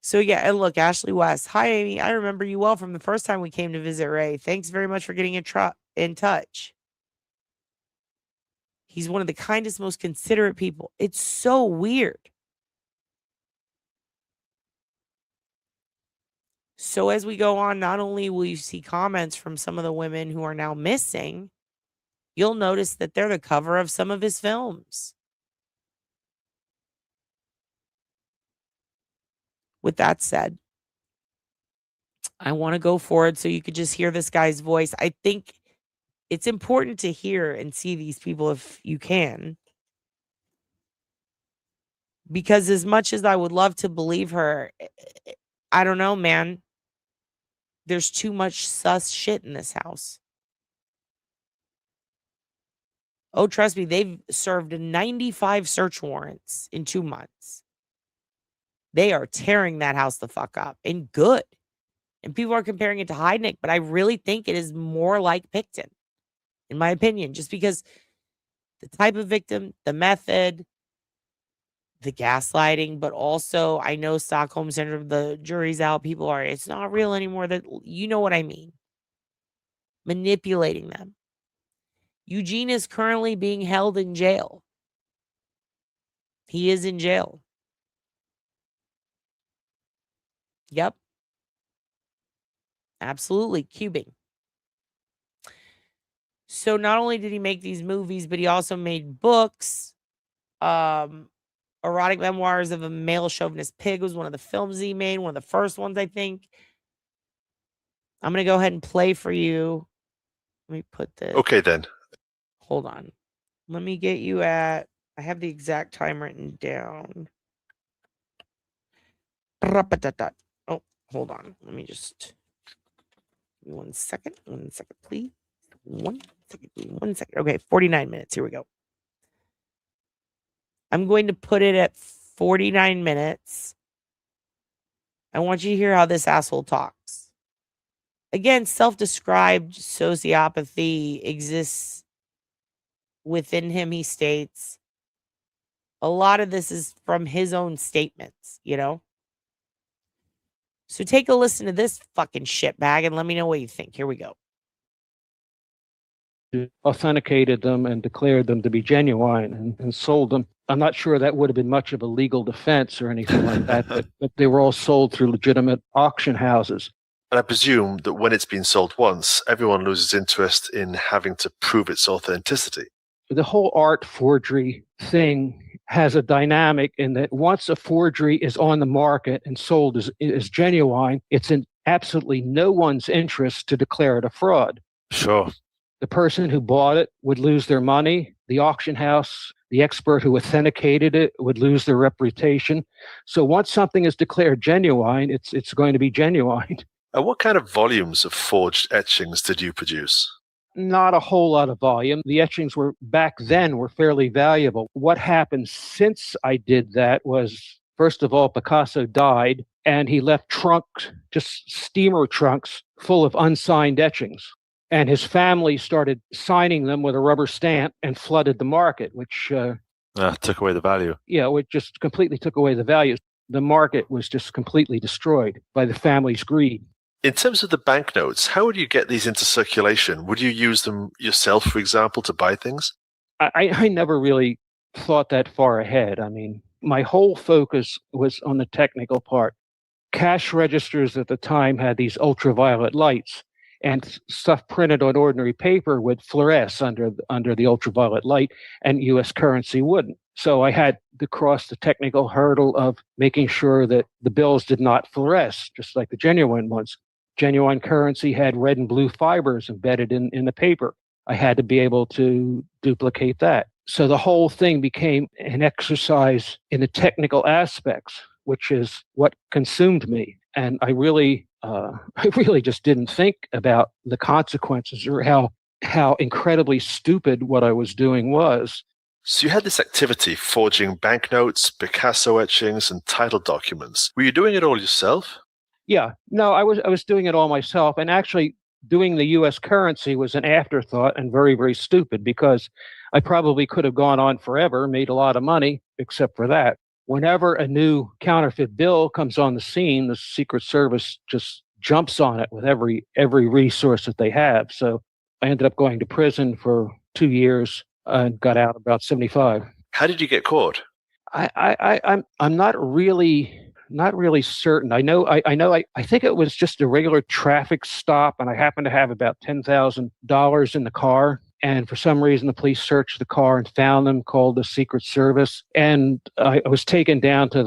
So yeah, and look, Ashley West. Hi, Amy. I remember you well from the first time we came to visit Ray. Thanks very much for getting in touch. He's one of the kindest, most considerate people. It's so weird. So as we go on, not only will you see comments from some of the women who are now missing, you'll notice that they're the cover of some of his films. With that said, I want to go forward so you could just hear this guy's voice. I think it's important to hear and see these people if you can. Because as much as I would love to believe her, I don't know, man. There's too much sus shit in this house. Oh, trust me, they've served 95 search warrants in 2 months. They are tearing that house the fuck up, and good. And people are comparing it to Heidnik, but I really think it is more like Pickton, in my opinion, just because the type of victim, the method, the gaslighting, but also I know Stockholm Syndrome, the jury's out, people are, it's not real anymore. That, you know what I mean. Manipulating them. Eugene is currently being held in jail. He is in jail. Yep. Absolutely. Cubing. So not only did he make these movies, but he also made books. Erotic Memoirs of a Male Chauvinist Pig was one of the films he made, one of the first ones, I think. I'm going to go ahead and play for you. Let me put this. Okay, then. Hold on. Let me get you at, I have the exact time written down. Oh, hold on. Let me just, give me 1 second. 1 second, please. 1 second, please. 1 second. Okay, 49 minutes. Here we go. I'm going to put it at 49 minutes. I want you to hear how this asshole talks. Again, self-described sociopathy exists within him, he states. A lot of this is from his own statements, you know? So take a listen to this fucking shitbag and let me know what you think. Here we go. Authenticated them and declared them to be genuine and sold them. I'm not sure that would have been much of a legal defense or anything like that, but they were all sold through legitimate auction houses. And I presume that when it's been sold once, everyone loses interest in having to prove its authenticity. The whole art forgery thing has a dynamic in that once a forgery is on the market and sold as genuine, it's in absolutely no one's interest to declare it a fraud. Sure. The person who bought it would lose their money. The auction house, the expert who authenticated it would lose their reputation. So once something is declared genuine, it's going to be genuine. And what kind of volumes of forged etchings did you produce? Not a whole lot of volume. The etchings were back then were fairly valuable. What happened since I did that was, first of all, Picasso died and he left trunks, just steamer trunks full of unsigned etchings. And his family started signing them with a rubber stamp and flooded the market, which took away the value. Yeah, it just completely took away the value. The market was just completely destroyed by the family's greed. In terms of the banknotes, how would you get these into circulation? Would you use them yourself, for example, to buy things? I never really thought that far ahead. I mean, my whole focus was on the technical part. Cash registers at the time had these ultraviolet lights, and stuff printed on ordinary paper would fluoresce under the ultraviolet light, and U.S. currency wouldn't. So I had to cross the technical hurdle of making sure that the bills did not fluoresce, just like the genuine ones. Genuine currency had red and blue fibers embedded in the paper. I had to be able to duplicate that. So the whole thing became an exercise in the technical aspects, which is what consumed me. And I really just didn't think about the consequences or how incredibly stupid what I was doing was. So you had this activity forging banknotes, Picasso etchings, and title documents. Were you doing it all yourself? Yeah, no, I was doing it all myself. And actually doing the U.S. currency was an afterthought and very, very stupid because I probably could have gone on forever, made a lot of money, except for that. Whenever a new counterfeit bill comes on the scene, the Secret Service just jumps on it with every resource that they have. So I ended up going to prison for 2 years and got out about 75. How did you get caught? I'm not really certain. I think it was just a regular traffic stop, and I happened to have about $10,000 in the car. And for some reason, the police searched the car and found them, called the Secret Service. And I was taken down to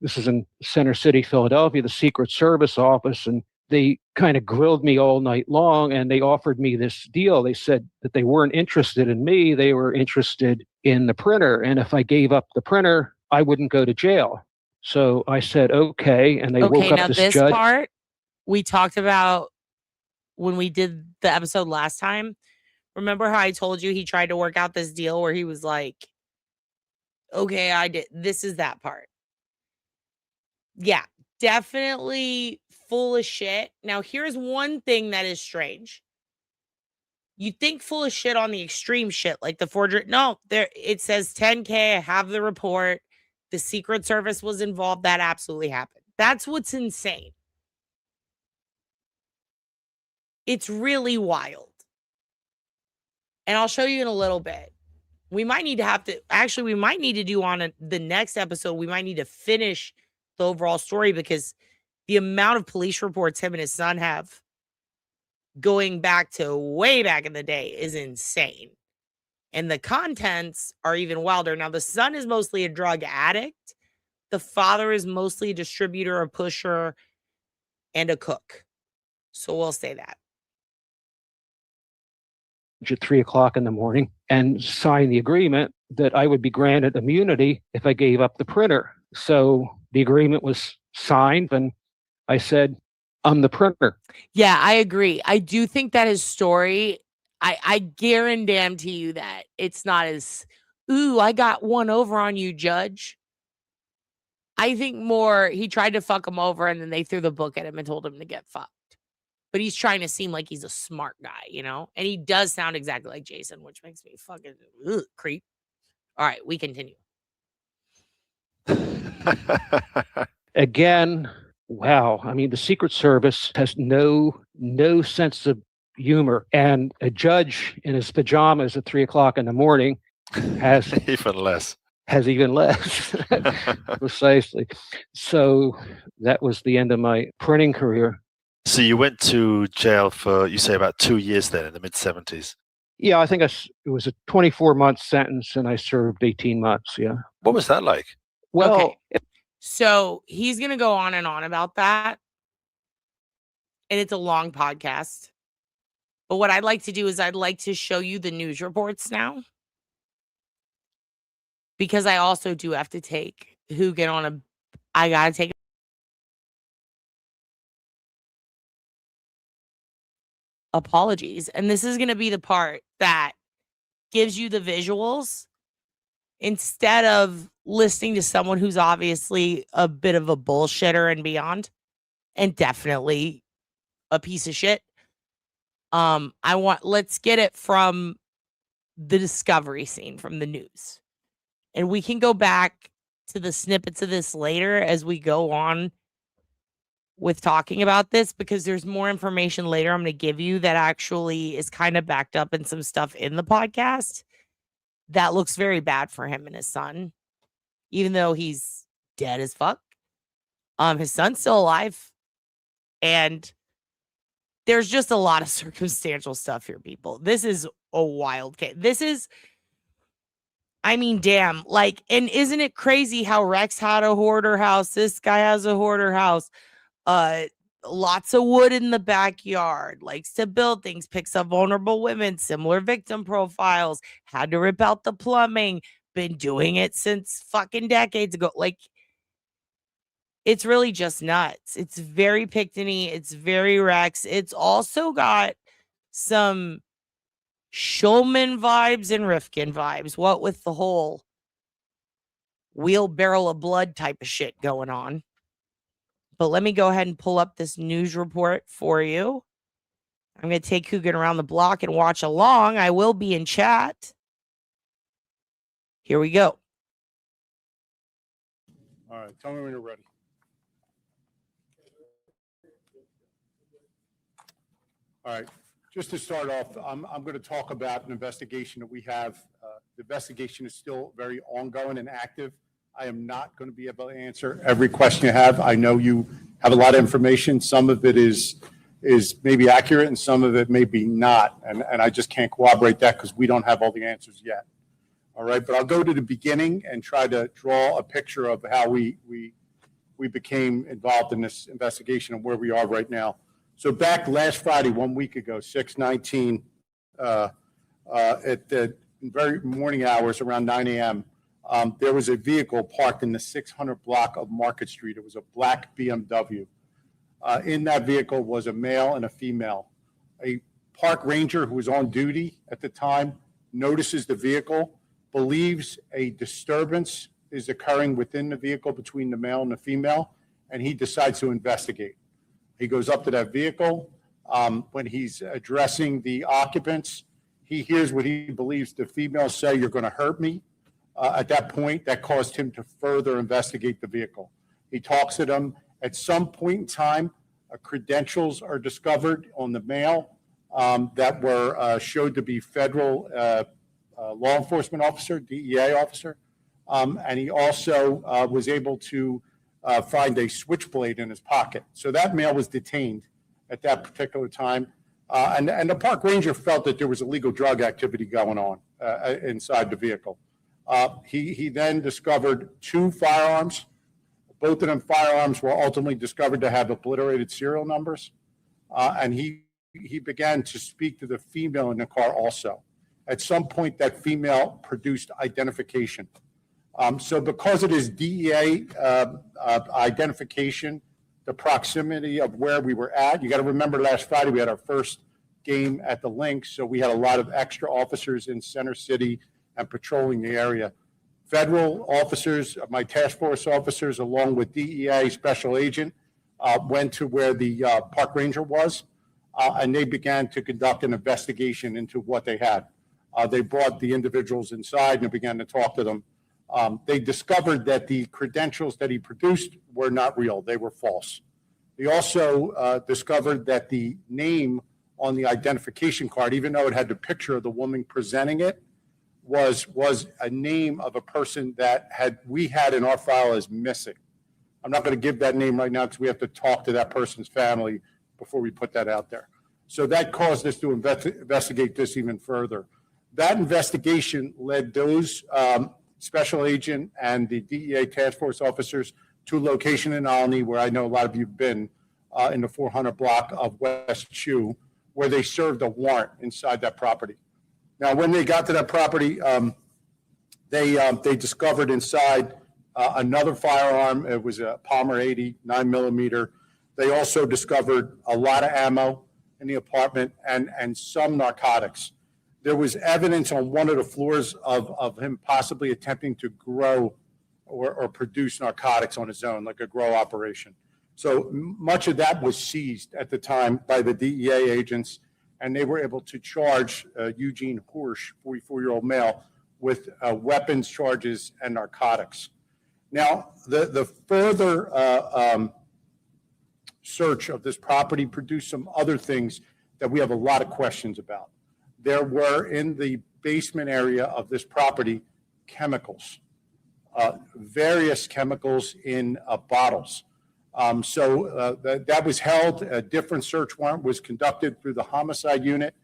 this is in Center City, Philadelphia, the Secret Service office. And they kind of grilled me all night long. And they offered me this deal. They said that they weren't interested in me. They were interested in the printer. And if I gave up the printer, I wouldn't go to jail. So I said, okay. And they woke up this judge. Part we talked about when we did the episode last time. Remember how I told you he tried to work out this deal where he was like, okay, I did. This is that part. Yeah, definitely full of shit. Now, here's one thing that is strange. You think full of shit on the extreme shit, like the forgery. No, there it says 10K. I have the report. The Secret Service was involved. That absolutely happened. That's what's insane. It's really wild. And I'll show you in a little bit. We might need to do on the next episode, we might need to finish the overall story because the amount of police reports him and his son have going back to way back in the day is insane. And the contents are even wilder. Now, the son is mostly a drug addict. The father is mostly a distributor, a pusher, and a cook. So we'll say that. At 3 o'clock in the morning and sign the agreement that I would be granted immunity if I gave up the printer. So the agreement was signed and I said, I'm the printer. Yeah, I agree. I do think that his story, I guarantee you that it's not as, ooh, I got one over on you, judge. I think more he tried to fuck him over and then they threw the book at him and told him to get fucked. But he's trying to seem like he's a smart guy, you know? And he does sound exactly like Jason, which makes me fucking creep. All right, we continue. Again, wow. I mean, the Secret Service has no sense of humor. And a judge in his pajamas at 3 o'clock in the morning has even less. Has even less. Precisely. So that was the end of my printing career. So you went to jail for, you say, about 2 years then in the mid-70s? Yeah, I think it was a 24-month sentence and I served 18 months, yeah. What was that like? Well, okay. So he's going to go on and on about that. And it's a long podcast. But what I'd like to do is I'd like to show you the news reports now. Because I also do have to take Hoogan on I got to take apologies. And this is going to be the part that gives you the visuals instead of listening to someone who's obviously a bit of a bullshitter and beyond, and definitely a piece of shit. Let's get it from the discovery scene from the news. And we can go back to the snippets of this later as we go on with talking about this, because there's more information later I'm going to give you that actually is kind of backed up in some stuff in the podcast that looks very bad for him and his son, even though he's dead as fuck. His son's still alive, and there's just a lot of circumstantial stuff here, people. This is a wild case. This is, I mean, damn, like, and isn't it crazy how Rex had a hoarder house? This guy has a hoarder house. Lots of wood in the backyard, likes to build things, picks up vulnerable women, similar victim profiles, had to rip out the plumbing, been doing it since fucking decades ago. Like, it's really just nuts. It's very Pickton-y. It's very Rex. It's also got some Schulman vibes and Rifkin vibes. What with the whole wheelbarrow of blood type of shit going on. But let me go ahead and pull up this news report for you. I'm going to take Hoogan around the block and watch along. I will be in chat. Here we go. All right, tell me when you're ready. All right, just to start off, I'm going to talk about an investigation that we have. The investigation is still very ongoing and active. I am not going to be able to answer every question you have. I know you have a lot of information. Some of it is maybe accurate and some of it may be not. And I just can't corroborate that because we don't have all the answers yet. All right, but I'll go to the beginning and try to draw a picture of how we became involved in this investigation and where we are right now. So back last Friday, 1 week ago, 6/19, at the very morning hours around 9 a.m., there was a vehicle parked in the 600 block of Market Street. It was a black BMW. In that vehicle was a male and a female. A park ranger who was on duty at the time notices the vehicle, believes a disturbance is occurring within the vehicle between the male and the female, and he decides to investigate. He goes up to that vehicle. When he's addressing the occupants, he hears what he believes the female say, "You're going to hurt me." At that point, that caused him to further investigate the vehicle. He talks to them. At some point in time, credentials are discovered on the male. that were showed to be federal law enforcement officer, DEA officer. And he also was able to find a switchblade in his pocket. So that male was detained at that particular time. And the park ranger felt that there was illegal drug activity going on inside the vehicle. He then discovered 2 firearms. Both of them firearms were ultimately discovered to have obliterated serial numbers. And he began to speak to the female in the car also. At some point, that female produced identification. So because it is DEA identification, the proximity of where we were at, you got to remember last Friday we had our first game at the link, so we had a lot of extra officers in Center City and patrolling the area. Federal officers, my task force officers, along with DEA special agent, went to where the park ranger was, and they began to conduct an investigation into what they had. They brought the individuals inside and began to talk to them. They discovered that the credentials that he produced were not real. They were false. They also discovered that the name on the identification card, even though it had the picture of the woman presenting it, was a name of a person that we had in our file as missing. I'm not going to give that name right now because we have to talk to that person's family before we put that out there. So that caused us to investigate this even further. That investigation led those special agent and the DEA task force officers to a location in Olney, where I know a lot of you have been, in the 400 block of West Chew, where they served a warrant inside that property. Now, when they got to that property, they discovered inside another firearm. It was a Palmer 80, 9mm. They also discovered a lot of ammo in the apartment and some narcotics. There was evidence on one of the floors of him possibly attempting to grow or produce narcotics on his own, like a grow operation. So much of that was seized at the time by the DEA agents, and they were able to charge Eugene Horsch, 44-year-old male, with weapons charges and narcotics. Now, the further search of this property produced some other things that we have a lot of questions about. There were, in the basement area of this property, chemicals, various chemicals in bottles. That was held. A different search warrant was conducted through the homicide unit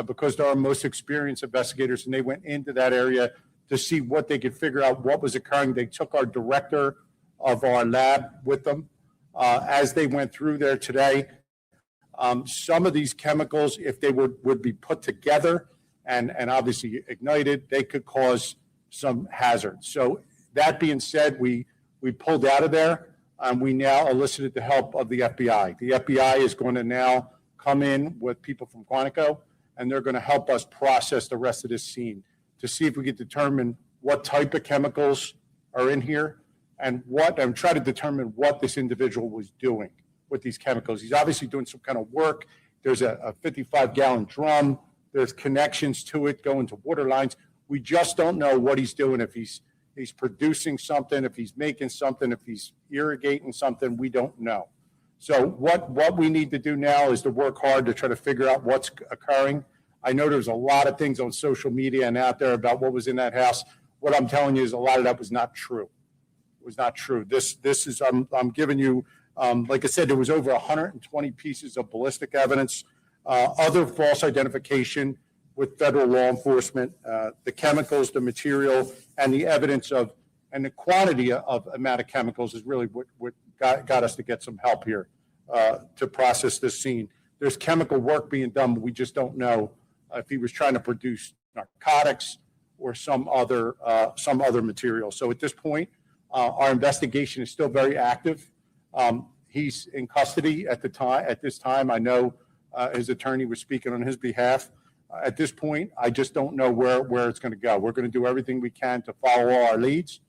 because they're our most experienced investigators, and they went into that area to see what they could figure out what was occurring. They took our director of our lab with them as they went through there today. Some of these chemicals, if they would be put together and obviously ignited, they could cause some hazards. So that being said, we pulled out of there. We now elicited the help of the FBI. The FBI is going to now come in with people from Quantico, and they're going to help us process the rest of this scene to see if we can determine what type of chemicals are in here and try to determine what this individual was doing with these chemicals. He's obviously doing some kind of work. There's a 55-gallon drum. There's connections to it going to water lines. We just don't know what he's doing, if he's producing something, if he's making something, if he's irrigating something, we don't know. So what we need to do now is to work hard to try to figure out what's occurring. I know there's a lot of things on social media and out there about what was in that house. What I'm telling you is a lot of that was not true. It was not true. This is, I'm giving you, like I said, there was over 120 pieces of ballistic evidence, other false identification with federal law enforcement, the chemicals, the material, and the evidence of, and the quantity of amount of chemicals is really what got us to get some help here to process this scene. There's chemical work being done, but we just don't know if he was trying to produce narcotics or some other material. So at this point, our investigation is still very active. He's in custody at this time. I know his attorney was speaking on his behalf. At this point, I just don't know where it's going to go. We're going to do everything we can to follow all our leads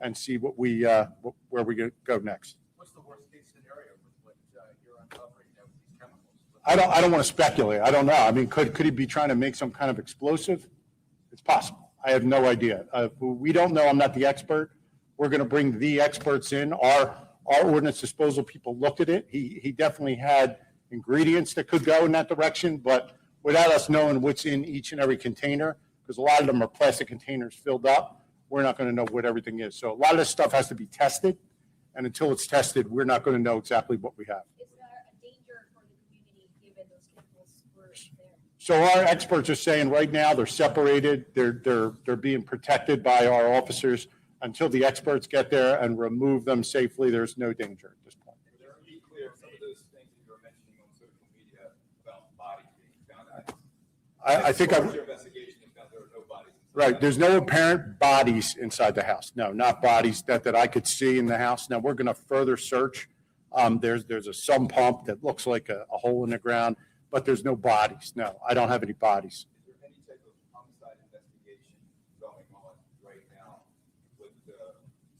and see where we go next. What's the worst case scenario with what you're uncovering now with these chemicals? I don't want to speculate. I don't know. I mean, could he be trying to make some kind of explosive? It's possible. I have no idea. We don't know. I'm not the expert. We're going to bring the experts in. Our ordnance disposal people looked at it. He definitely had ingredients that could go in that direction, but without us knowing what's in each and every container, because a lot of them are plastic containers filled up, we're not going to know what everything is. So a lot of this stuff has to be tested, and until it's tested, we're not going to know exactly what we have. Is there a danger for the community given those chemicals were there? So our experts are saying right now they're separated, they're being protected by our officers. Until the experts get there and remove them safely, there's no danger at this point. To be clear, some of those things that you were mentioning on social media about bodies being found. I think your investigation has found there are no bodies. Right. There's no apparent bodies inside the house. No, not bodies that I could see in the house. Now we're going to further search. There's a sump pump that looks like a hole in the ground, but there's no bodies. No, I don't have any bodies. Is there any type of homicide investigation going on right now with the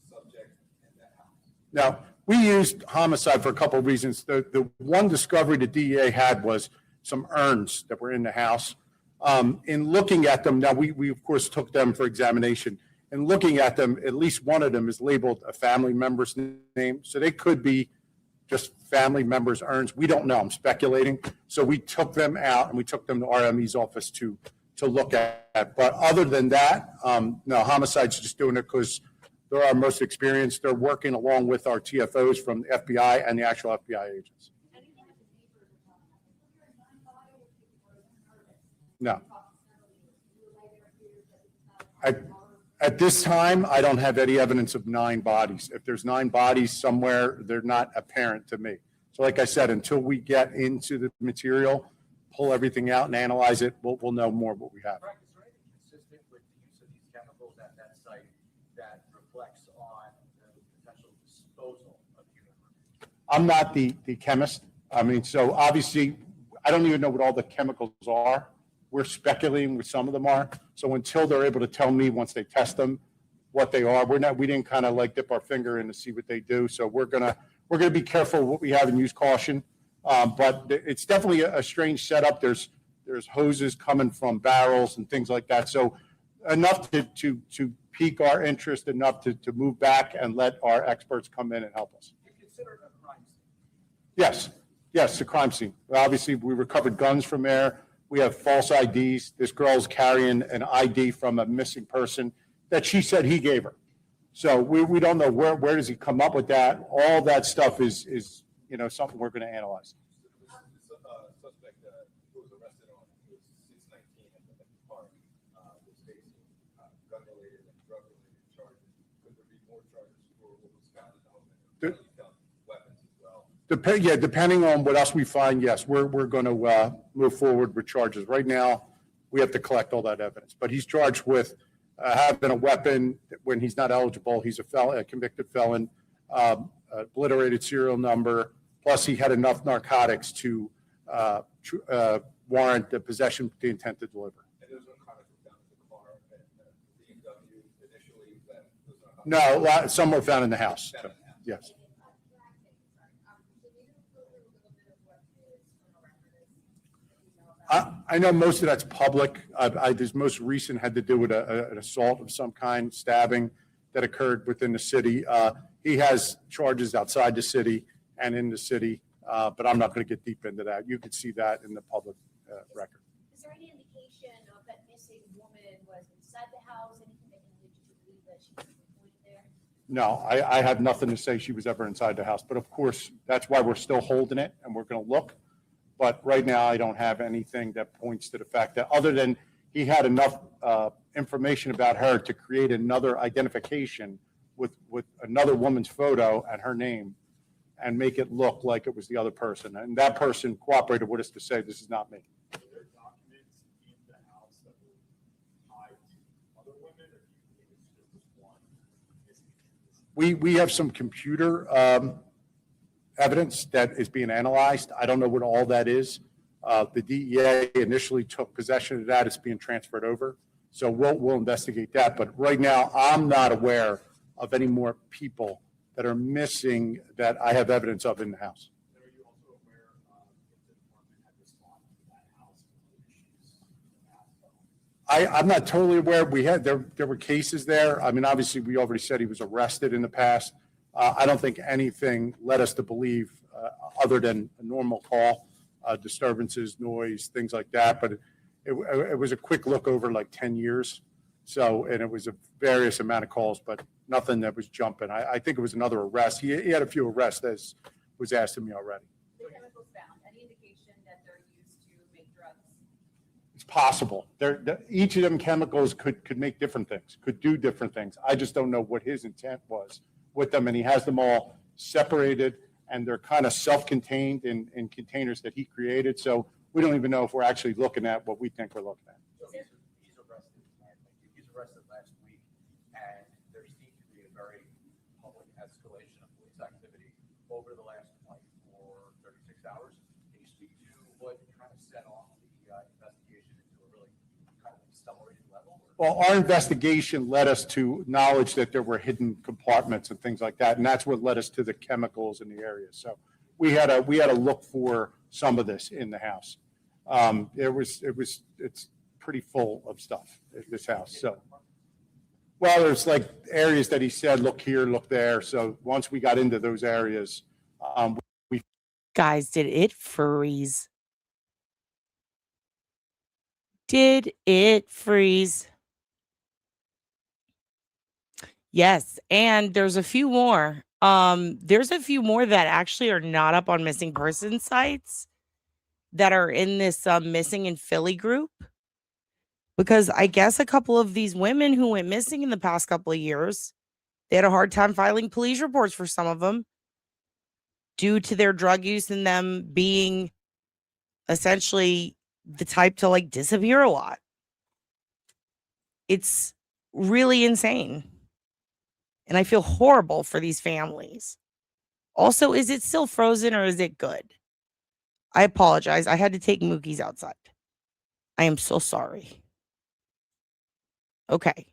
subject in that house? Now, we used homicide for a couple of reasons. The one discovery the DEA had was some urns that were in the house. In looking at them, now we of course took them for examination. In looking at them, at least one of them is labeled a family member's name. So they could be just family members' urns. We don't know. I'm speculating. So we took them out and we took them to RME's office to look at. But other than that, no, homicide's just doing it because they're our most experienced. They're working along with our TFOs from the FBI and the actual FBI agents. No. At this time, I don't have any evidence of 9 bodies. If there's 9 bodies somewhere, they're not apparent to me. So like I said, until we get into the material, pull everything out and analyze it, we'll know more what we have. Frank, is there anything consistent with the use of these chemicals at that site that reflects on the potential disposal of human remains? I'm not the chemist. I mean, so obviously, I don't even know what all the chemicals are. We're speculating what some of them are. So until they're able to tell me once they test them what they are, we didn't kind of like dip our finger in to see what they do. So we're gonna be careful what we have and use caution. But it's definitely a strange setup. There's hoses coming from barrels and things like that. So enough to pique our interest, enough to move back and let our experts come in and help us. You consider it a crime scene? Yes, the crime scene. Obviously, we recovered guns from there. We have false IDs. This girl's carrying an ID from a missing person that she said he gave her. So we don't know where does he come up with that. All that stuff is something we're going to analyze. Suspect who was arrested on who was 619 at the park was facing gun-related and drug-related charges. Could there be more charges for what was found in the home and weapons as well? Depending on what else we find, yes, we're going to move forward with charges. Right now, we have to collect all that evidence. But he's charged with having a weapon when he's not eligible. He's a convicted felon, obliterated serial number. Plus, he had enough narcotics to warrant the possession with the intent to deliver. And those narcotics were found in the car at BMW initially. No, some were found in the house. So, yes. I know most of that's public. This most recent had to do with an assault of some kind, stabbing that occurred within the city. He has charges outside the city and in the city, but I'm not going to get deep into that. You can see that in the public record. Is there any indication of that missing woman was inside the house? Anything that can lead you to believe that she was employed there? No, I have nothing to say she was ever inside the house. But of course, that's why we're still holding it and we're going to look. But right now, I don't have anything that points to the fact that other than he had enough information about her to create another identification with another woman's photo and her name and make it look like it was the other person. And that person cooperated with us to say, this is not me. Were there documents in the house that were tied to other women, or do you think it's just one? We have some computer evidence that is being analyzed. I don't know what all that is. The DEA initially took possession of that. It's being transferred over. So we'll investigate that. But right now, I'm not aware of any more people that are missing that I have evidence of in the house. And are you also aware if the department had responded to that house issues? I'm not totally aware. There were cases there. I mean, obviously, we already said he was arrested in the past. I don't think anything led us to believe other than a normal call. disturbances, noise, things like that. But it was a quick look over like 10 years. So, and it was a various amount of calls, but nothing that was jumping. I think it was another arrest. He had a few arrests, as was asked of me already. The chemicals found, any indication that they're used to make drugs? It's possible. Each of them chemicals could make different things, could do different things. I just don't know what his intent was with them, and he has them all separated, and they're kind of self-contained in containers that he created. So we don't even know if we're actually looking at what we think we're looking at. He's arrested last week, and there seemed to be a very public escalation of police activity over the last 24, 36 hours. Can you speak to what kind of set off the investigation into a really kind of accelerated level? Well, our investigation led us to knowledge that there were hidden compartments and things like that, and that's what led us to the chemicals in the area. So we had to look for some of this in the house. It's pretty full of stuff at this house. So, well, there's like areas that he said, look here, look there. So once we got into those areas, we Guys, did it freeze? Did it freeze? Yes, and there's a few more. There's a few more that actually are not up on missing person sites that are in this missing in Philly group. Because I guess a couple of these women who went missing in the past couple of years, they had a hard time filing police reports for some of them due to their drug use and them being essentially the type to like disappear a lot. It's really insane. And I feel horrible for these families. Also, is it still frozen or is it good? I apologize. I had to take Mookie's outside. I am so sorry. Okay,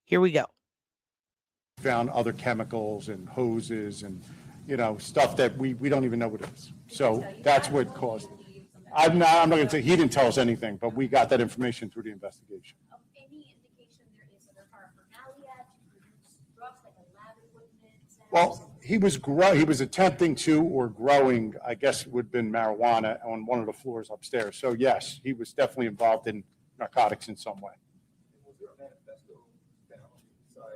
here we go. found other chemicals and hoses and, stuff that we don't even know what it is. So that's what caused it. I'm not going to say, he didn't tell us anything, but we got that information through the investigation. Any indication there is other paraphernalia to produce drugs like a lab equipment? Well, he was attempting to or growing, I guess it would have been marijuana on one of the floors upstairs. So yes, he was definitely involved in narcotics in some way. Was there a manifesto found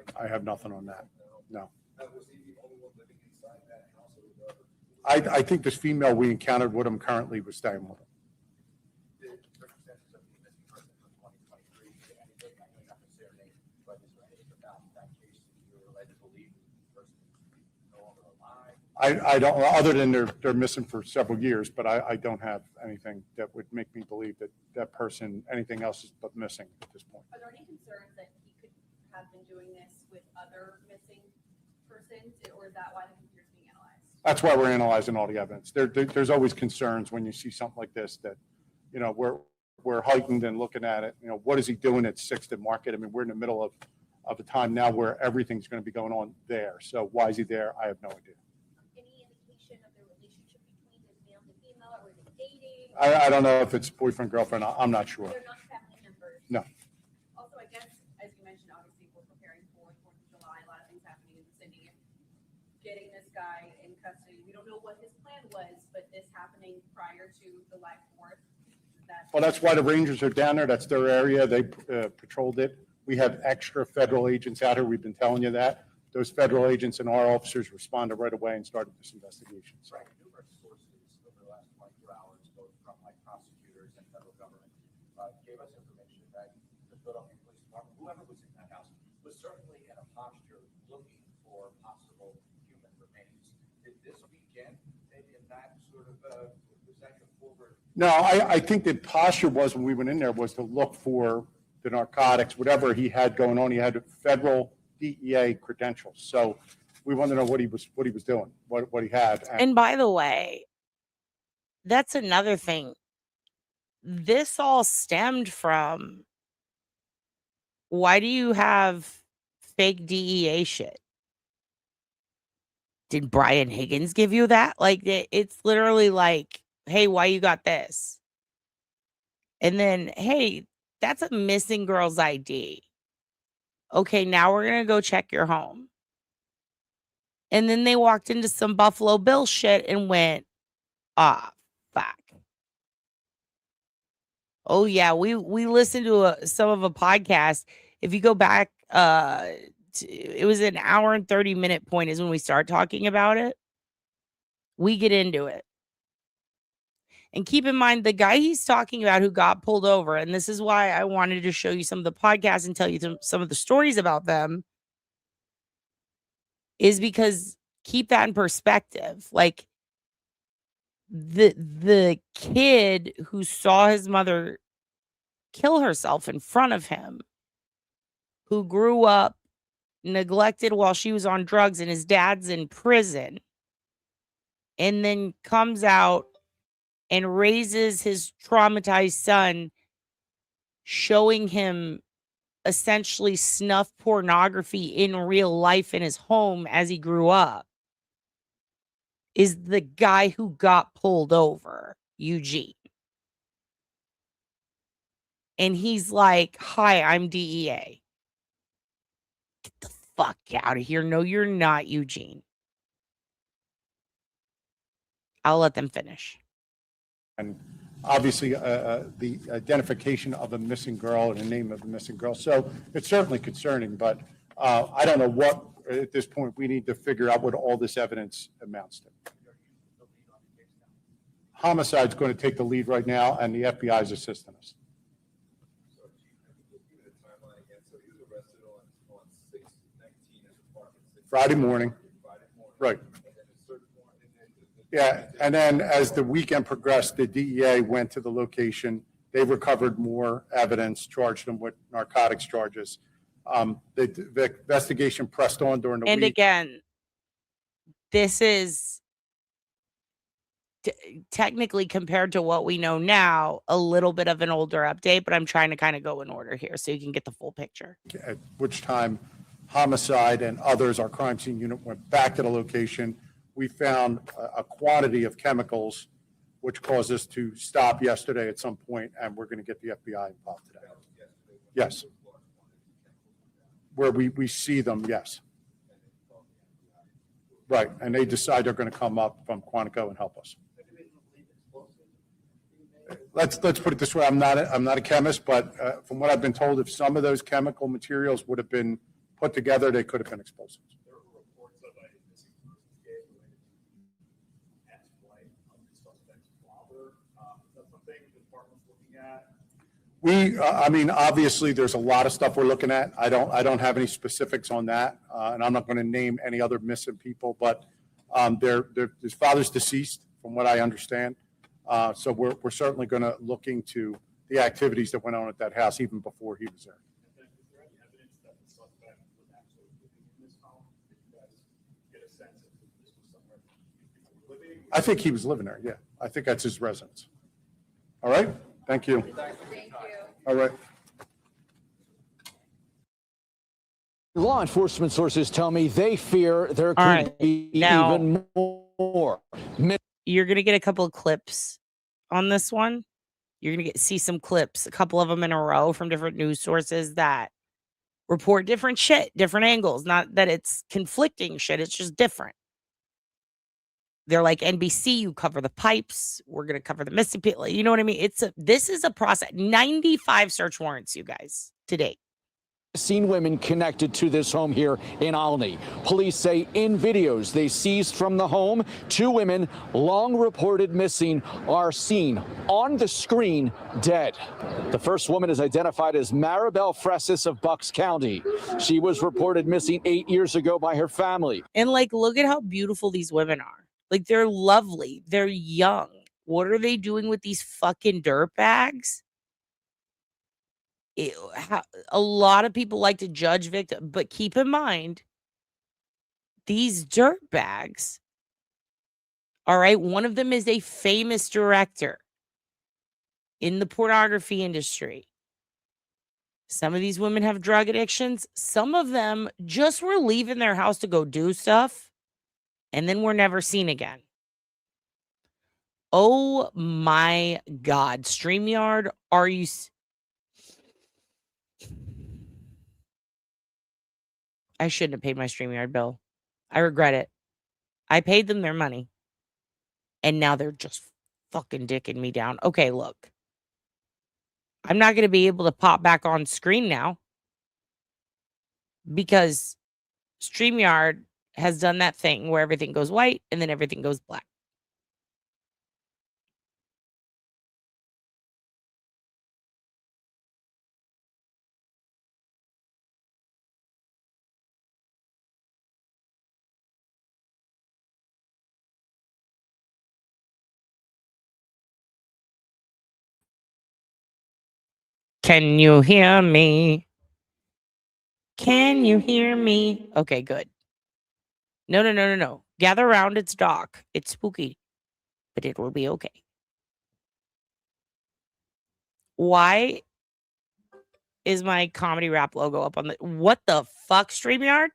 inside? I have nothing on that. No. Was he the only one living inside that house, or were there other? I think this female we encountered with him currently was staying with him. The circumstances of the missing person from 2023, anything, I know not necessarily name, but is there anything about that case that you're led to believe the person is no longer alive? I don't, other than they're missing for several years, but I don't have anything that would make me believe that that person, anything else is but missing at this point. Are there any concerns that he could have been doing this with other missing persons, or is that why the computer's being analyzed? That's why we're analyzing all the evidence. There's always concerns when you see something like this that, we're heightened and looking at it. What is he doing at 6th and Market? I mean, we're in the middle of a time now where everything's going to be going on there. So why is he there? I have no idea. Any indication of the relationship between this male and the female, or is it dating? I don't know if it's boyfriend, girlfriend. I'm not sure. They're not family members. No. Also, I guess, as you mentioned, obviously we're preparing for 4th of July, a lot of things happening in the city. Getting this guy in custody, we don't know what his plan was, but this happening prior to July 4th. Well, that's why the Rangers are down there. That's their area. They patrolled it. We have extra federal agents out here. We've been telling you that. Those federal agents and our officers responded right away and started this investigation. So. Right, numerous sources over the last 24 hours, both from prosecutors and federal government, gave us information that the Philadelphia Police Department, whoever was in that house, was certainly in a posture looking for possible human remains. Did this weekend, maybe in that sort of, was that your forward? No, I think the posture was when we went in there was to look for the narcotics, whatever he had going on. He had federal DEA credentials. So we wanted to know what he was doing, what he had. And by the way, that's another thing. This all stemmed from, why do you have fake DEA shit? Did Brian Higgins give you that? Like, it's literally like, hey, why you got this? And then, hey, that's a missing girl's ID. Okay, now we're going to go check your home. And then they walked into some Buffalo Bill shit and went, fuck. Oh yeah, we listened to some of a podcast. If you go back, it was an hour and 30-minute point is when we start talking about it. We get into it. And keep in mind, the guy he's talking about who got pulled over, and this is why I wanted to show you some of the podcasts and tell you some of the stories about them, is because keep that in perspective. Like, the kid who saw his mother kill herself in front of him, who grew up neglected while she was on drugs and his dad's in prison, and then comes out and raises his traumatized son, showing him essentially snuff pornography in real life in his home as he grew up, is the guy who got pulled over, Eugene. And he's like, "Hi, I'm DEA." Get the fuck out of here. No, you're not, Eugene. I'll let them finish. And obviously, the identification of a missing girl and the name of the missing girl. So it's certainly concerning, but I don't know what, at this point, we need to figure out what all this evidence amounts to. Homicide's going to take the lead right now, and the FBI is assisting us. Friday morning. Right. Yeah, and then as the weekend progressed, the DEA went to the location. They recovered more evidence, charged them with narcotics charges. The investigation pressed on during the week. And again, this is technically, compared to what we know now, a little bit of an older update, but I'm trying to kind of go in order here so you can get the full picture. At which time, Homicide and others, our crime scene unit, went back to the location. We found a quantity of chemicals, which caused us to stop yesterday at some point, and we're going to get the FBI involved today. Yes. Where we see them, yes. Right, and they decide they're going to come up from Quantico and help us. Let's put it this way. I'm not a chemist, but from what I've been told, if some of those chemical materials would have been put together, they could have been explosives. I mean, obviously, there's a lot of stuff we're looking at. I don't have any specifics on that, and I'm not going to name any other missing people. But his father's deceased, from what I understand. So we're certainly going to look into the activities that went on at that house even before he was there. I think he was living there. Yeah, I think that's his residence. All right. Thank you. All right. Law enforcement sources tell me they fear there could be even more. You're going to get a couple of clips on this one. You're going to see some clips, a couple of them in a row from different news sources that report different shit, different angles. Not that it's conflicting shit. It's just different. They're like, NBC, you cover the pipes. We're going to cover the missing people. You know what I mean? This is a process. 95 search warrants, you guys, to date. Seen women connected to this home here in Olney. Police say in videos they seized from the home, 2 women long reported missing are seen on the screen dead. The first woman is identified as Maribel Fressis of Bucks County. She was reported missing 8 years ago by her family. And like, look at how beautiful these women are. Like, they're lovely. They're young. What are they doing with these fucking dirt bags? A lot of people like to judge victims, but keep in mind, these dirt bags, all right, one of them is a famous director in the pornography industry. Some of these women have drug addictions. Some of them just were leaving their house to go do stuff, and then were never seen again. Oh my God. StreamYard, are you... I shouldn't have paid my StreamYard bill. I regret it. I paid them their money. And now they're just fucking dicking me down. Okay, look. I'm not going to be able to pop back on screen now because StreamYard has done that thing where everything goes white and then everything goes black. Can you hear me? Can you hear me? Okay, good. No. Gather around. It's dark. It's spooky, but it will be okay. Why is my comedy rap logo up on the... What the fuck, StreamYard?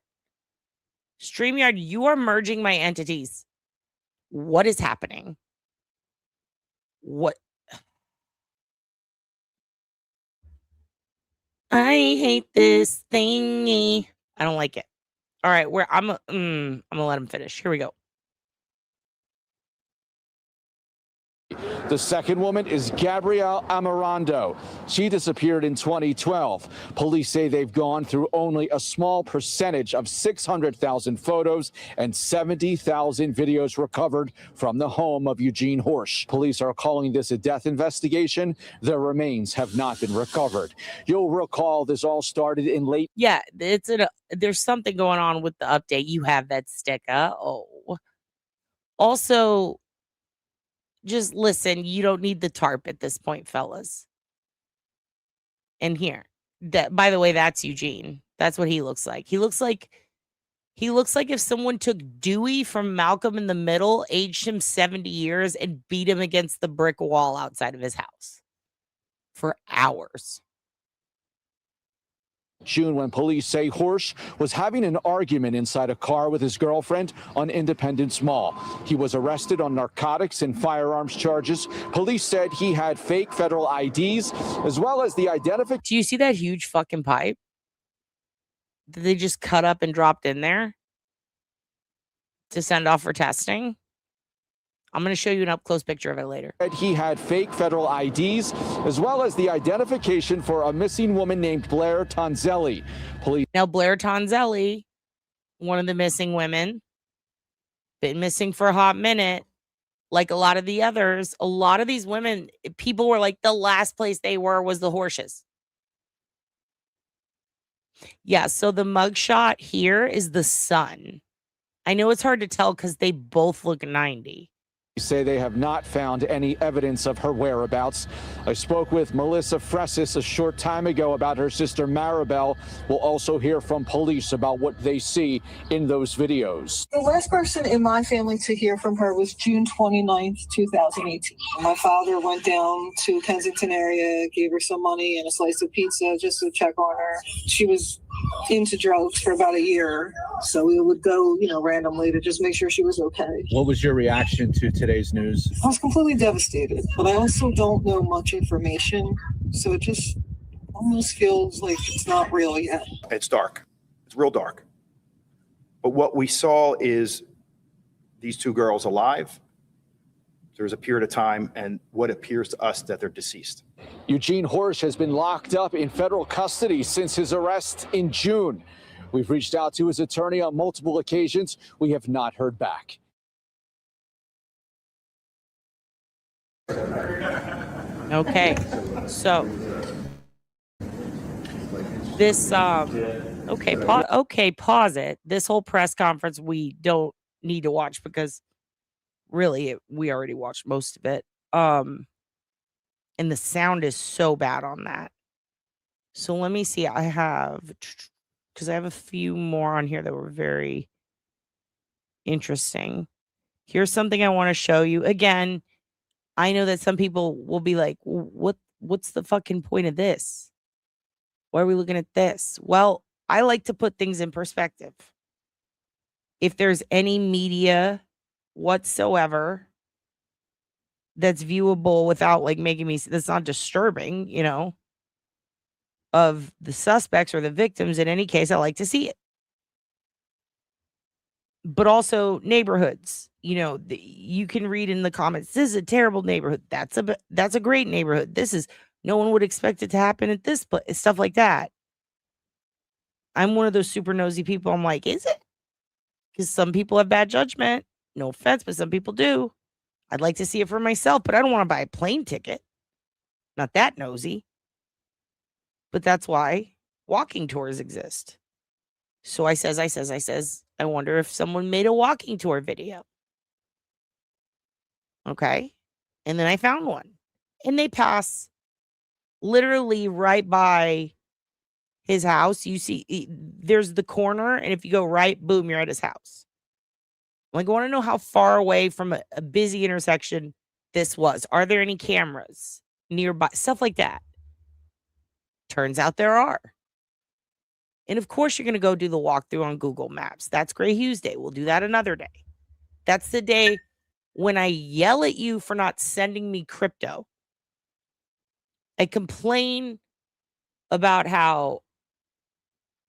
StreamYard, you are merging my entities. What is happening? What? I hate this thingy. I don't like it. All right, I'm gonna let him finish. Here we go. The second woman is Gabrielle Amorando. She disappeared in 2012. Police say they've gone through only a small percentage of 600,000 photos and 70,000 videos recovered from the home of Eugene Horsch. Police are calling this a death investigation. Their remains have not been recovered. You'll recall this all started in late... Yeah, there's something going on with the update. You have that sticker. Oh. Also... Just listen, you don't need the tarp at this point, fellas. And here, by the way, that's Eugene. That's what he looks like. He looks like if someone took Dewey from Malcolm in the Middle, aged him 70 years, and beat him against the brick wall outside of his house for hours. June, when police say Horsch was having an argument inside a car with his girlfriend on Independence Mall. He was arrested on narcotics and firearms charges. Police said he had fake federal IDs as well as the identification. Do you see that huge fucking pipe that they just cut up and dropped in there to send off for testing? I'm going to show you an up-close picture of it later. He had fake federal IDs, as well as the identification for a missing woman named Blair Tonzelli. Now, Blair Tonzelli, one of the missing women, been missing for a hot minute. Like a lot of the others, a lot of these women, people were like, the last place they were was the Horsches. Yeah, so the mugshot here is the son. I know it's hard to tell because they both look 90. Say they have not found any evidence of her whereabouts. I spoke with Melissa Fressis a short time ago about her sister Maribel. We'll also hear from police about what they see in those videos. The last person in my family to hear from her was June 29th, 2018. My father went down to Kensington area, gave her some money and a slice of pizza just to check on her. She was into drugs for about a year, so we would go, randomly to just make sure she was okay. What was your reaction to today's news? I was completely devastated, but I also don't know much information, so it just almost feels like it's not real yet. It's dark. It's real dark. But what we saw is these two girls alive. There's a period of time, and what appears to us that they're deceased. Eugene Horsch has been locked up in federal custody since his arrest in June. We've reached out to his attorney on multiple occasions. We have not heard back. Okay, so this pause it. This whole press conference we don't need to watch because really we already watched most of it. And the sound is so bad on that. So let me see. I have a few more on here that were very interesting. Here's something I want to show you. Again, I know that some people will be like, what's the fucking point of this? Why are we looking at this? Well, I like to put things in perspective. If there's any media whatsoever that's viewable without making me, that's not disturbing, of the suspects or the victims. In any case, I like to see it. But also neighborhoods, you can read in the comments, this is a terrible neighborhood. That's a great neighborhood. This is No one would expect it to happen at this place, stuff like that. I'm one of those super nosy people. I'm like, is it? Because some people have bad judgment. No offense, but some people do. I'd like to see it for myself, but I don't want to buy a plane ticket. Not that nosy. But that's why walking tours exist. So I says, I wonder if someone made a walking tour video. Okay. And then I found one. And they pass literally right by his house. You see, there's the corner. And if you go right, boom, you're at his house. Like, I want to know how far away from a busy intersection this was. Are there any cameras nearby? Stuff like that. Turns out there are. And of course, you're going to go do the walkthrough on Google Maps. That's Gray Hughes Day. We'll do that another day. That's the day when I yell at you for not sending me crypto. I complain about how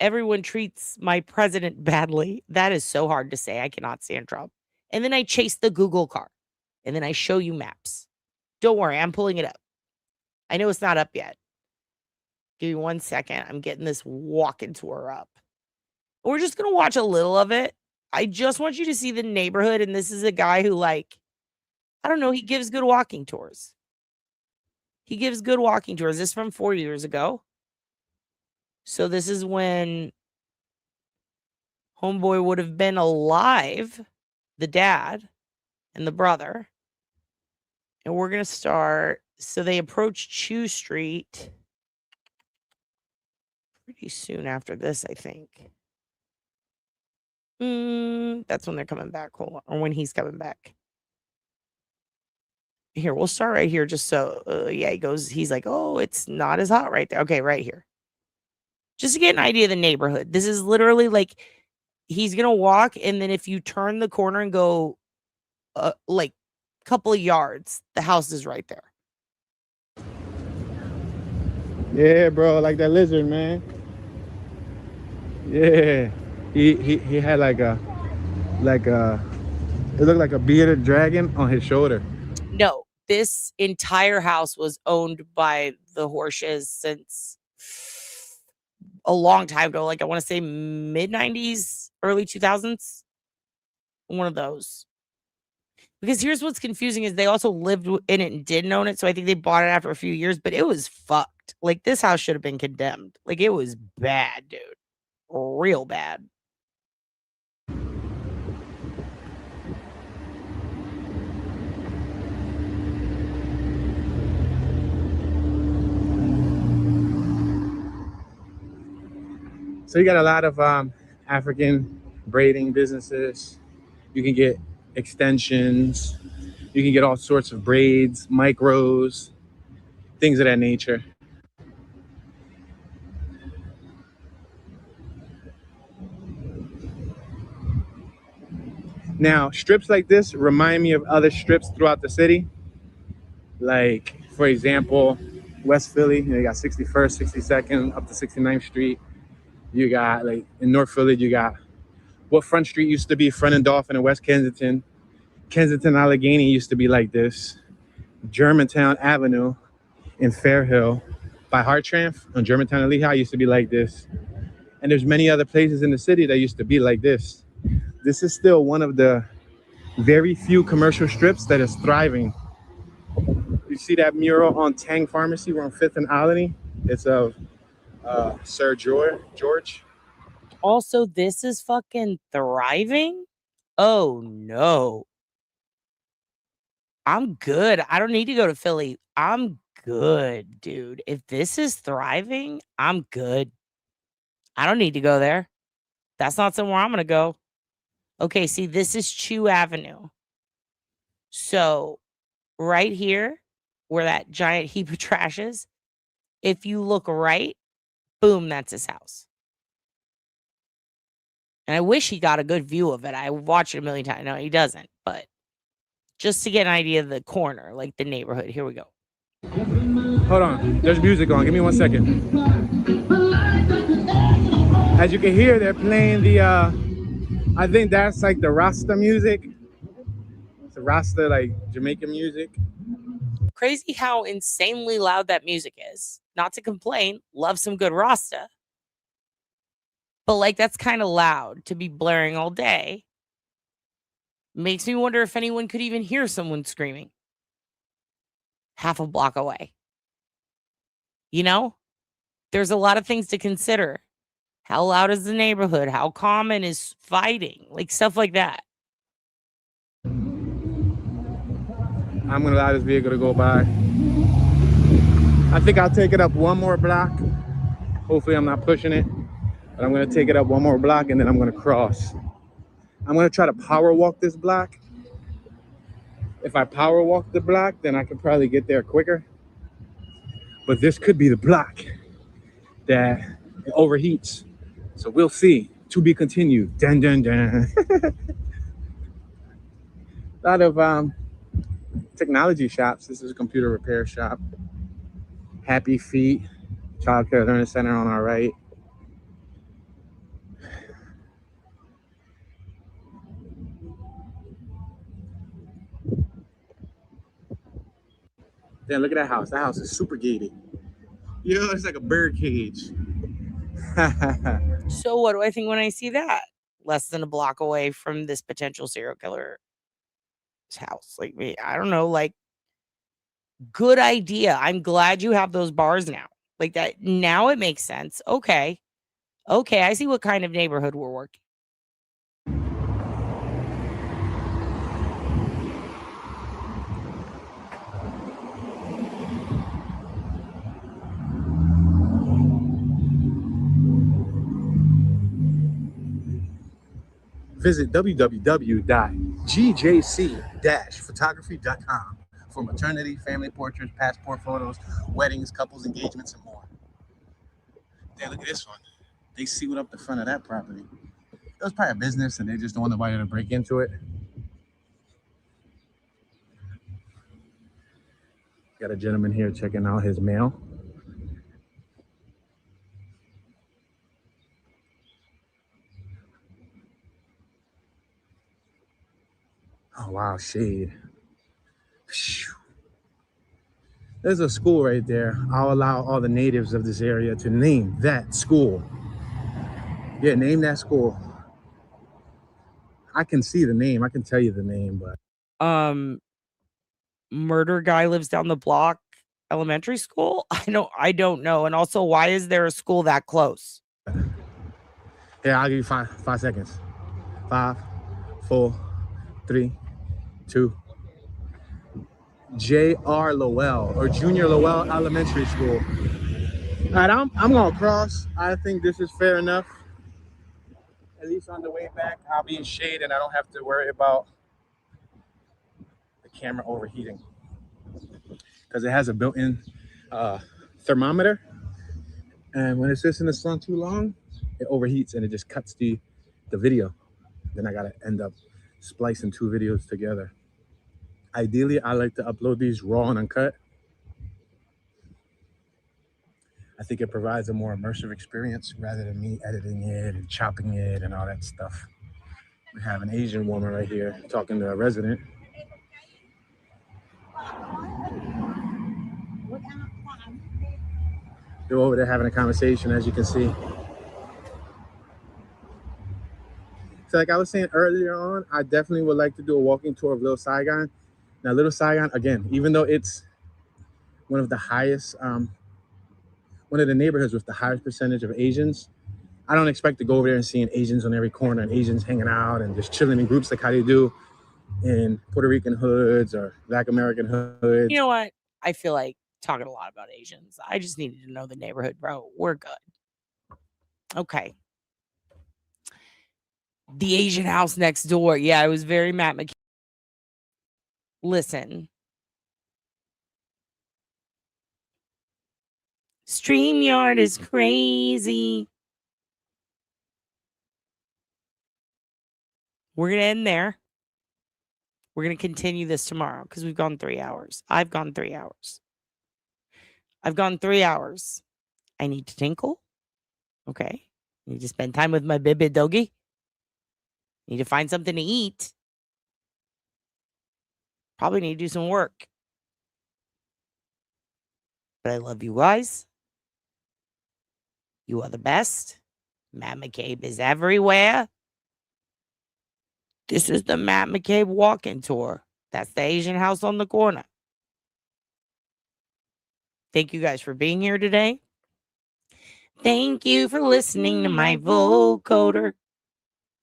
everyone treats my president badly. That is so hard to say. I cannot stand Trump. And then I chase the Google car. And then I show you maps. Don't worry, I'm pulling it up. I know it's not up yet. Give me 1 second. I'm getting this walking tour up. We're just going to watch a little of it. I just want you to see the neighborhood. And this is a guy who, like, I don't know, he gives good walking tours. He gives good walking tours. This is from 4 years ago. So this is when homeboy would have been alive, the dad and the brother. And we're going to start. So they approach Chew Street pretty soon after this, I think. That's when they're coming back. Hold on. Or when he's coming back. Here, we'll start right here just so, yeah, he's like, oh, it's not as hot right there. Okay, right here. Just to get an idea of the neighborhood. This is literally like, he's going to walk, and then if you turn the corner and go, like, a couple of yards, the house is right there. Yeah, bro, like that lizard, man. Yeah, he had like a it looked like a bearded dragon on his shoulder. No, this entire house was owned by the Horshes since a long time ago. Like, I want to say mid-90s, early 2000s. One of those. Because here's what's confusing is they also lived in it and didn't own it. So I think they bought it after a few years, but it was fucked. Like, this house should have been condemned. Like, it was bad, dude. Real bad. So you got a lot of African braiding businesses. You can get extensions. You can get all sorts of braids, micros, things of that nature. Now, strips like this remind me of other strips throughout the city. Like, for example, West Philly, you got 61st, 62nd, up to 69th Street. You got, like, in North Philly, you got what Front Street used to be, Front and Dolphin in West Kensington. Kensington Allegheny used to be like this. Germantown Avenue in Fairhill by Hartranft on Germantown and Lehigh used to be like this. And there's many other places in the city that used to be like this. This is still one of the very few commercial strips that is thriving. You see that mural on Tang Pharmacy, we're on 5th and Olney. It's of Sir George. Also, this is fucking thriving? Oh, no. I'm good. I don't need to go to Philly. I'm good, dude. If this is thriving, I'm good. I don't need to go there. That's not somewhere I'm going to go. Okay, see, this is Chew Avenue. So, right here, where that giant heap of trash is, if you look right, boom, that's his house. And I wish he got a good view of it. I watched it a million times. No, he doesn't. But just to get an idea of the corner, like the neighborhood. Here we go. Hold on. There's music on. Give me 1 second. As you can hear, they're playing the, I think that's like the Rasta music. It's a Rasta, like Jamaican music. Crazy how insanely loud that music is. Not to complain, love some good Rasta. But like, that's kind of loud to be blaring all day. Makes me wonder if anyone could even hear someone screaming half a block away. You know, there's a lot of things to consider. How loud is the neighborhood? How common is fighting? Like stuff like that. I'm gonna allow this vehicle to go by. I think I'll take it up one more block. Hopefully I'm not pushing it, but I'm gonna take it up one more block and then I'm gonna cross. I'm gonna try to power walk this block. If I power walk the block, then I could probably get there quicker. But this could be the block that overheats. So we'll see. To be continued. Dun, dun, dun. A lot of technology shops. This is a computer repair shop. Happy Feet, Child Care Learning Center on our right. Damn, look at that house. That house is super gated. You know, it's like a bird cage. So what do I think when I see that? Less than a block away from this potential serial killer's house. Like, I don't know, like, good idea. I'm glad you have those bars now. Like that, now it makes sense. Okay. Okay, I see what kind of neighborhood we're working. Visit www.gjc-photography.com for maternity, family portraits, passport photos, weddings, couples, engagements, and more. Damn, look at this one. They sealed up the front of that property. It was probably a business and they just don't want nobody to break into it. Got a gentleman here checking out his mail. Oh, wow, shade. There's a school right there. I'll allow all the natives of this area to name that school. Yeah, name that school. I can see the name. I can tell you the name, but Murder guy lives down the block, elementary school? I don't know. And also, why is there a school that close? yeah, I'll give you five seconds. 5, 4, 3, 2. J.R. Lowell or Junior Lowell Elementary School. All right, I'm gonna cross. I think this is fair enough. At least on the way back, I'll be in shade and I don't have to worry about the camera overheating because it has a built-in thermometer. And when it sits in the sun too long, it overheats and it just cuts the video. Then I gotta end up splicing 2 videos together. Ideally, I like to upload these raw and uncut. I think it provides a more immersive experience rather than me editing it and chopping it and all that stuff. We have an Asian woman right here talking to a resident. They're over there having a conversation, as you can see. So like I was saying earlier on, I definitely would like to do a walking tour of Little Saigon. Now, Little Saigon, again, even though it's one of the highest, one of the neighborhoods with the highest percentage of Asians, I don't expect to go over there and seeing Asians on every corner and Asians hanging out and just chilling in groups like how they do in Puerto Rican hoods or Black American hoods. You know what? I feel like talking a lot about Asians. I just needed to know the neighborhood, bro. We're good. Okay. The Asian house next door. Yeah, it was very Matt McKee. Listen. StreamYard is crazy. We're going to end there. We're going to continue this tomorrow because we've gone 3 hours. I've gone 3 hours. I've gone 3 hours. I need to tinkle. Okay. I need to spend time with my baby doggy. Need to find something to eat. Probably need to do some work. But I love you guys. You are the best. Matt McCabe is everywhere. This is the Matt McCabe walk-in tour. That's the Asian house on the corner. Thank you guys for being here today. Thank you for listening to my vocoder.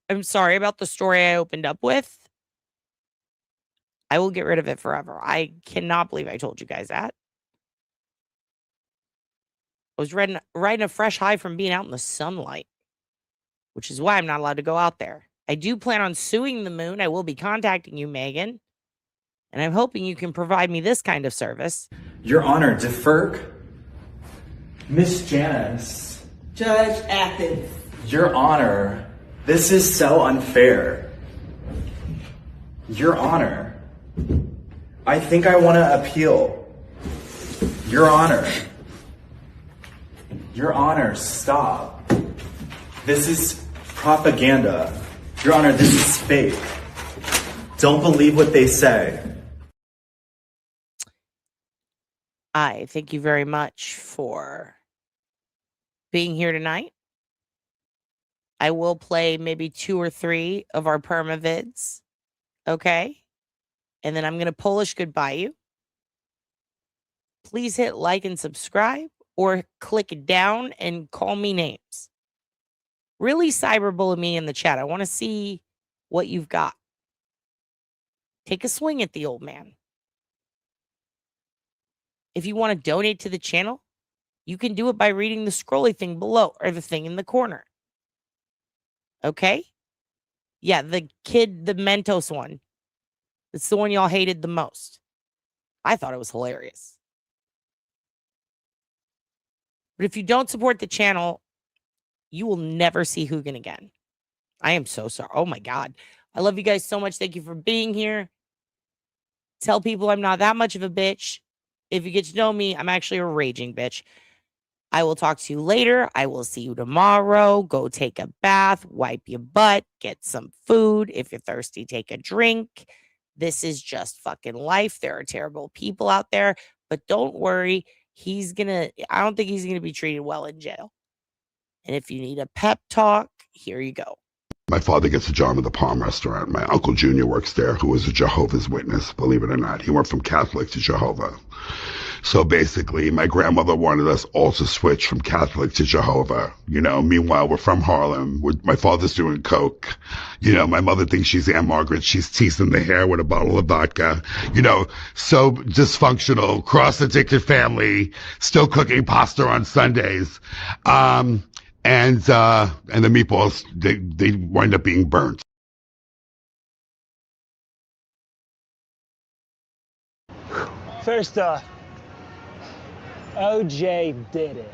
I'm sorry about the story I opened up with. I will get rid of it forever. I cannot believe I told you guys that. I was riding a fresh high from being out in the sunlight, which is why I'm not allowed to go out there. I do plan on suing the moon. I will be contacting you, Megan. And I'm hoping you can provide me this kind of service. Your Honor, defer. Miss Janice. Judge Athens. Your Honor, this is so unfair. Your Honor, I think I want to appeal. Your Honor. Your Honor, stop. This is propaganda. Your Honor, this is fake. Don't believe what they say. I thank you very much for being here tonight. I will play maybe 2 or 3 of our perma vids. Okay? And then I'm going to Polish goodbye you. Please hit like and subscribe or click down and call me names. Really cyberbully me in the chat. I want to see what you've got. Take a swing at the old man. If you want to donate to the channel, you can do it by reading the scrolly thing below or the thing in the corner. Okay? Yeah, the kid, the Mentos one. It's the one y'all hated the most. I thought it was hilarious. But if you don't support the channel, you will never see Hoogan again. I am so sorry. Oh my God. I love you guys so much. Thank you for being here. Tell people I'm not that much of a bitch. If you get to know me, I'm actually a raging bitch. I will talk to you later. I will see you tomorrow. Go take a bath, wipe your butt, get some food. If you're thirsty, take a drink. This is just fucking life. There are terrible people out there, but don't worry. I don't think he's gonna be treated well in jail. And if you need a pep talk, here you go. My father gets a job at the Palm Restaurant. My Uncle Junior works there, who was a Jehovah's Witness, believe it or not. He went from Catholic to Jehovah. So basically, my grandmother wanted us all to switch from Catholic to Jehovah. You know, meanwhile, we're from Harlem. My father's doing coke. You know, my mother thinks she's Aunt Margaret. She's teasing the hair with a bottle of vodka. You know, so dysfunctional, cross-addicted family, still cooking pasta on Sundays. And the meatballs, they wind up being burnt. First off, OJ did it.